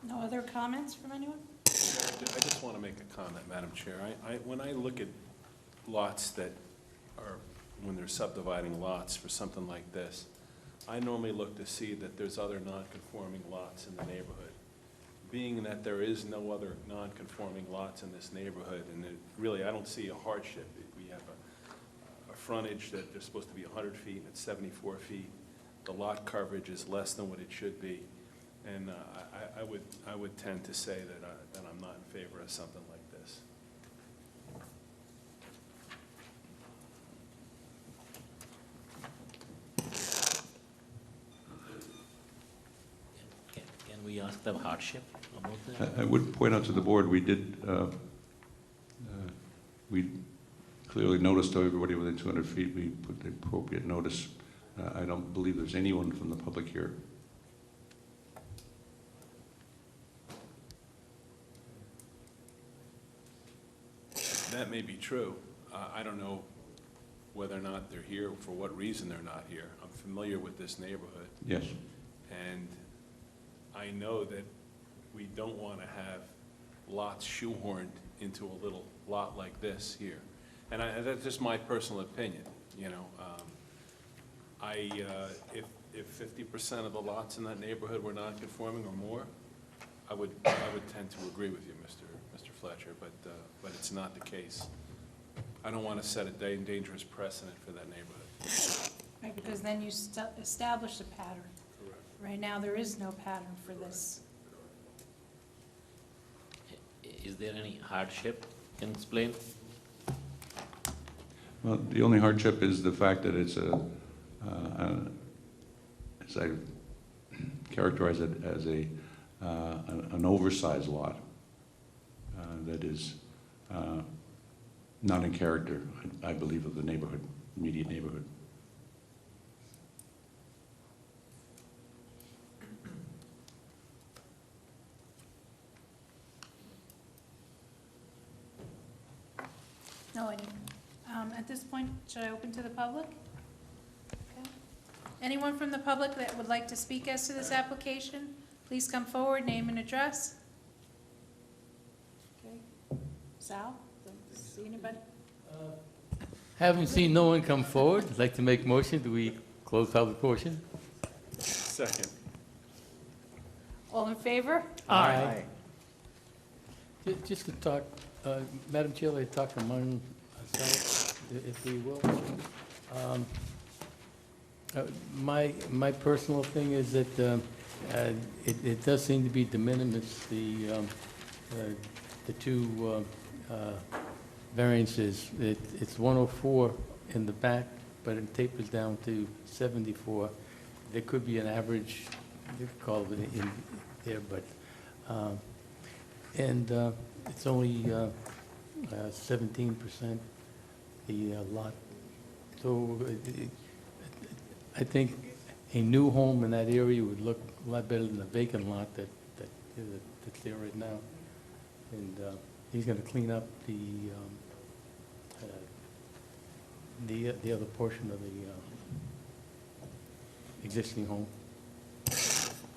No other comments from anyone? I just want to make a comment, Madam Chair. When I look at lots that are, when they're subdividing lots for something like this, I normally look to see that there's other non-conforming lots in the neighborhood. Being that there is no other non-conforming lots in this neighborhood, and really, I don't see a hardship. We have a frontage that they're supposed to be 100 feet, and it's 74 feet. The lot coverage is less than what it should be. And I would tend to say that I'm not in favor of something like this. Can we ask them hardship about that? I would point out to the board, we clearly noticed to everybody within 200 feet, we put the appropriate notice. I don't believe there's anyone from the public here. That may be true. I don't know whether or not they're here, for what reason they're not here. I'm familiar with this neighborhood. Yes. And I know that we don't want to have lots shoehorned into a little lot like this here. And that's just my personal opinion, you know. If 50% of the lots in that neighborhood were non-conforming or more, I would tend to agree with you, Mr. Fletcher, but it's not the case. I don't want to set a dangerous precedent for that neighborhood. Right, because then you establish a pattern. Correct. Right now, there is no pattern for this. Is there any hardship? Can you explain? Well, the only hardship is the fact that it's as I characterize it, as an oversized lot that is not in character, I believe, of the neighborhood, immediate neighborhood. No, at this point, should I open to the public? Okay. Anyone from the public that would like to speak as to this application, please come forward, name and address. Okay. Sal, don't see anybody? Having seen no one come forward, I'd like to make a motion. Do we close public portion? Second. All in favor? Aye. Just to talk, Madam Chair, I talk among ourselves, if we will. My personal thing is that it does seem to be de minimis, the two variances. It's 104 in the back, but it tapers down to 74. There could be an average, you could call it in there, but, it's only 17% the lot. So I think a new home in that area would look a lot better than the vacant lot that's there right now. And he's going to clean up the other portion of the existing home.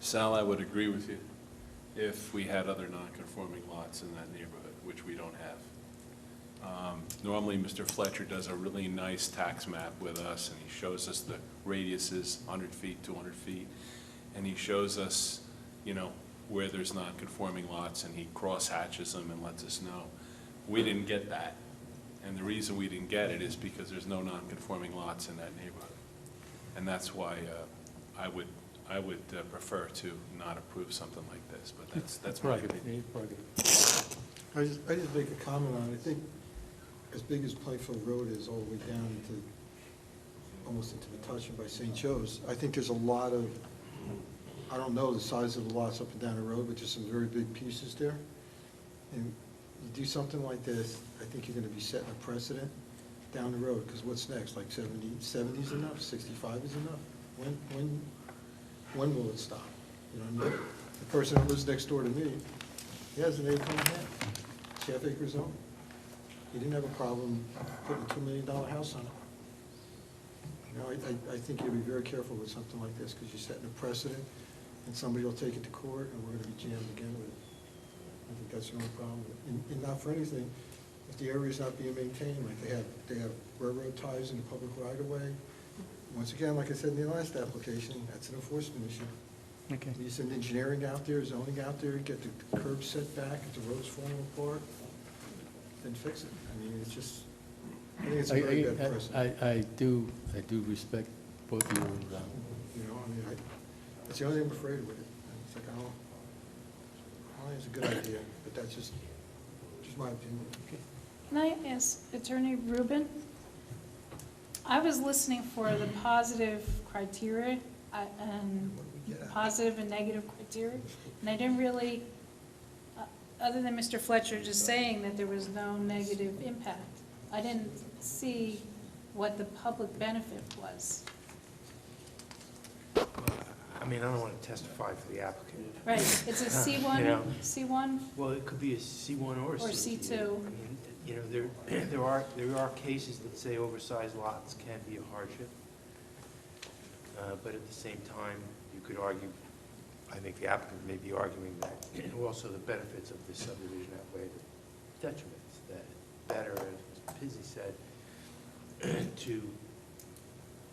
Sal, I would agree with you if we had other non-conforming lots in that neighborhood, which we don't have. Normally, Mr. Fletcher does a really nice tax map with us, and he shows us the radiuses, 100 feet, 200 feet, and he shows us, you know, where there's non-conforming lots, and he cross-hatches them and lets us know. We didn't get that, and the reason we didn't get it is because there's no non-conforming lots in that neighborhood. And that's why I would I would prefer to not approve something like this, but that's my Prerogative, opinion. prerogative. I just make a comment on it. I think as big as Plainfield Road is all the way down into, almost into the touching by St. Joe's, I think there's a lot of, I don't know the size of the lots up and down the road, but there's some very big pieces there. And you do something like this, I think you're gonna be setting a precedent down the road, because what's next, like 70 is enough, 65 is enough? When will it stop? You know what I mean? The person that lives next door to me, he has an acre and a half acre zone. He didn't have a problem putting a $2 million house on it. You know, I think you'll be very careful with something like this, because you're setting a precedent, and somebody will take it to court, and we're gonna be jammed again with it. I think that's the only problem. And not for anything, if the area's not being maintained, like they have railroad ties in the public right of way. Once again, like I said in the last application, that's an enforcement issue. Okay. You send engineering out there, zoning out there, get the curbs set back, if the road's falling apart, then fix it. I mean, it's just, I think it's a very bad precedent. I do respect both of you. You know, I mean, that's the only thing I'm afraid of with it. It's like, I don't think it's a good idea, but that's just my opinion. Can I ask Attorney Rubin? I was listening for the positive criteria and positive and negative criteria, and I didn't really, other than Mr. Fletcher just saying that there was no negative impact, I didn't see what the public benefit was. I mean, I don't want to testify for the applicant. Right, it's a C1, You know. C1 Well, it could be a C1 or a or C2. C2. I mean, you know, there are cases that say oversized lots can be a hardship. But at the same time, you could argue, I think the applicant may be arguing that also the benefits of this subdivision outweigh the detriments, that better, as Mr. Pizzi said, to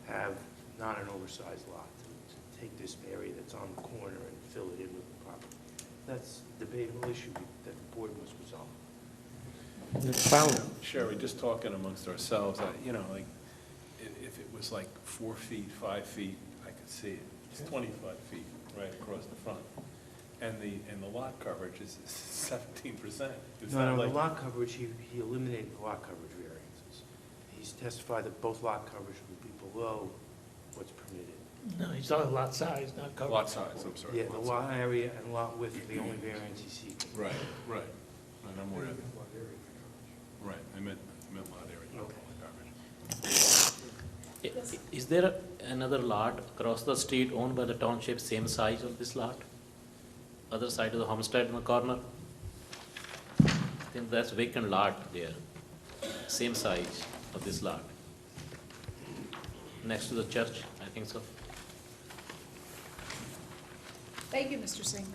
have not an oversized lot, to take this area that's on the corner and fill it in with the property. That's a debatable issue that the board must resolve. Sherry, just talking amongst ourselves, you know, like, if it was like 4 feet, 5 feet, I could see it. It's 25 feet right across the front. And the lot coverage is 17%. It's not No, the like, lot coverage, he eliminated the lot coverage variances. He's testified that both lot coverage would be below what's permitted. No, he's talking lot size, not coverage. lot size, I'm sorry. Yeah, the lot area and lot width are the only variance he's seeking. Right, right. And I'm aware of it. Right, I meant lot area, not lot coverage. Is there another lot across the street owned by the township, same size of this lot? Other side of the homestead in the corner? I think that's vacant lot there, same size of this lot. Next to the church, I think so. Thank you, Mr. Singh.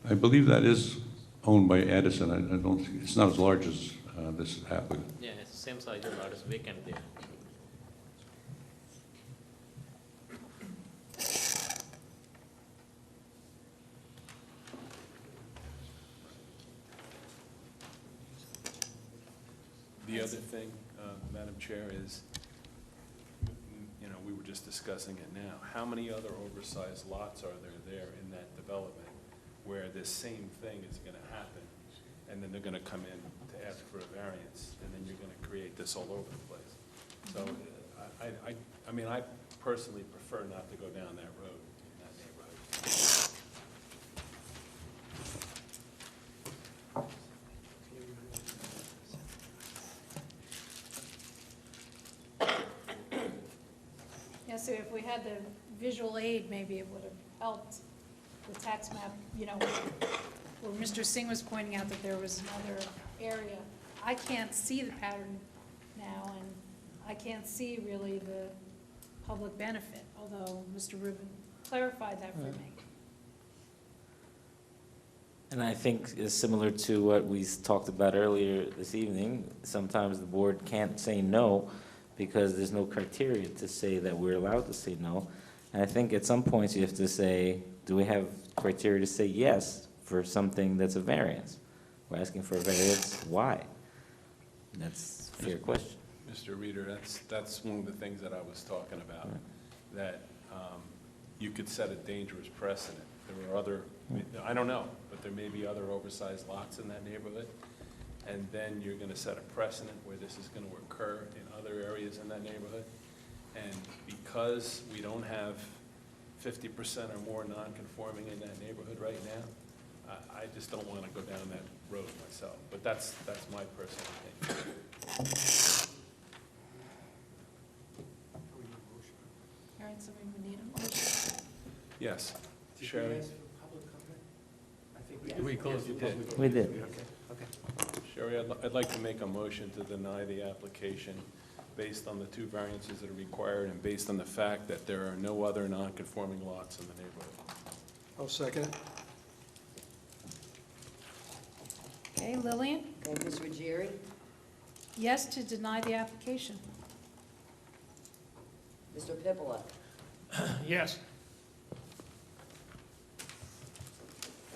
I believe that is owned by Edison. I don't think, it's not as large as this applicant. Yeah, it's the same size of lot, it's vacant there. The other thing, Madam Chair, is, you know, we were just discussing it now. How many other oversized lots are there in that development where this same thing is going to happen, and then they're going to come in to ask for a variance, and then you're going to create this all over the place? So, I mean, I personally prefer not to go down that road, in that neighborhood. Yeah, so if we had the visual aid, maybe it would have helped the tax map, you know, where Mr. Singh was pointing out that there was another area. I can't see the pattern now, and I can't see really the public benefit, although Mr. Rubin clarified that for me. And I think it's similar to what we talked about earlier this evening. Sometimes the board can't say no because there's no criteria to say that we're allowed to say no. And I think at some points you have to say, do we have criteria to say yes for something that's a variance? We're asking for a variance, why? That's a fair question. Mr. Reader, that's one of the things that I was talking about, that you could set a dangerous precedent. There are other, I don't know, but there may be other oversized lots in that neighborhood. And then you're gonna set a precedent where this is gonna occur in other areas in that neighborhood. And because we don't have 50% or more non-conforming in that neighborhood right now, I just don't wanna go down that road myself. But that's my personal opinion. All right, so we would need a motion. Yes. Did we Sherry? ask for public comment? I think we Yes. did. We closed the public We did. Okay. Sherry, I'd like to make a motion to deny the application based on the two variances that are required and based on the fact that there are no other non-conforming lots in the neighborhood. I'll second it. Okay, Lillian? Okay, Ms. Ruggieri? Yes to deny the application. Mr. Pippola? Yes.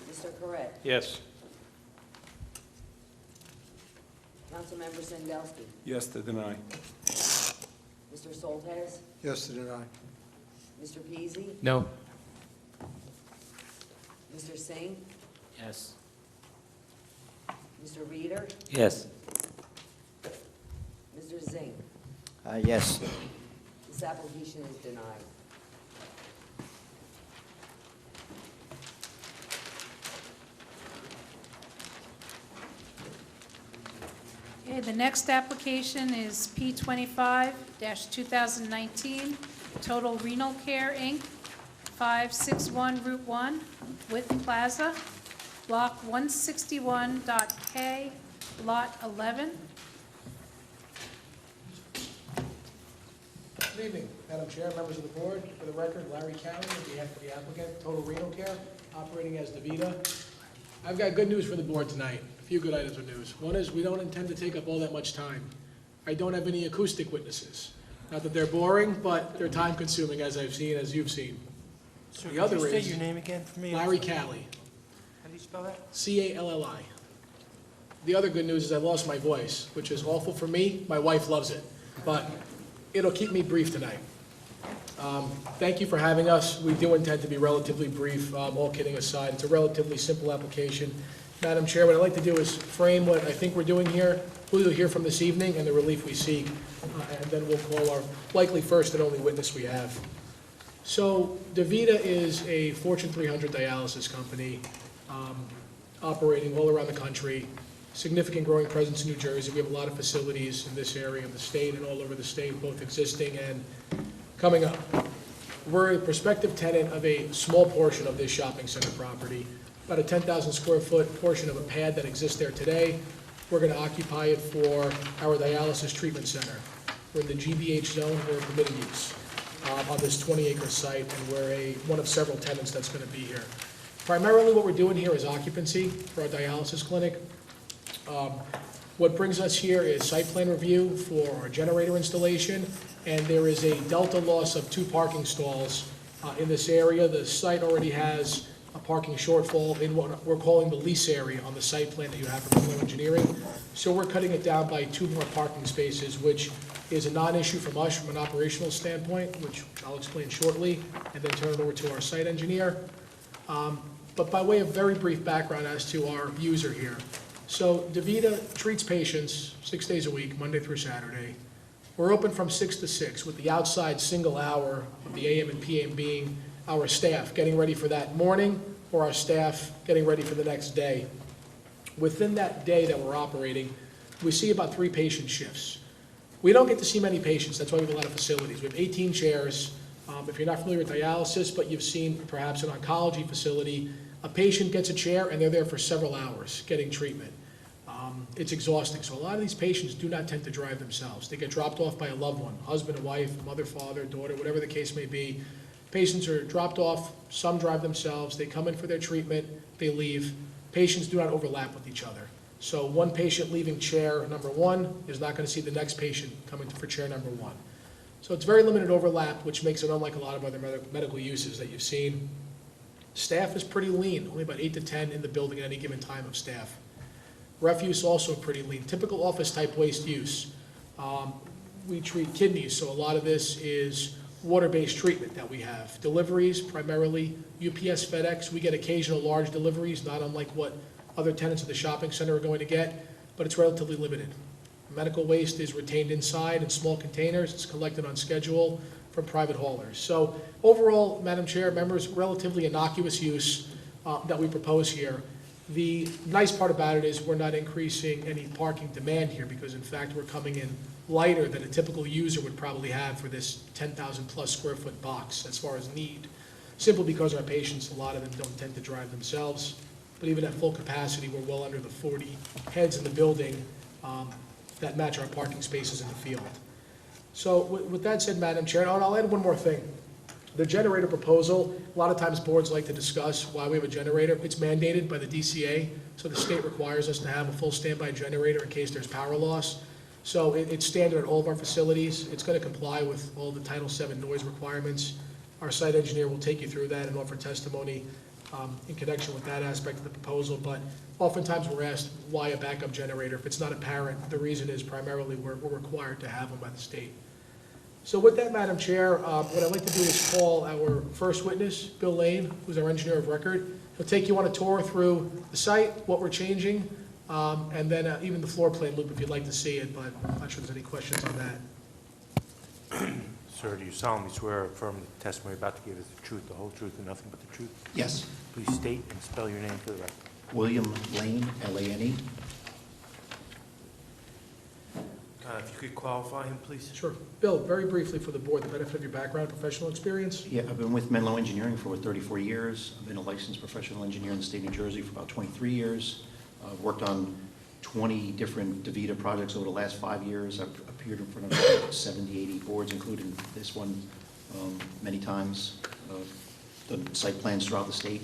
Mr. Correct? Yes. Councilmember Sandelsky? Yes to deny. Mr. Soltesz? Yes to deny. Mr. Peasy? No. Mr. Singh? Yes. Mr. Reader? Yes. Mr. Zink? Yes. This application is denied. Okay, the next application is P25-2019, Total Renal Care, Inc., 561 Route 1, with Plaza, Block 161.K, Lot 11. Good evening, Madam Chair, members of the board. For the record, Larry Cowan on behalf of the applicant, Total Renal Care, operating as DaVita. I've got good news for the board tonight, a few good items of news. One is we don't intend to take up all that much time. I don't have any acoustic witnesses. Not that they're boring, but they're time-consuming, as I've seen, as you've seen. Sir, The could other you state is your name again for me? Larry Callie, How do you spell that? C-A-L-L-I. The other good news is I lost my voice, which is awful for me. My wife loves it, but it'll keep me brief tonight. Thank you for having us. We do intend to be relatively brief, all kidding aside. It's a relatively simple application. Madam Chair, what I'd like to do is frame what I think we're doing here, who you'll hear from this evening, and the relief we seek, and then we'll call our likely first and only witness we have. So DaVita is a Fortune 300 dialysis company operating all around the country, significant growing presence in New Jersey. We have a lot of facilities in this area of the state and all over the state, both existing and coming up. We're a prospective tenant of a small portion of this shopping center property, about a 10,000 square foot portion of a pad that exists there today. We're going to occupy it for our dialysis treatment center. We're in the GBH zone, we're permitted use on this 20-acre site, and we're one of several tenants that's going to be here. Primarily what we're doing here is occupancy for our dialysis clinic. What brings us here is site plan review for our generator installation, and there is a delta loss of 2 parking stalls in this area. The site already has a parking shortfall in what we're calling the lease area on the site plan that you have for Flow Engineering. So we're cutting it down by 2 more parking spaces, which is a non-issue from us from an operational standpoint, which I'll explain shortly, and then turn it over to our site engineer. But by way of very brief background as to our user here. So DaVita treats patients 6 days a week, Monday through Saturday. We're open from 6 to 6, with the outside single hour of the AM and PM being our staff getting ready for that morning, or our staff getting ready for the next day. Within that day that we're operating, we see about 3 patient shifts. We don't get to see many patients, that's why we have a lot of facilities. We have 18 chairs. If you're not familiar with dialysis, but you've seen perhaps an oncology facility, a patient gets a chair and they're there for several hours getting treatment. It's exhausting. So a lot of these patients do not tend to drive themselves. They get dropped off by a loved one, husband and wife, mother, father, daughter, whatever the case may be. Patients are dropped off, some drive themselves, they come in for their treatment, they leave. Patients do not overlap with each other. So one patient leaving chair number 1 is not going to see the next patient coming for chair number 1. So it's very limited overlap, which makes it unlike a lot of other medical uses that you've seen. Staff is pretty lean, only about 8 to 10 in the building at any given time of staff. Refuse also pretty lean, typical office type waste use. We treat kidneys, so a lot of this is water-based treatment that we have. Deliveries, primarily UPS, FedEx. We get occasional large deliveries, not unlike what other tenants of the shopping center are going to get, but it's relatively limited. Medical waste is retained inside in small containers. It's collected on schedule from private haulers. So overall, Madam Chair, members, relatively innocuous use that we propose here. The nice part about it is we're not increasing any parking demand here because in fact we're coming in lighter than a typical user would probably have for this 10,000 plus square foot box as far as need. Simply because our patients, a lot of them don't tend to drive themselves. But even at full capacity, we're well under the 40 heads in the building that match our parking spaces in the field. So with that said, Madam Chair, and I'll add one more thing. The generator proposal, a lot of times boards like to discuss why we have a generator. It's mandated by the DCA, so the state requires us to have a full standby generator in case there's power loss. So it's standard at all of our facilities. It's going to comply with all the Title VII noise requirements. Our site engineer will take you through that and offer testimony in connection with that aspect of the proposal. But oftentimes we're asked why a backup generator. If it's not apparent, the reason is primarily we're required to have them by the state. So with that, Madam Chair, what I'd like to do is call our first witness, Bill Lane, who's our engineer of record. He'll take you on a tour through the site, what we're changing, and then even the floor plan loop if you'd like to see it, but I'm not sure there's any questions on that. Sir, do you solemnly swear or affirm the testimony you're about to give is the truth, the whole truth, and nothing but the truth? Yes. Please state and spell your name for the record. William Lane, L-A-N-E. If you could qualify him, please. Sure. Bill, very briefly for the board, the benefit of your background, professional experience. Yeah, I've been with Menlo Engineering for 34 years. I've been a licensed professional engineer in the state of New Jersey for about 23 years. I've worked on 20 different DaVita projects over the last 5 years. I've appeared in front of 70, 80 boards, including this one many times. Done site plans throughout the state.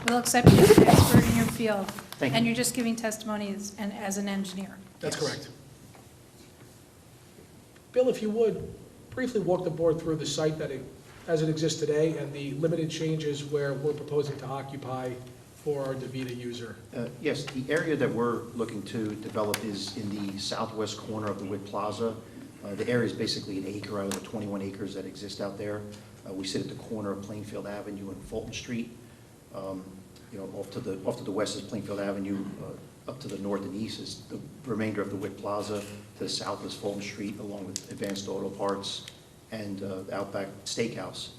We'll accept you as an expert in your field. Thank you. And you're just giving testimony as an engineer. That's Yes. correct. Bill, if you would, briefly walk the board through the site as it exists today and the limited changes where we're proposing to occupy for our DaVita user. Yes, the area that we're looking to develop is in the southwest corner of the Witt Plaza. The area is basically an acre out of the 21 acres that exist out there. We sit at the corner of Plainfield Avenue and Fulton Street. Off to the west is Plainfield Avenue. Up to the north and east is the remainder of the Witt Plaza. To the south is Fulton Street, along with Advanced Auto Parts and Outback Steakhouse.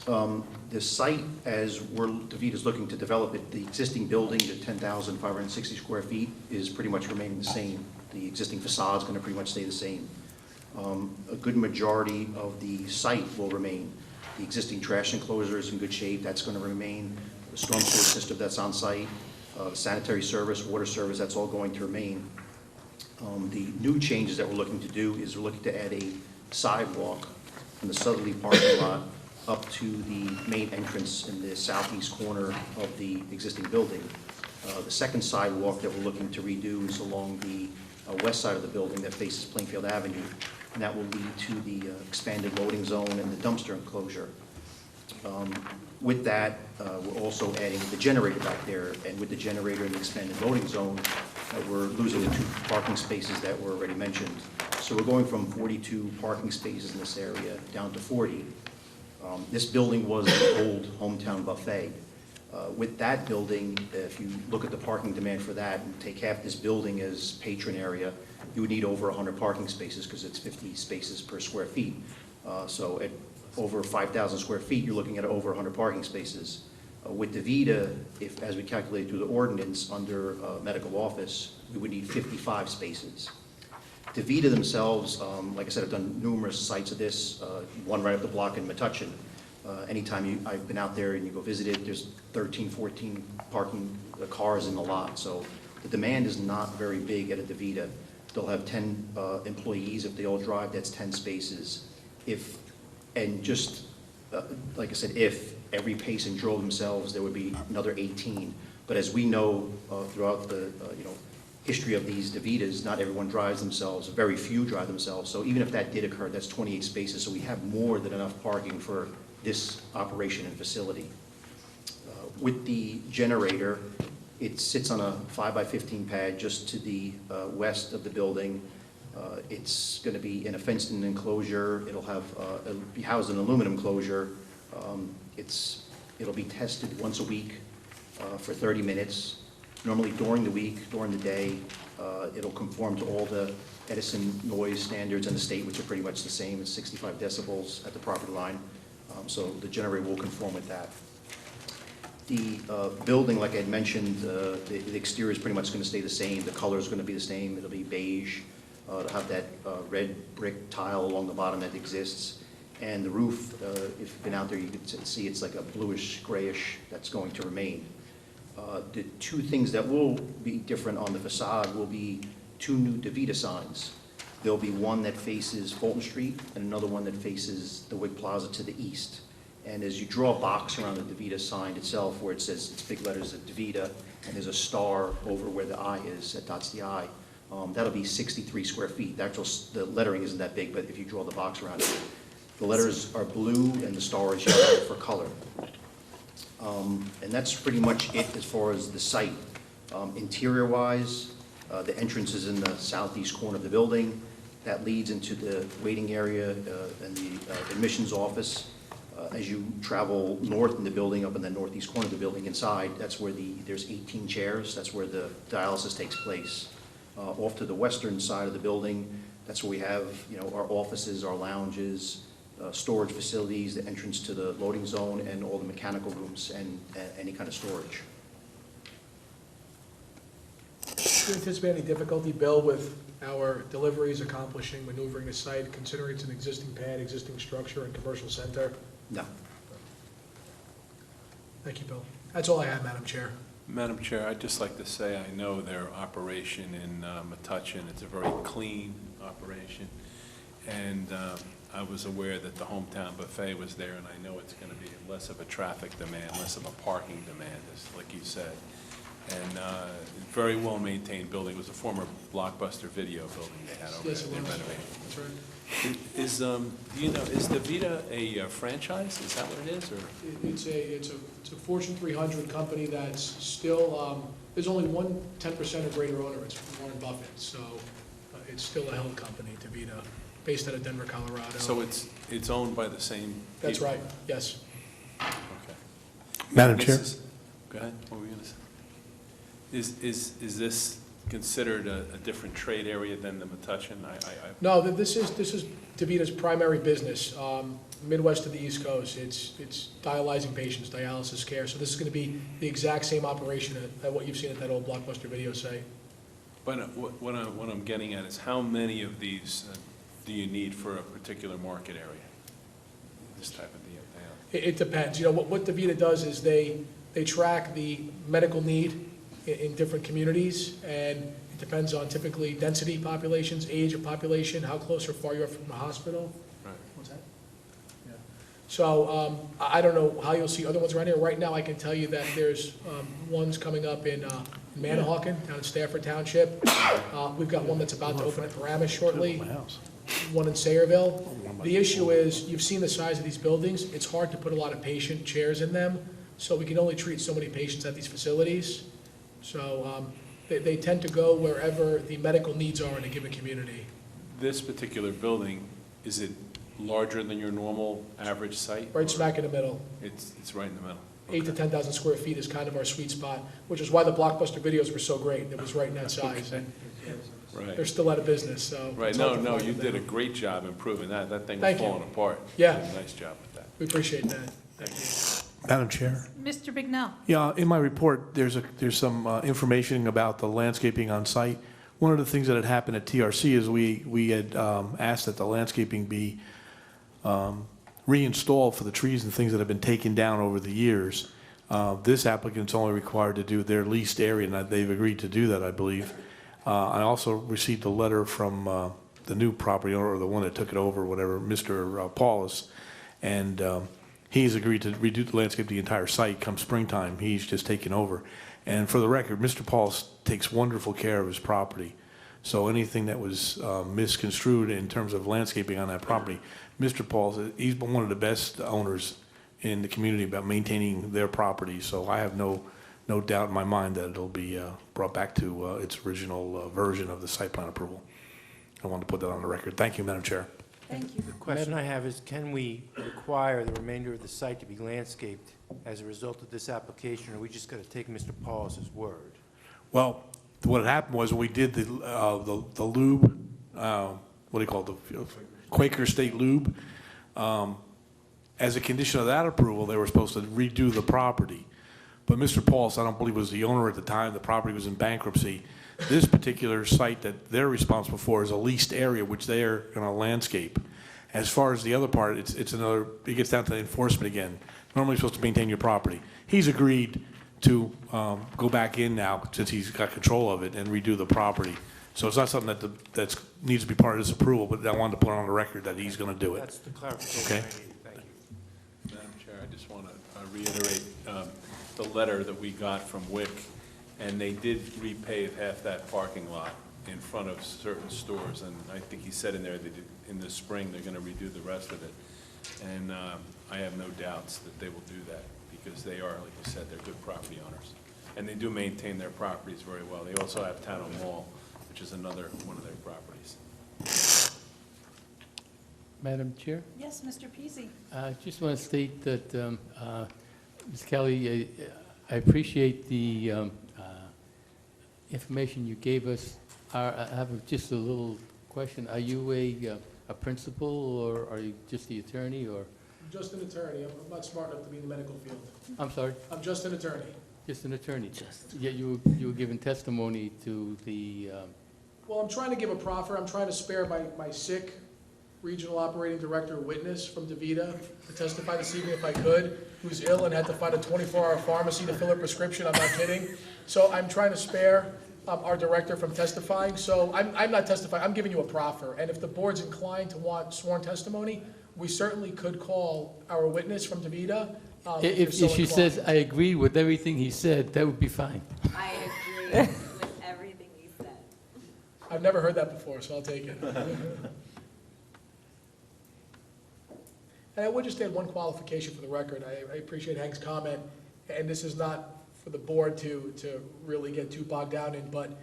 The site, as DaVita's looking to develop it, the existing building, the 10,560 square feet, is pretty much remaining the same. The existing facade's going to pretty much stay the same. A good majority of the site will remain. The existing trash enclosure is in good shape. That's going to remain. The storm sewer system that's on site, sanitary service, water service, that's all going to remain. The new changes that we're looking to do is we're looking to add a sidewalk from the southerly parking lot up to the main entrance in the southeast corner of the existing building. The second sidewalk that we're looking to redo is along the west side of the building that faces Plainfield Avenue, and that will lead to the expanded loading zone and the dumpster enclosure. With that, we're also adding the generator back there, and with the generator and the expanded loading zone, we're losing the 2 parking spaces that were already mentioned. So we're going from 42 parking spaces in this area down to 40. This building was an old hometown buffet. With that building, if you look at the parking demand for that and take half this building as patron area, you would need over 100 parking spaces because it's 50 spaces per square feet. So at over 5,000 square feet, you're looking at over 100 parking spaces. With DaVita, as we calculated through the ordinance under medical office, we would need 55 spaces. DaVita themselves, like I said, have done numerous sites of this, one right up the block in Metuchen. Anytime I've been out there and you go visit it, there's 13, 14 parking cars in the lot. So the demand is not very big at a DaVita. They'll have 10 employees. If they all drive, that's 10 spaces. Like I said, if every patient drove themselves, there would be another 18. But as we know throughout the history of these DaVitas, not everyone drives themselves. Very few drive themselves. So even if that did occur, that's 28 spaces. So we have more than enough parking for this operation and facility. With the generator, it sits on a 5x15 pad just to the west of the building. It's going to be in a fenced-in enclosure. It'll be housed in an aluminum closure. It'll be tested once a week for 30 minutes. Normally during the week, during the day, it'll conform to all the Edison noise standards in the state, which are pretty much the same. It's 65 decibels at the property line. So the generator will conform with that. The building, like I had mentioned, the exterior is pretty much going to stay the same. The color is going to be the same. It'll be beige. It'll have that red brick tile along the bottom that exists. And the roof, if you've been out there, you can see it's like a bluish, grayish that's going to remain. The two things that will be different on the facade will be two new DeVita signs. There'll be one that faces Fulton Street and another one that faces the Wick Plaza to the east. And as you draw a box around the DeVita sign itself where it says, it's big letters of DeVita, and there's a star over where the I is, that dots the I, that'll be 63 square feet. The lettering isn't that big, but if you draw the box around it, the letters are blue and the star is yellow for color. And that's pretty much it as far as the site. Interior-wise, the entrance is in the southeast corner of the building. That leads into the waiting area and the admissions office. As you travel north in the building, up in the northeast corner of the building inside, that's where there's 18 chairs. That's where the dialysis takes place. Off to the western side of the building, that's where we have our offices, our lounges, storage facilities, the entrance to the loading zone, and all the mechanical rooms and any kind of storage. Do you anticipate any difficulty, Bill, with our deliveries accomplishing, maneuvering the site, considering it's an existing pad, existing structure, and commercial center? No. Thank you, Bill. That's all I have, Madam Chair. Madam Chair, I'd just like to say I know their operation in Metuchen. It's a very clean operation. And I was aware that the hometown buffet was there, and I know it's going to be less of a traffic demand, less of a parking demand, like you said. And very well-maintained building. It was a former Blockbuster video building they had over Yes, there. it They was. renovated. That's right. Is DeVita a franchise? Is that what it is, or? It's a Fortune 300 company that's still, there's only one 10% or greater owner, it's Warren Buffett, so it's still a held company, DeVita, based out of Denver, Colorado. So it's owned by the same people? That's right, yes. Okay. Madam Chair? Go ahead, what were you going to say? Is this considered a different trade area than the Metuchen? No, this is DeVita's primary business, Midwest to the East Coast. It's dialyzing patients, dialysis care. So this is going to be the exact same operation at what you've seen at that old Blockbuster video site. But what I'm getting at is how many of these do you need for a particular market area? This type of deal. It depends. What DeVita does is they track the medical need in different communities, and it depends on typically density populations, age of population, how close or far you are from the hospital. Right. What's that? Yeah. So I don't know how you'll see other ones around here. Right now, I can tell you that there's ones coming up in Manahawkin, down in Stafford Township. We've got one that's about to open at Paramus shortly, one in Sayreville. The issue is, you've seen the size of these buildings. It's hard to put a lot of patient chairs in them, so we can only treat so many patients at these facilities. So they tend to go wherever the medical needs are in a given community. This particular building, is it larger than your normal average site? Right smack in the middle. It's right in the middle. 8 to 10,000 square feet is kind of our sweet spot, which is why the Blockbuster videos were so great. It was right in that size. And Right. they're still out of business, so. Right, it's hard to no, find you them did a now. great job improving that. That thing was Thank you. falling apart. Yeah. You did a nice job with that. We appreciate that. Thank you. Madam Chair? Mr. Bignell? Yeah, in my report, there's some information about the landscaping on site. One of the things that had happened at TRC is we had asked that the landscaping be reinstalled for the trees and things that have been taken down over the years. This applicant's only required to do their leased area, and they've agreed to do that, I believe. I also received a letter from the new property owner, or the one that took it over, whatever, Mr. Paulus, and he's agreed to redo the landscape the entire site come springtime. He's just taken over. And for the record, Mr. Paulus takes wonderful care of his property. So anything that was misconstrued in terms of landscaping on that property, Mr. Paulus, he's been one of the best owners in the community about maintaining their property. So I have no doubt in my mind that it'll be brought back to its original version of the site plan approval. I wanted to put that on the record. Thank you, Madam Chair. Thank you. The question I have is, can we require the remainder of the site to be landscaped as a result of this application, or are we just going to take Mr. Paul's word? Well, what happened was we did the lube, what do you call it, the Quaker State Lube. As a condition of that approval, they were supposed to redo the property. But Mr. Pauls, I don't believe was the owner at the time, the property was in bankruptcy. This particular site that they're responsible for is a leased area, which they are gonna landscape. As far as the other part, it's another, it gets down to enforcement again. Normally you're supposed to maintain your property. He's agreed to go back in now, since he's got control of it, and redo the property. So it's not something that needs to be part of this approval, but I wanted to put on the record that he's gonna do it. That's the clarification Okay. I need. Thank you. Madam Chair, I just want to reiterate the letter that we got from WIC, and they did repave half that parking lot in front of certain stores, and I think he said in there that in the spring, they're going to redo the rest of it. And I have no doubts that they will do that, because they are, like you said, they're good property owners. And they do maintain their properties very well. They also have Town Mall, which is another one of their properties. Madam Chair? Yes, Mr. Peasy. I just want to state that, Ms. Kelly, I appreciate the information you gave us. I have just a little question. Are you a principal, or are you just the attorney, or? I'm just an attorney. I'm not smart enough to be in the medical field. I'm sorry? I'm just an attorney. Just an attorney? Yet you were giving testimony to the, Well, I'm trying to give a proffer. I'm trying to spare my sick regional operating director witness from DeVita to testify this evening if I could, who's ill and had to find a 24-hour pharmacy to fill a prescription. I'm not kidding. So I'm trying to spare our director from testifying. So I'm not testifying. I'm giving you a proffer. And if the board's inclined to want sworn testimony, we certainly could call our witness from DeVita. if she says, I agree with everything he said, that would be fine. I agree with everything he said. I've never heard that before, so I'll take it. And I would just add one qualification for the record. I appreciate Hank's comment, and this is not for the board to really get too bogged down in, but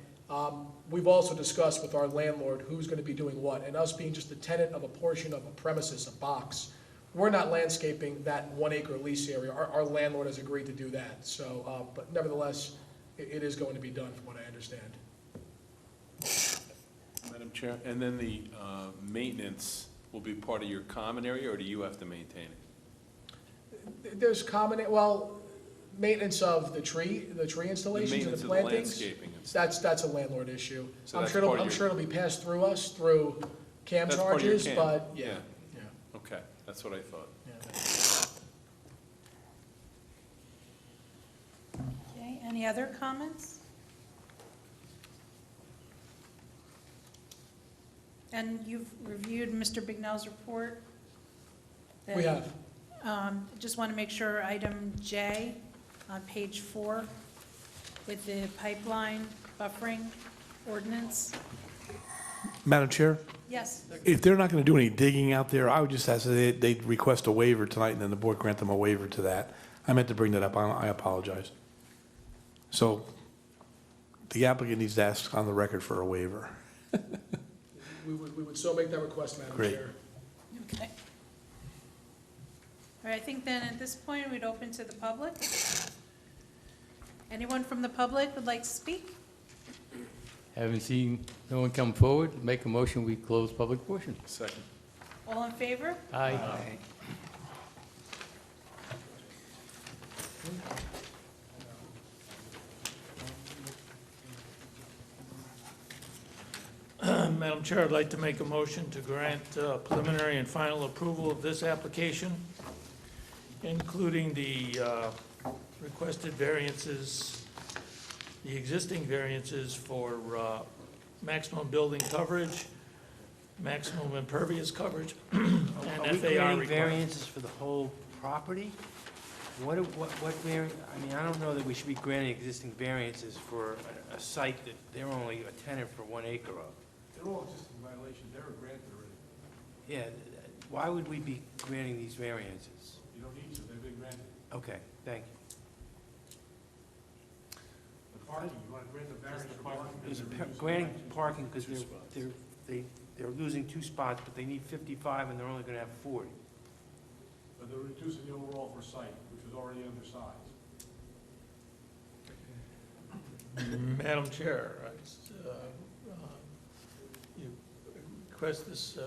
we've also discussed with our landlord who's going to be doing what, and us being just a tenant of a portion of a premises, a box, we're not landscaping that 1 acre lease area. Our landlord has agreed to do that. So, but nevertheless, it is going to be done from what I understand. Madam Chair, and then the maintenance will be part of your common area, or do you have to maintain it? There's maintenance of the tree installations and the plantings. Landscaping. That's a landlord issue. So I'm that's sure part of I'm your- sure it'll be passed through us through CAM That's part of your charges, CAM. but Yeah. yeah. Okay, that's what I thought. Okay, any other comments? And you've reviewed Mr. Bignell's report? We have. Just want to make sure item J on page 4 with the pipeline buffering ordinance. Madam Chair, Yes, if they're not going to do any digging out there, I would just ask that they request a waiver tonight, and then the board grant them a waiver to that. I meant to bring that up. I apologize. So the applicant needs to ask on the record for a waiver. We would so make that request, Madam Great. Chair. okay. All right, I think then at this point, we'd open to the public. Anyone from the public would like to speak? Haven't seen no one come forward. Make a motion, we close public portion. Second. All in favor? Aye. Madam Chair, I'd like to make a motion to grant preliminary and final approval of this application, including the requested variances, the existing variances for maximum building coverage, maximum impervious coverage, Are we and FAR granting requirements. variances for the whole property? What variant, I mean, I don't know that we should be granting existing variances for a site that they're only a tenant for 1 acre of. They're all just in violation. They're granted already. Yeah, why would we be granting these variances? You don't need to. They've been granted. Okay, thank you. The parking, you want to grant the variance for parking? Is granting parking because they they're losing 2 spots, but they need 55 and they're only gonna have 40. But they're reducing the overall for site, which was already undersized. Madam Chair, you request this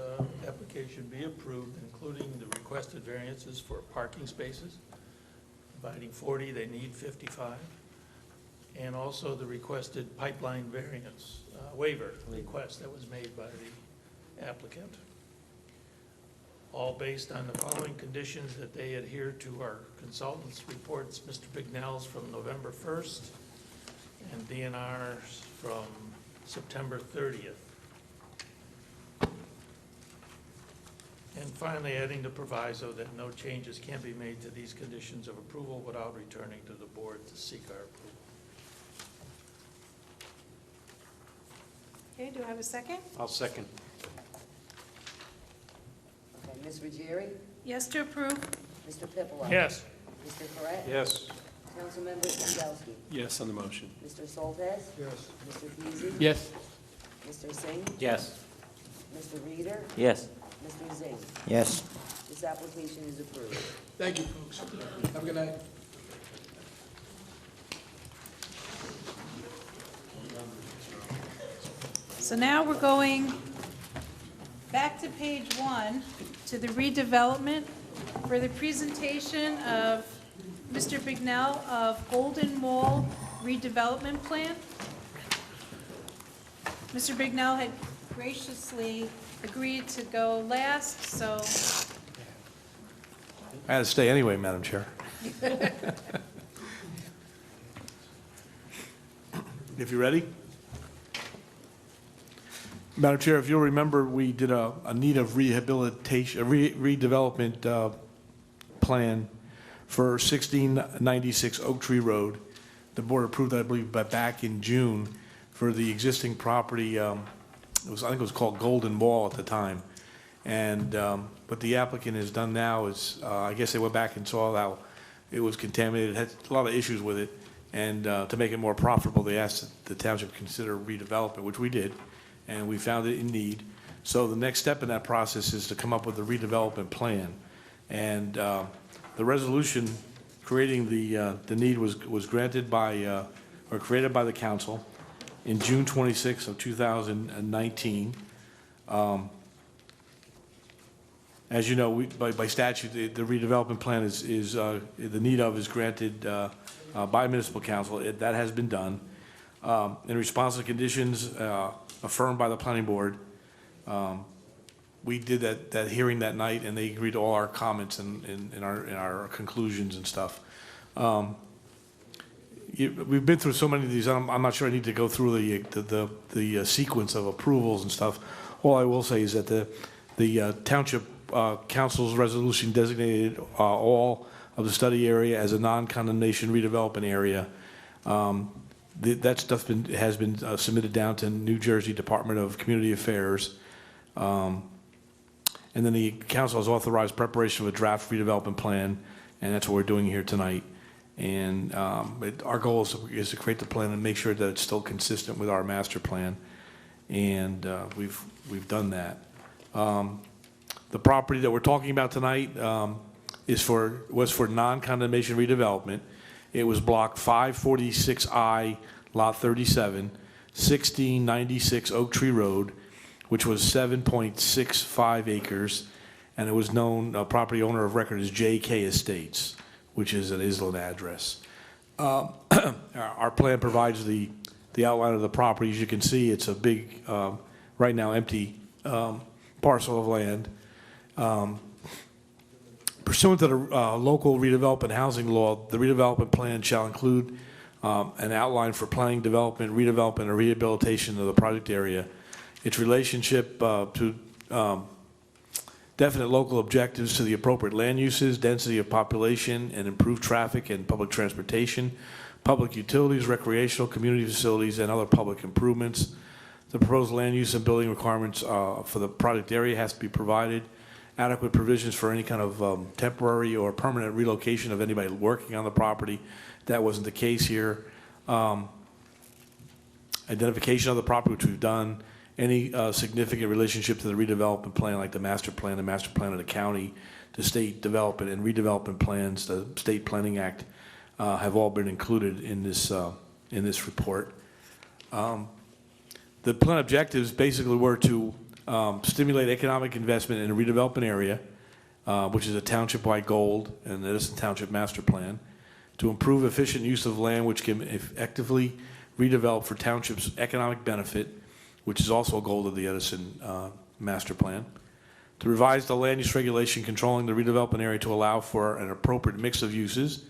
application be approved, including the requested variances for parking spaces. Providing 40, they need 55. And also the requested pipeline variance waiver request that was made by the applicant. All based on the following conditions that they adhere to our consultants' reports, Mr. Bignell's from November 1st and DNR's from September 30th. And finally, adding the proviso that no changes can be made to these conditions of approval without returning to the board to seek our approval. Okay, do I have a second? I'll second. Okay, Ms. Ruggieri? Yes to approve? Mr. Pippola? Yes. Mr. Correct? Yes. Councilmember Yagowski? Yes on the motion. Mr. Soltes? Yes. Mr. Peasy? Yes. Mr. Singh? Yes. Mr. Reader? Yes. Mr. Zing? Yes. This application is approved. Thank you, folks. Have a good night. So now we're going back to page 1 to the redevelopment for the presentation of Mr. Bignell of Golden Mall redevelopment plan. Mr. Bignell had graciously agreed to go last, so I had to stay anyway, Madam Chair. If you're ready. Madam Chair, if you'll remember, we did a need of rehabilitation, redevelopment plan for 1696 Oak Tree Road. The board approved that, I believe, back in June for the existing property. I think it was called Golden Mall at the time. And what the applicant has done now is, I guess they went back and saw how it was contaminated, had a lot of issues with it. And to make it more profitable, they asked that the township consider redevelopment, which we did. And we found it in need. So the next step in that process is to come up with a redevelopment plan. And the resolution creating the need was granted by, or created by the council in June 26th of 2019. As you know, by statute, the redevelopment plan is the need of is granted by municipal council. That has been done. In response to conditions affirmed by the planning board, we did that hearing that night, and they agreed to all our comments and our conclusions and stuff. We've been through so many of these. I'm not sure I need to go through the sequence of approvals and stuff. All I will say is that the township council's resolution designated all of the study area as a non-condemnation redevelopment area. That stuff has been submitted down to New Jersey Department of Community Affairs. And then the council has authorized preparation of a draft redevelopment plan, and that's what we're doing here tonight. And our goal is to create the plan and make sure that it's still consistent with our master plan. And we've done that. The property that we're talking about tonight was for non-condemnation redevelopment. It was block 546I, lot 37, 1696 Oak Tree Road, which was 7.65 acres, and it was known, property owner of record is J.K. Estates, which is an Island address. Our plan provides the outline of the property. As you can see, it's a big, right now empty parcel of land. Pursuant to the local redevelopment housing law, the redevelopment plan shall include an outline for planning, development, redevelopment, and rehabilitation of the project area. Its relationship to definite local objectives to the appropriate land uses, density of population, and improved traffic and public transportation, public utilities, recreational, community facilities, and other public improvements. The proposed land use and building requirements for the project area has to be provided. Adequate provisions for any kind of temporary or permanent relocation of anybody working on the property. That wasn't the case here. Identification of the property, which we've done, any significant relationship to the redevelopment plan, like the master plan of the county, the state development and redevelopment plans, the State Planning Act, have all been included in this report. The plan objectives basically were to stimulate economic investment in a redevelopment area, which is a township-wide goal in the Edison Township Master Plan, to improve efficient use of land which can effectively redevelop for township's economic benefit, which is also a goal of the Edison Master Plan, to revise the land use regulation controlling the redevelopment area to allow for an appropriate mix of uses,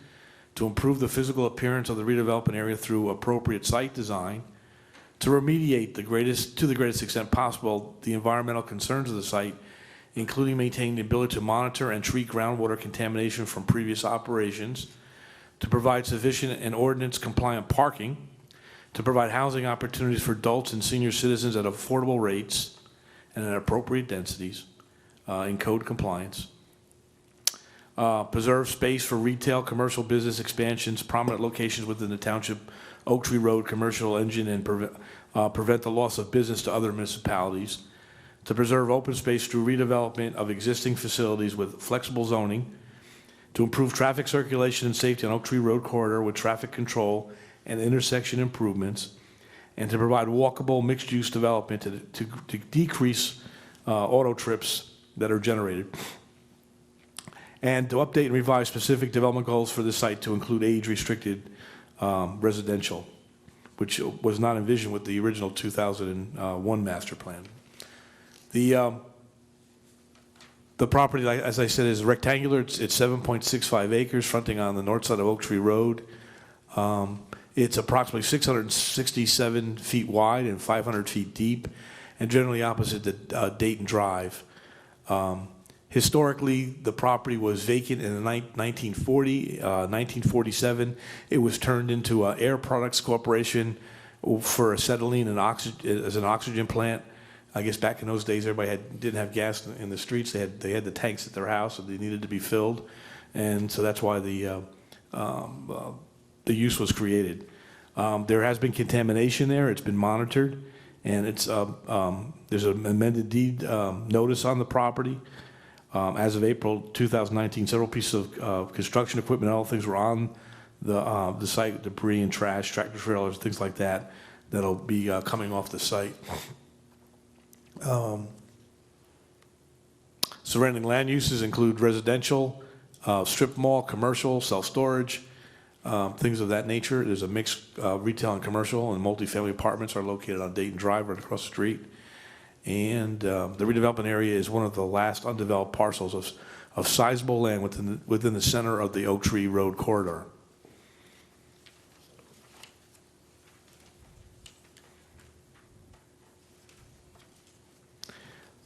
to improve the physical appearance of the redevelopment area through appropriate site design, to remediate to the greatest extent possible the environmental concerns of the site, including maintaining the ability to monitor and treat groundwater contamination from previous operations, to provide sufficient and ordinance-compliant parking, to provide housing opportunities for adults and senior citizens at affordable rates and at appropriate densities in code compliance, preserve space for retail, commercial business expansions, prominent locations within the township, Oak Tree Road, commercial engine, and prevent the loss of business to other municipalities, to preserve open space through redevelopment of existing facilities with flexible zoning, to improve traffic circulation and safety on Oak Tree Road corridor with traffic control and intersection improvements, and to provide walkable mixed-use development to decrease auto trips that are generated, and to update and revise specific development goals for the site to include age-restricted residential, which was not envisioned with the original 2001 master plan. The property, as I said, is rectangular. It's 7.65 acres, fronting on the north side of Oak Tree Road. It's approximately 667 feet wide and 500 feet deep, and generally opposite the Dayton Drive. Historically, the property was vacant in 1940, 1947. It was turned into Air Products Corporation for acetylene and as an oxygen plant. I guess back in those days, everybody didn't have gas in the streets. They had the tanks at their house, so they needed to be filled, and so that's why the use was created. There has been contamination there. It's been monitored, and there's an amended deed notice on the property. As of April 2019, several pieces of construction equipment and other things were on the site, debris and trash, tractor trailers, things like that, that'll be coming off the site. Surrounding land uses include residential, strip mall, commercial, self-storage, things of that nature. There's a mixed retail and commercial, and multifamily apartments are located on Dayton Drive right across the street. And the redevelopment area is one of the last undeveloped parcels of sizable land within the center of the Oak Tree Road corridor.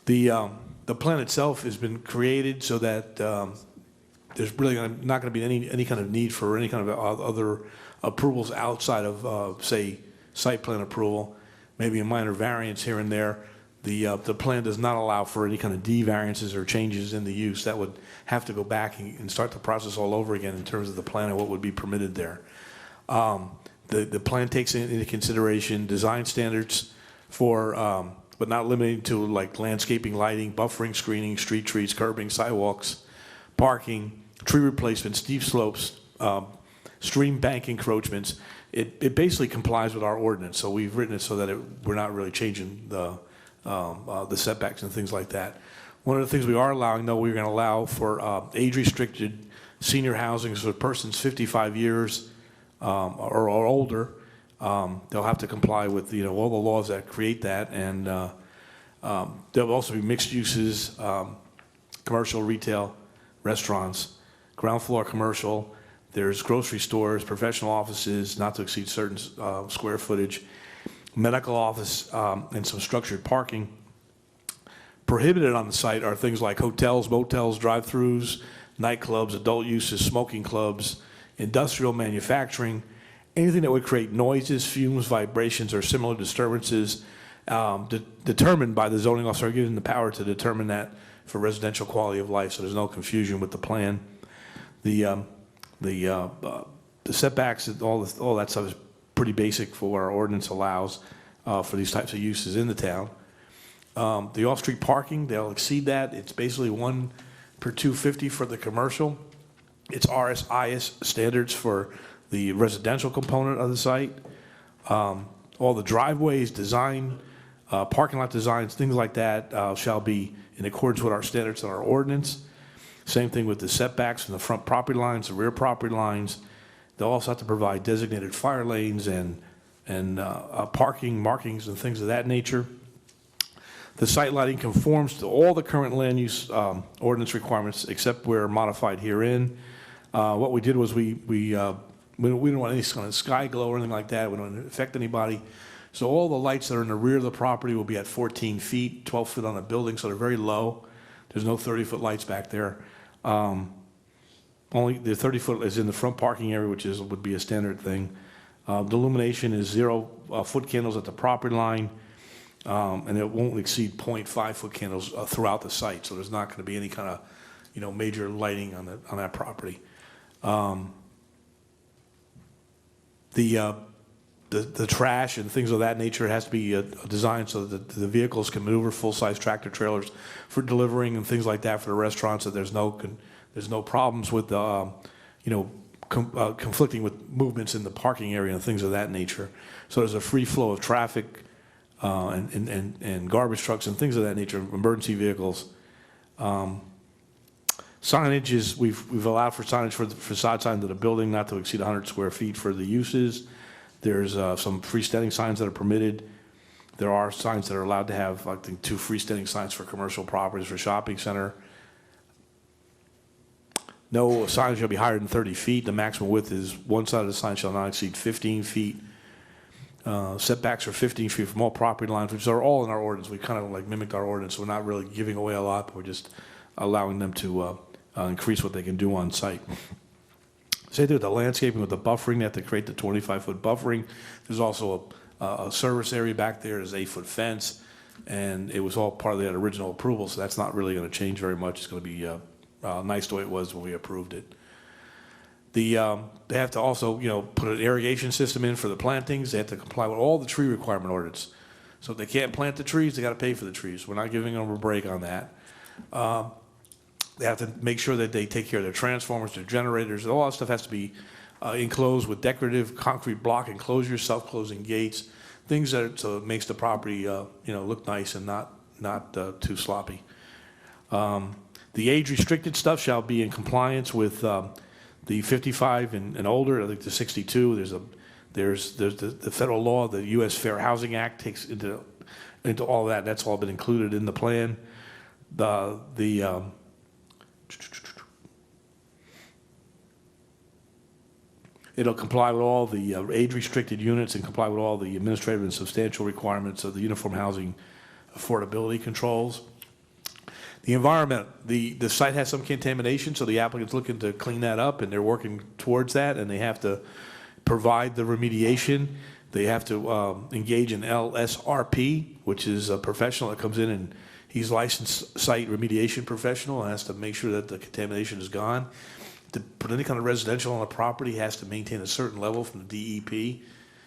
The plan itself has been created so that there's really not going to be any kind of need for any kind of other approvals outside of, say, site plan approval, maybe a minor variance here and there. The plan does not allow for any kind of D variances or changes in the use. That would have to go back and start the process all over again in terms of the plan and what would be permitted there. The plan takes into consideration design standards for, but not limited to, like landscaping, lighting, buffering, screening, street trees, curbing, sidewalks, parking, tree replacement, steep slopes, stream bank encroachments. It basically complies with our ordinance. So we've written it so that we're not really changing the setbacks and things like that. One of the things we are allowing, though, we're going to allow for age-restricted senior housing for persons 55 years or older. They'll have to comply with all the laws that create that, and there'll also be mixed uses, commercial, retail, restaurants, ground floor commercial. There's grocery stores, professional offices, not to exceed certain square footage, medical office, and some structured parking. Prohibited on the site are things like hotels, motels, drive-throughs, nightclubs, adult uses, smoking clubs, industrial manufacturing, anything that would create noises, fumes, vibrations, or similar disturbances determined by the zoning officer, given the power to determine that for residential quality of life, so there's no confusion with the plan. The setbacks and all that stuff is pretty basic for what our ordinance allows for these types of uses in the town. The off-street parking, they'll exceed that. It's basically 1 per 250 for the commercial. It's RSIS standards for the residential component of the site. All the driveways, design, parking lot designs, things like that shall be in accordance with our standards and our ordinance. Same thing with the setbacks from the front property lines, the rear property lines. They'll also have to provide designated fire lanes and parking markings and things of that nature. The site lighting conforms to all the current land use ordinance requirements except where modified herein. What we did was we don't want any kind of sky glow or anything like that. We don't want to affect anybody. So all the lights that are in the rear of the property will be at 14 feet, 12 feet on the building, so they're very low. There's no 30-foot lights back there. Only the 30-foot is in the front parking area, which would be a standard thing. The illumination is 0 foot candles at the property line, and it won't exceed 0.5 foot candles throughout the site. So there's not going to be any kind of major lighting on that property. The trash and things of that nature has to be designed so that the vehicles can maneuver full-size tractor trailers for delivering and things like that for the restaurants. So there's no problems with conflicting with movements in the parking area and things of that nature. So there's a free flow of traffic and garbage trucks and things of that nature, emergency vehicles. Signage is, we've allowed for signage for the facade signs of the building not to exceed 100 square feet for the uses. There's some freestanding signs that are permitted. There are signs that are allowed to have, I think, 2 freestanding signs for commercial properties for shopping center. No sign shall be higher than 30 feet. The maximum width is one side of the sign shall not exceed 15 feet. Setbacks are 15 feet from all property lines, which are all in our ordinance. We kind of like mimicked our ordinance. We're not really giving away a lot, but we're just allowing them to increase what they can do on site. Same thing with the landscaping, with the buffering. They have to create the 25-foot buffering. There's also a service area back there. There's an 8-foot fence, and it was all part of that original approval, so that's not really going to change very much. It's going to be nice the way it was when we approved it. They have to also, put an irrigation system in for the plantings. They have to comply with all the tree requirement ordinance. So if they can't plant the trees, they got to pay for the trees. We're not giving them a break on that. They have to make sure that they take care of their transformers, their generators. All that stuff has to be enclosed with decorative concrete block enclosures, self-closing gates, things that so it makes the property look nice and not too sloppy. The age-restricted stuff shall be in compliance with the 55 and older. I think the 62. There's the federal law, the U.S. Fair Housing Act takes into all that. That's all been included in the plan. It'll comply with all the age-restricted units and comply with all the administrative and substantial requirements of the Uniform Housing Affordability Controls. The environment, the site has some contamination, so the applicant's looking to clean that up, and they're working towards that, and they have to provide the remediation. They have to engage an LSRP, which is a professional that comes in, and he's licensed site remediation professional and has to make sure that the contamination is gone. To put any kind of residential on a property, has to maintain a certain level from the DEP.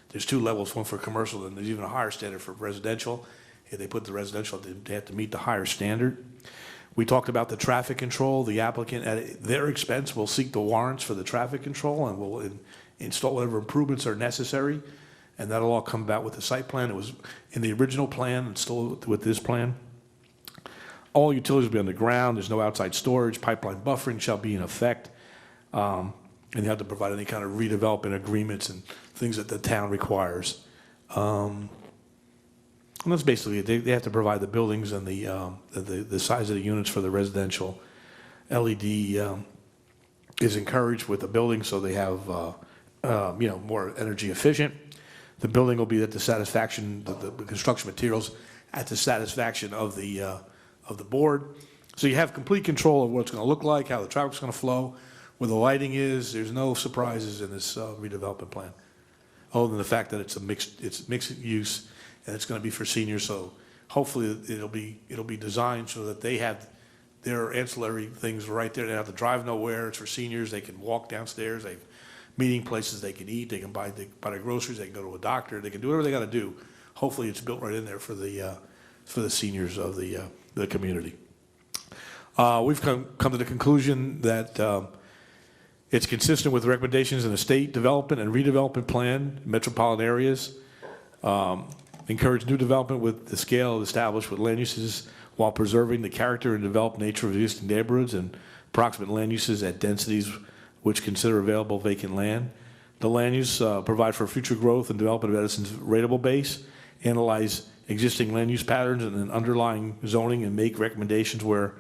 There's 2 levels, one for commercial, and there's even a higher standard for residential. If they put the residential, they have to meet the higher standard. We talked about the traffic control. The applicant, at their expense, will seek the warrants for the traffic control and will install whatever improvements are necessary, and that'll all come about with the site plan. It was in the original plan and still with this plan. All utilities will be underground. There's no outside storage. Pipeline buffering shall be in effect. And you have to provide any kind of redevelopment agreements and things that the town requires. And that's basically it. They have to provide the buildings and the size of the units for the residential. LED is encouraged with the building, so they have more energy efficient. The building will be at the satisfaction, the construction materials at the satisfaction of the board. So you have complete control of what it's going to look like, how the traffic's going to flow, where the lighting is. There's no surprises in this redevelopment plan, other than the fact that it's mixed use and it's going to be for seniors. So hopefully it'll be designed so that they have their ancillary things right there. They don't have to drive nowhere. It's for seniors. They can walk downstairs. They have meeting places they can eat. They can buy their groceries. They can go to a doctor. They can do whatever they got to do. Hopefully it's built right in there for for the seniors of the community. We've come to the conclusion that it's consistent with recommendations in the state development and redevelopment plan, metropolitan areas. Encourage new development with the scale established with land uses while preserving the character and developed nature of existing neighborhoods and approximate land uses at densities which consider available vacant land. The land use provide for future growth and development of Edison's rateable base, analyze existing land use patterns and then underlying zoning and make recommendations where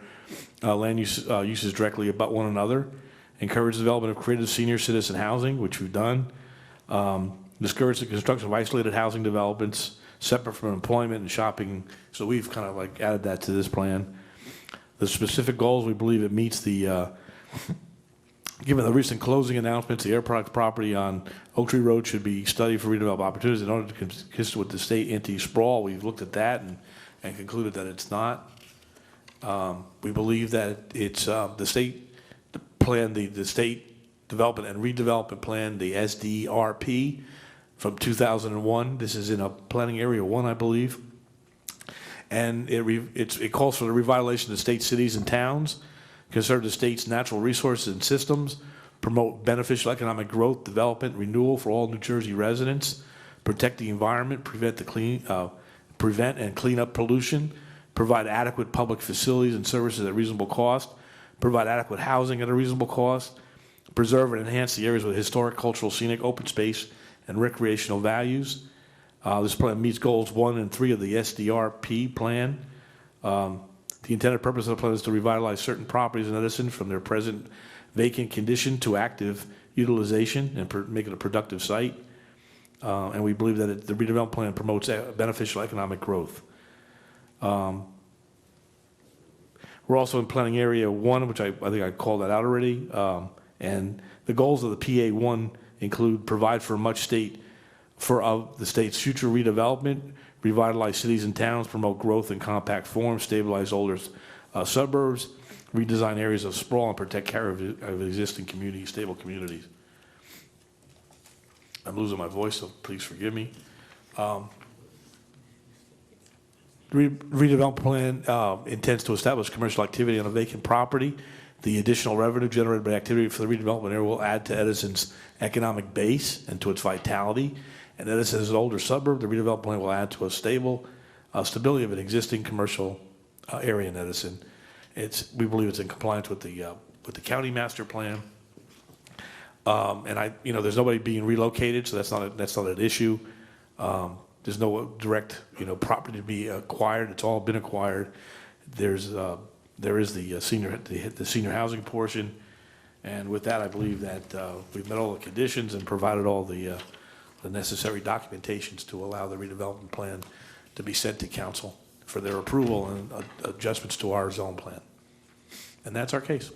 land use uses directly abut one another. Encourage the development of creative senior citizen housing, which we've done. Discourage the construction of isolated housing developments separate from employment and shopping. So we've kind of like added that to this plan. The specific goals, we believe it meets the, given the recent closing announcements, the Air Products property on Oak Tree Road should be studied for redevelopment opportunities in order to consist with the state anti-sprawl. We've looked at that and concluded that it's not. We believe that it's the state plan, the state development and redevelopment plan, the SDRP from 2001. This is in a planning area 1, I believe. And it calls for the revitalization of state cities and towns, conserve the state's natural resources and systems, promote beneficial economic growth, development, renewal for all New Jersey residents, protect the environment, prevent and clean up pollution, provide adequate public facilities and services at reasonable cost, provide adequate housing at a reasonable cost, preserve and enhance the areas with historic, cultural, scenic, open space, and recreational values. This plan meets goals 1 and 3 of the SDRP plan. The intended purpose of the plan is to revitalize certain properties in Edison from their present vacant condition to active utilization and make it a productive site. And we believe that the redevelopment plan promotes beneficial economic growth. We're also in planning area 1, which I think I called that out already. And the goals of the PA1 include provide for much state of the state's future redevelopment, revitalize cities and towns, promote growth in compact forms, stabilize older suburbs, redesign areas of sprawl, and protect care of existing communities, stable communities. I'm losing my voice, so please forgive me. The redevelopment plan intends to establish commercial activity on a vacant property. The additional revenue generated by activity for the redevelopment area will add to Edison's economic base and to its vitality. And Edison is an older suburb. The redevelopment plan will add to a stability of an existing commercial area in Edison. We believe it's in compliance with the county master plan. And there's nobody being relocated, so that's not an issue. There's no direct, property to be acquired. It's all been acquired. There is the senior housing portion, and with that, I believe that we've met all the conditions and provided all the necessary documentations to allow the redevelopment plan to be sent to council for their approval and adjustments to our zone plan. And that's our case.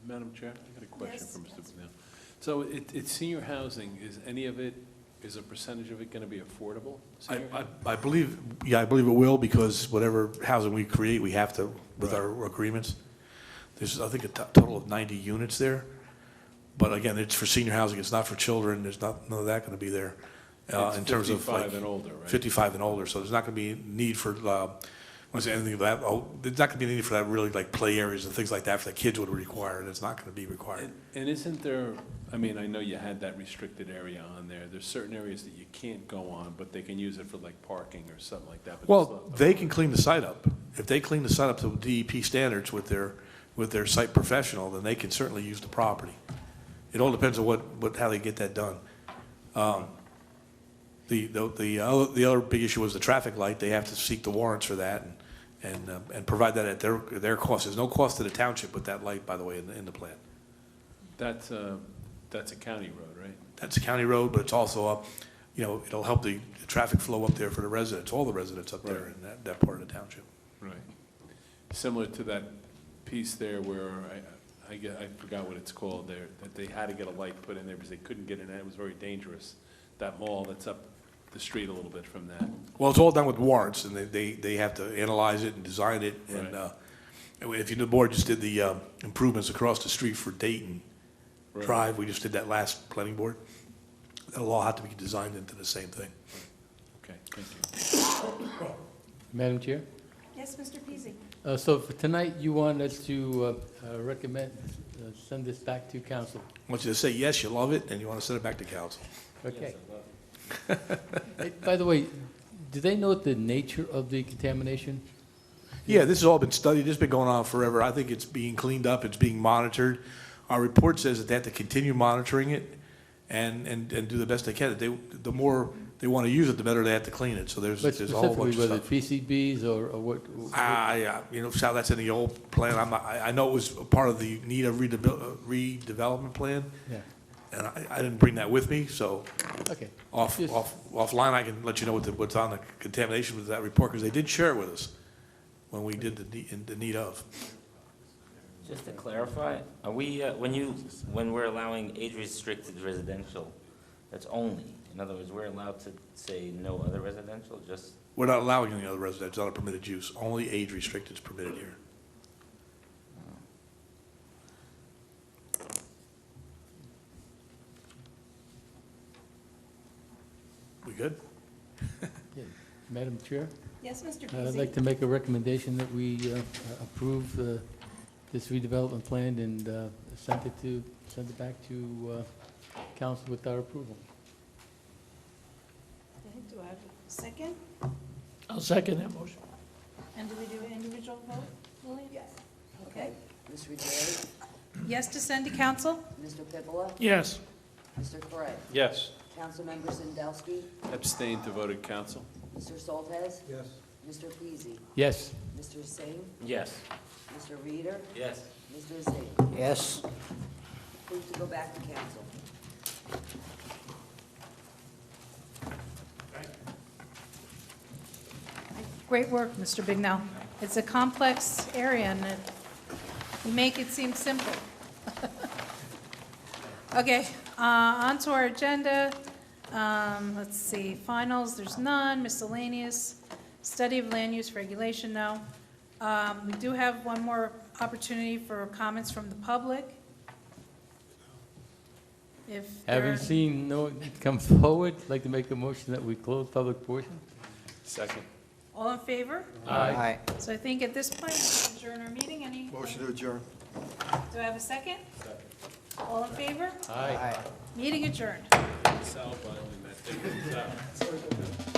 Madam Chair, I got a question for Mr. Brunel. So it's senior housing. Is a percentage of it going to be affordable? I believe it will, because whatever housing we create, we have to, with our agreements. There's, I think, a total of 90 units there. But again, it's for senior housing. It's not for children. There's none of that going to be there. In terms of 55 and older, right? 55 and older. So there's not going to be need for, anything of that. There's not going to be a need for that really like play areas and things like that for the kids would require. It's not going to be required. And isn't there, I know you had that restricted area on there. There's certain areas that you can't go on, but they can use it for like parking or something like that. But Well, they can clean the site up. If they clean the site up to DEP standards with their site professional, then they can certainly use the property. It all depends on how they get that done. The other big issue was the traffic light. They have to seek the warrants for that and provide that at their cost. There's no cost to the township with that light, by the way, in the plan. That's a county road, right? That's a county road, but it's also it'll help the traffic flow up there for the residents, all the residents up there in that part of the township. Right. Similar to that piece there where I forgot what it's called there, that they had to get a light put in there because they couldn't get in, and it was very dangerous. That mall that's up the street a little bit from that. Well, it's all done with warrants, and they have to analyze it and design it. And if the board just did the improvements across the street for Dayton Drive, we just did that last planning board. That'll all have to be designed into the same thing. Okay, thank you. Madam Chair? Yes, Mr. Peasy? So for tonight, you want us to recommend, send this back to council? I want you to say yes, you love it, and you want to send it back to council. Okay. Hey, by the way, do they know the nature of the contamination? Yeah, this has all been studied, this has been going on forever. I think it's being cleaned up, it's being monitored. Our report says that they have to continue monitoring it and do the best they can. The more they want to use it, the better they have to clean it, so there's But a whole bunch specifically, of whether stuff. PCBs or what? You know, how that's in the old plan, I know it was a part of the need of redevelopment plan, Yeah, and I didn't bring that with me, so okay. offline, I can let you know what's on the contamination with that report, because they did share it with us when we did the need of. Just to clarify, are we, when we're allowing age-restricted residential, that's only, in other words, we're allowed to say no other residential, just, We're not allowing any other residential, it's not a permitted use, only age restricted is permitted here. We good? Yeah. Madam Chair? Yes, Mr. I'd Peasy? like to make a recommendation that we approve this redevelopment plan and send it back to council with our approval. Okay, do I have a second? I'll second that motion. And do we do an individual vote, Lillian? Yes. Okay. Ms. Ruggieri? Yes to send to council? Mr. Pippola? Yes. Mr. Correa? Yes. Councilmember Sindelsky? Abstain to vote at council? Mr. Soltez? Yes. Mr. Peasy? Yes. Mr. Singh? yes. Mr. Reader? Yes. Mr. Zing? Yes. Approved to go back to council. Great work, Mr. Bignell. It's a complex area, and you make it seem simple. Okay, on to our agenda. Let's see, finals, there's none. Miscellaneous, study of land use regulation, no. We do have one more opportunity for comments from the public. If there Having are- seen no one come forward, I'd like to make a motion that we close public portion. Second. All in favor? Aye. So I think at this point, we'll adjourn our meeting. Any, Motion to adjourn. do I have a second? All in favor? Aye. Meeting adjourned. Sal finally met.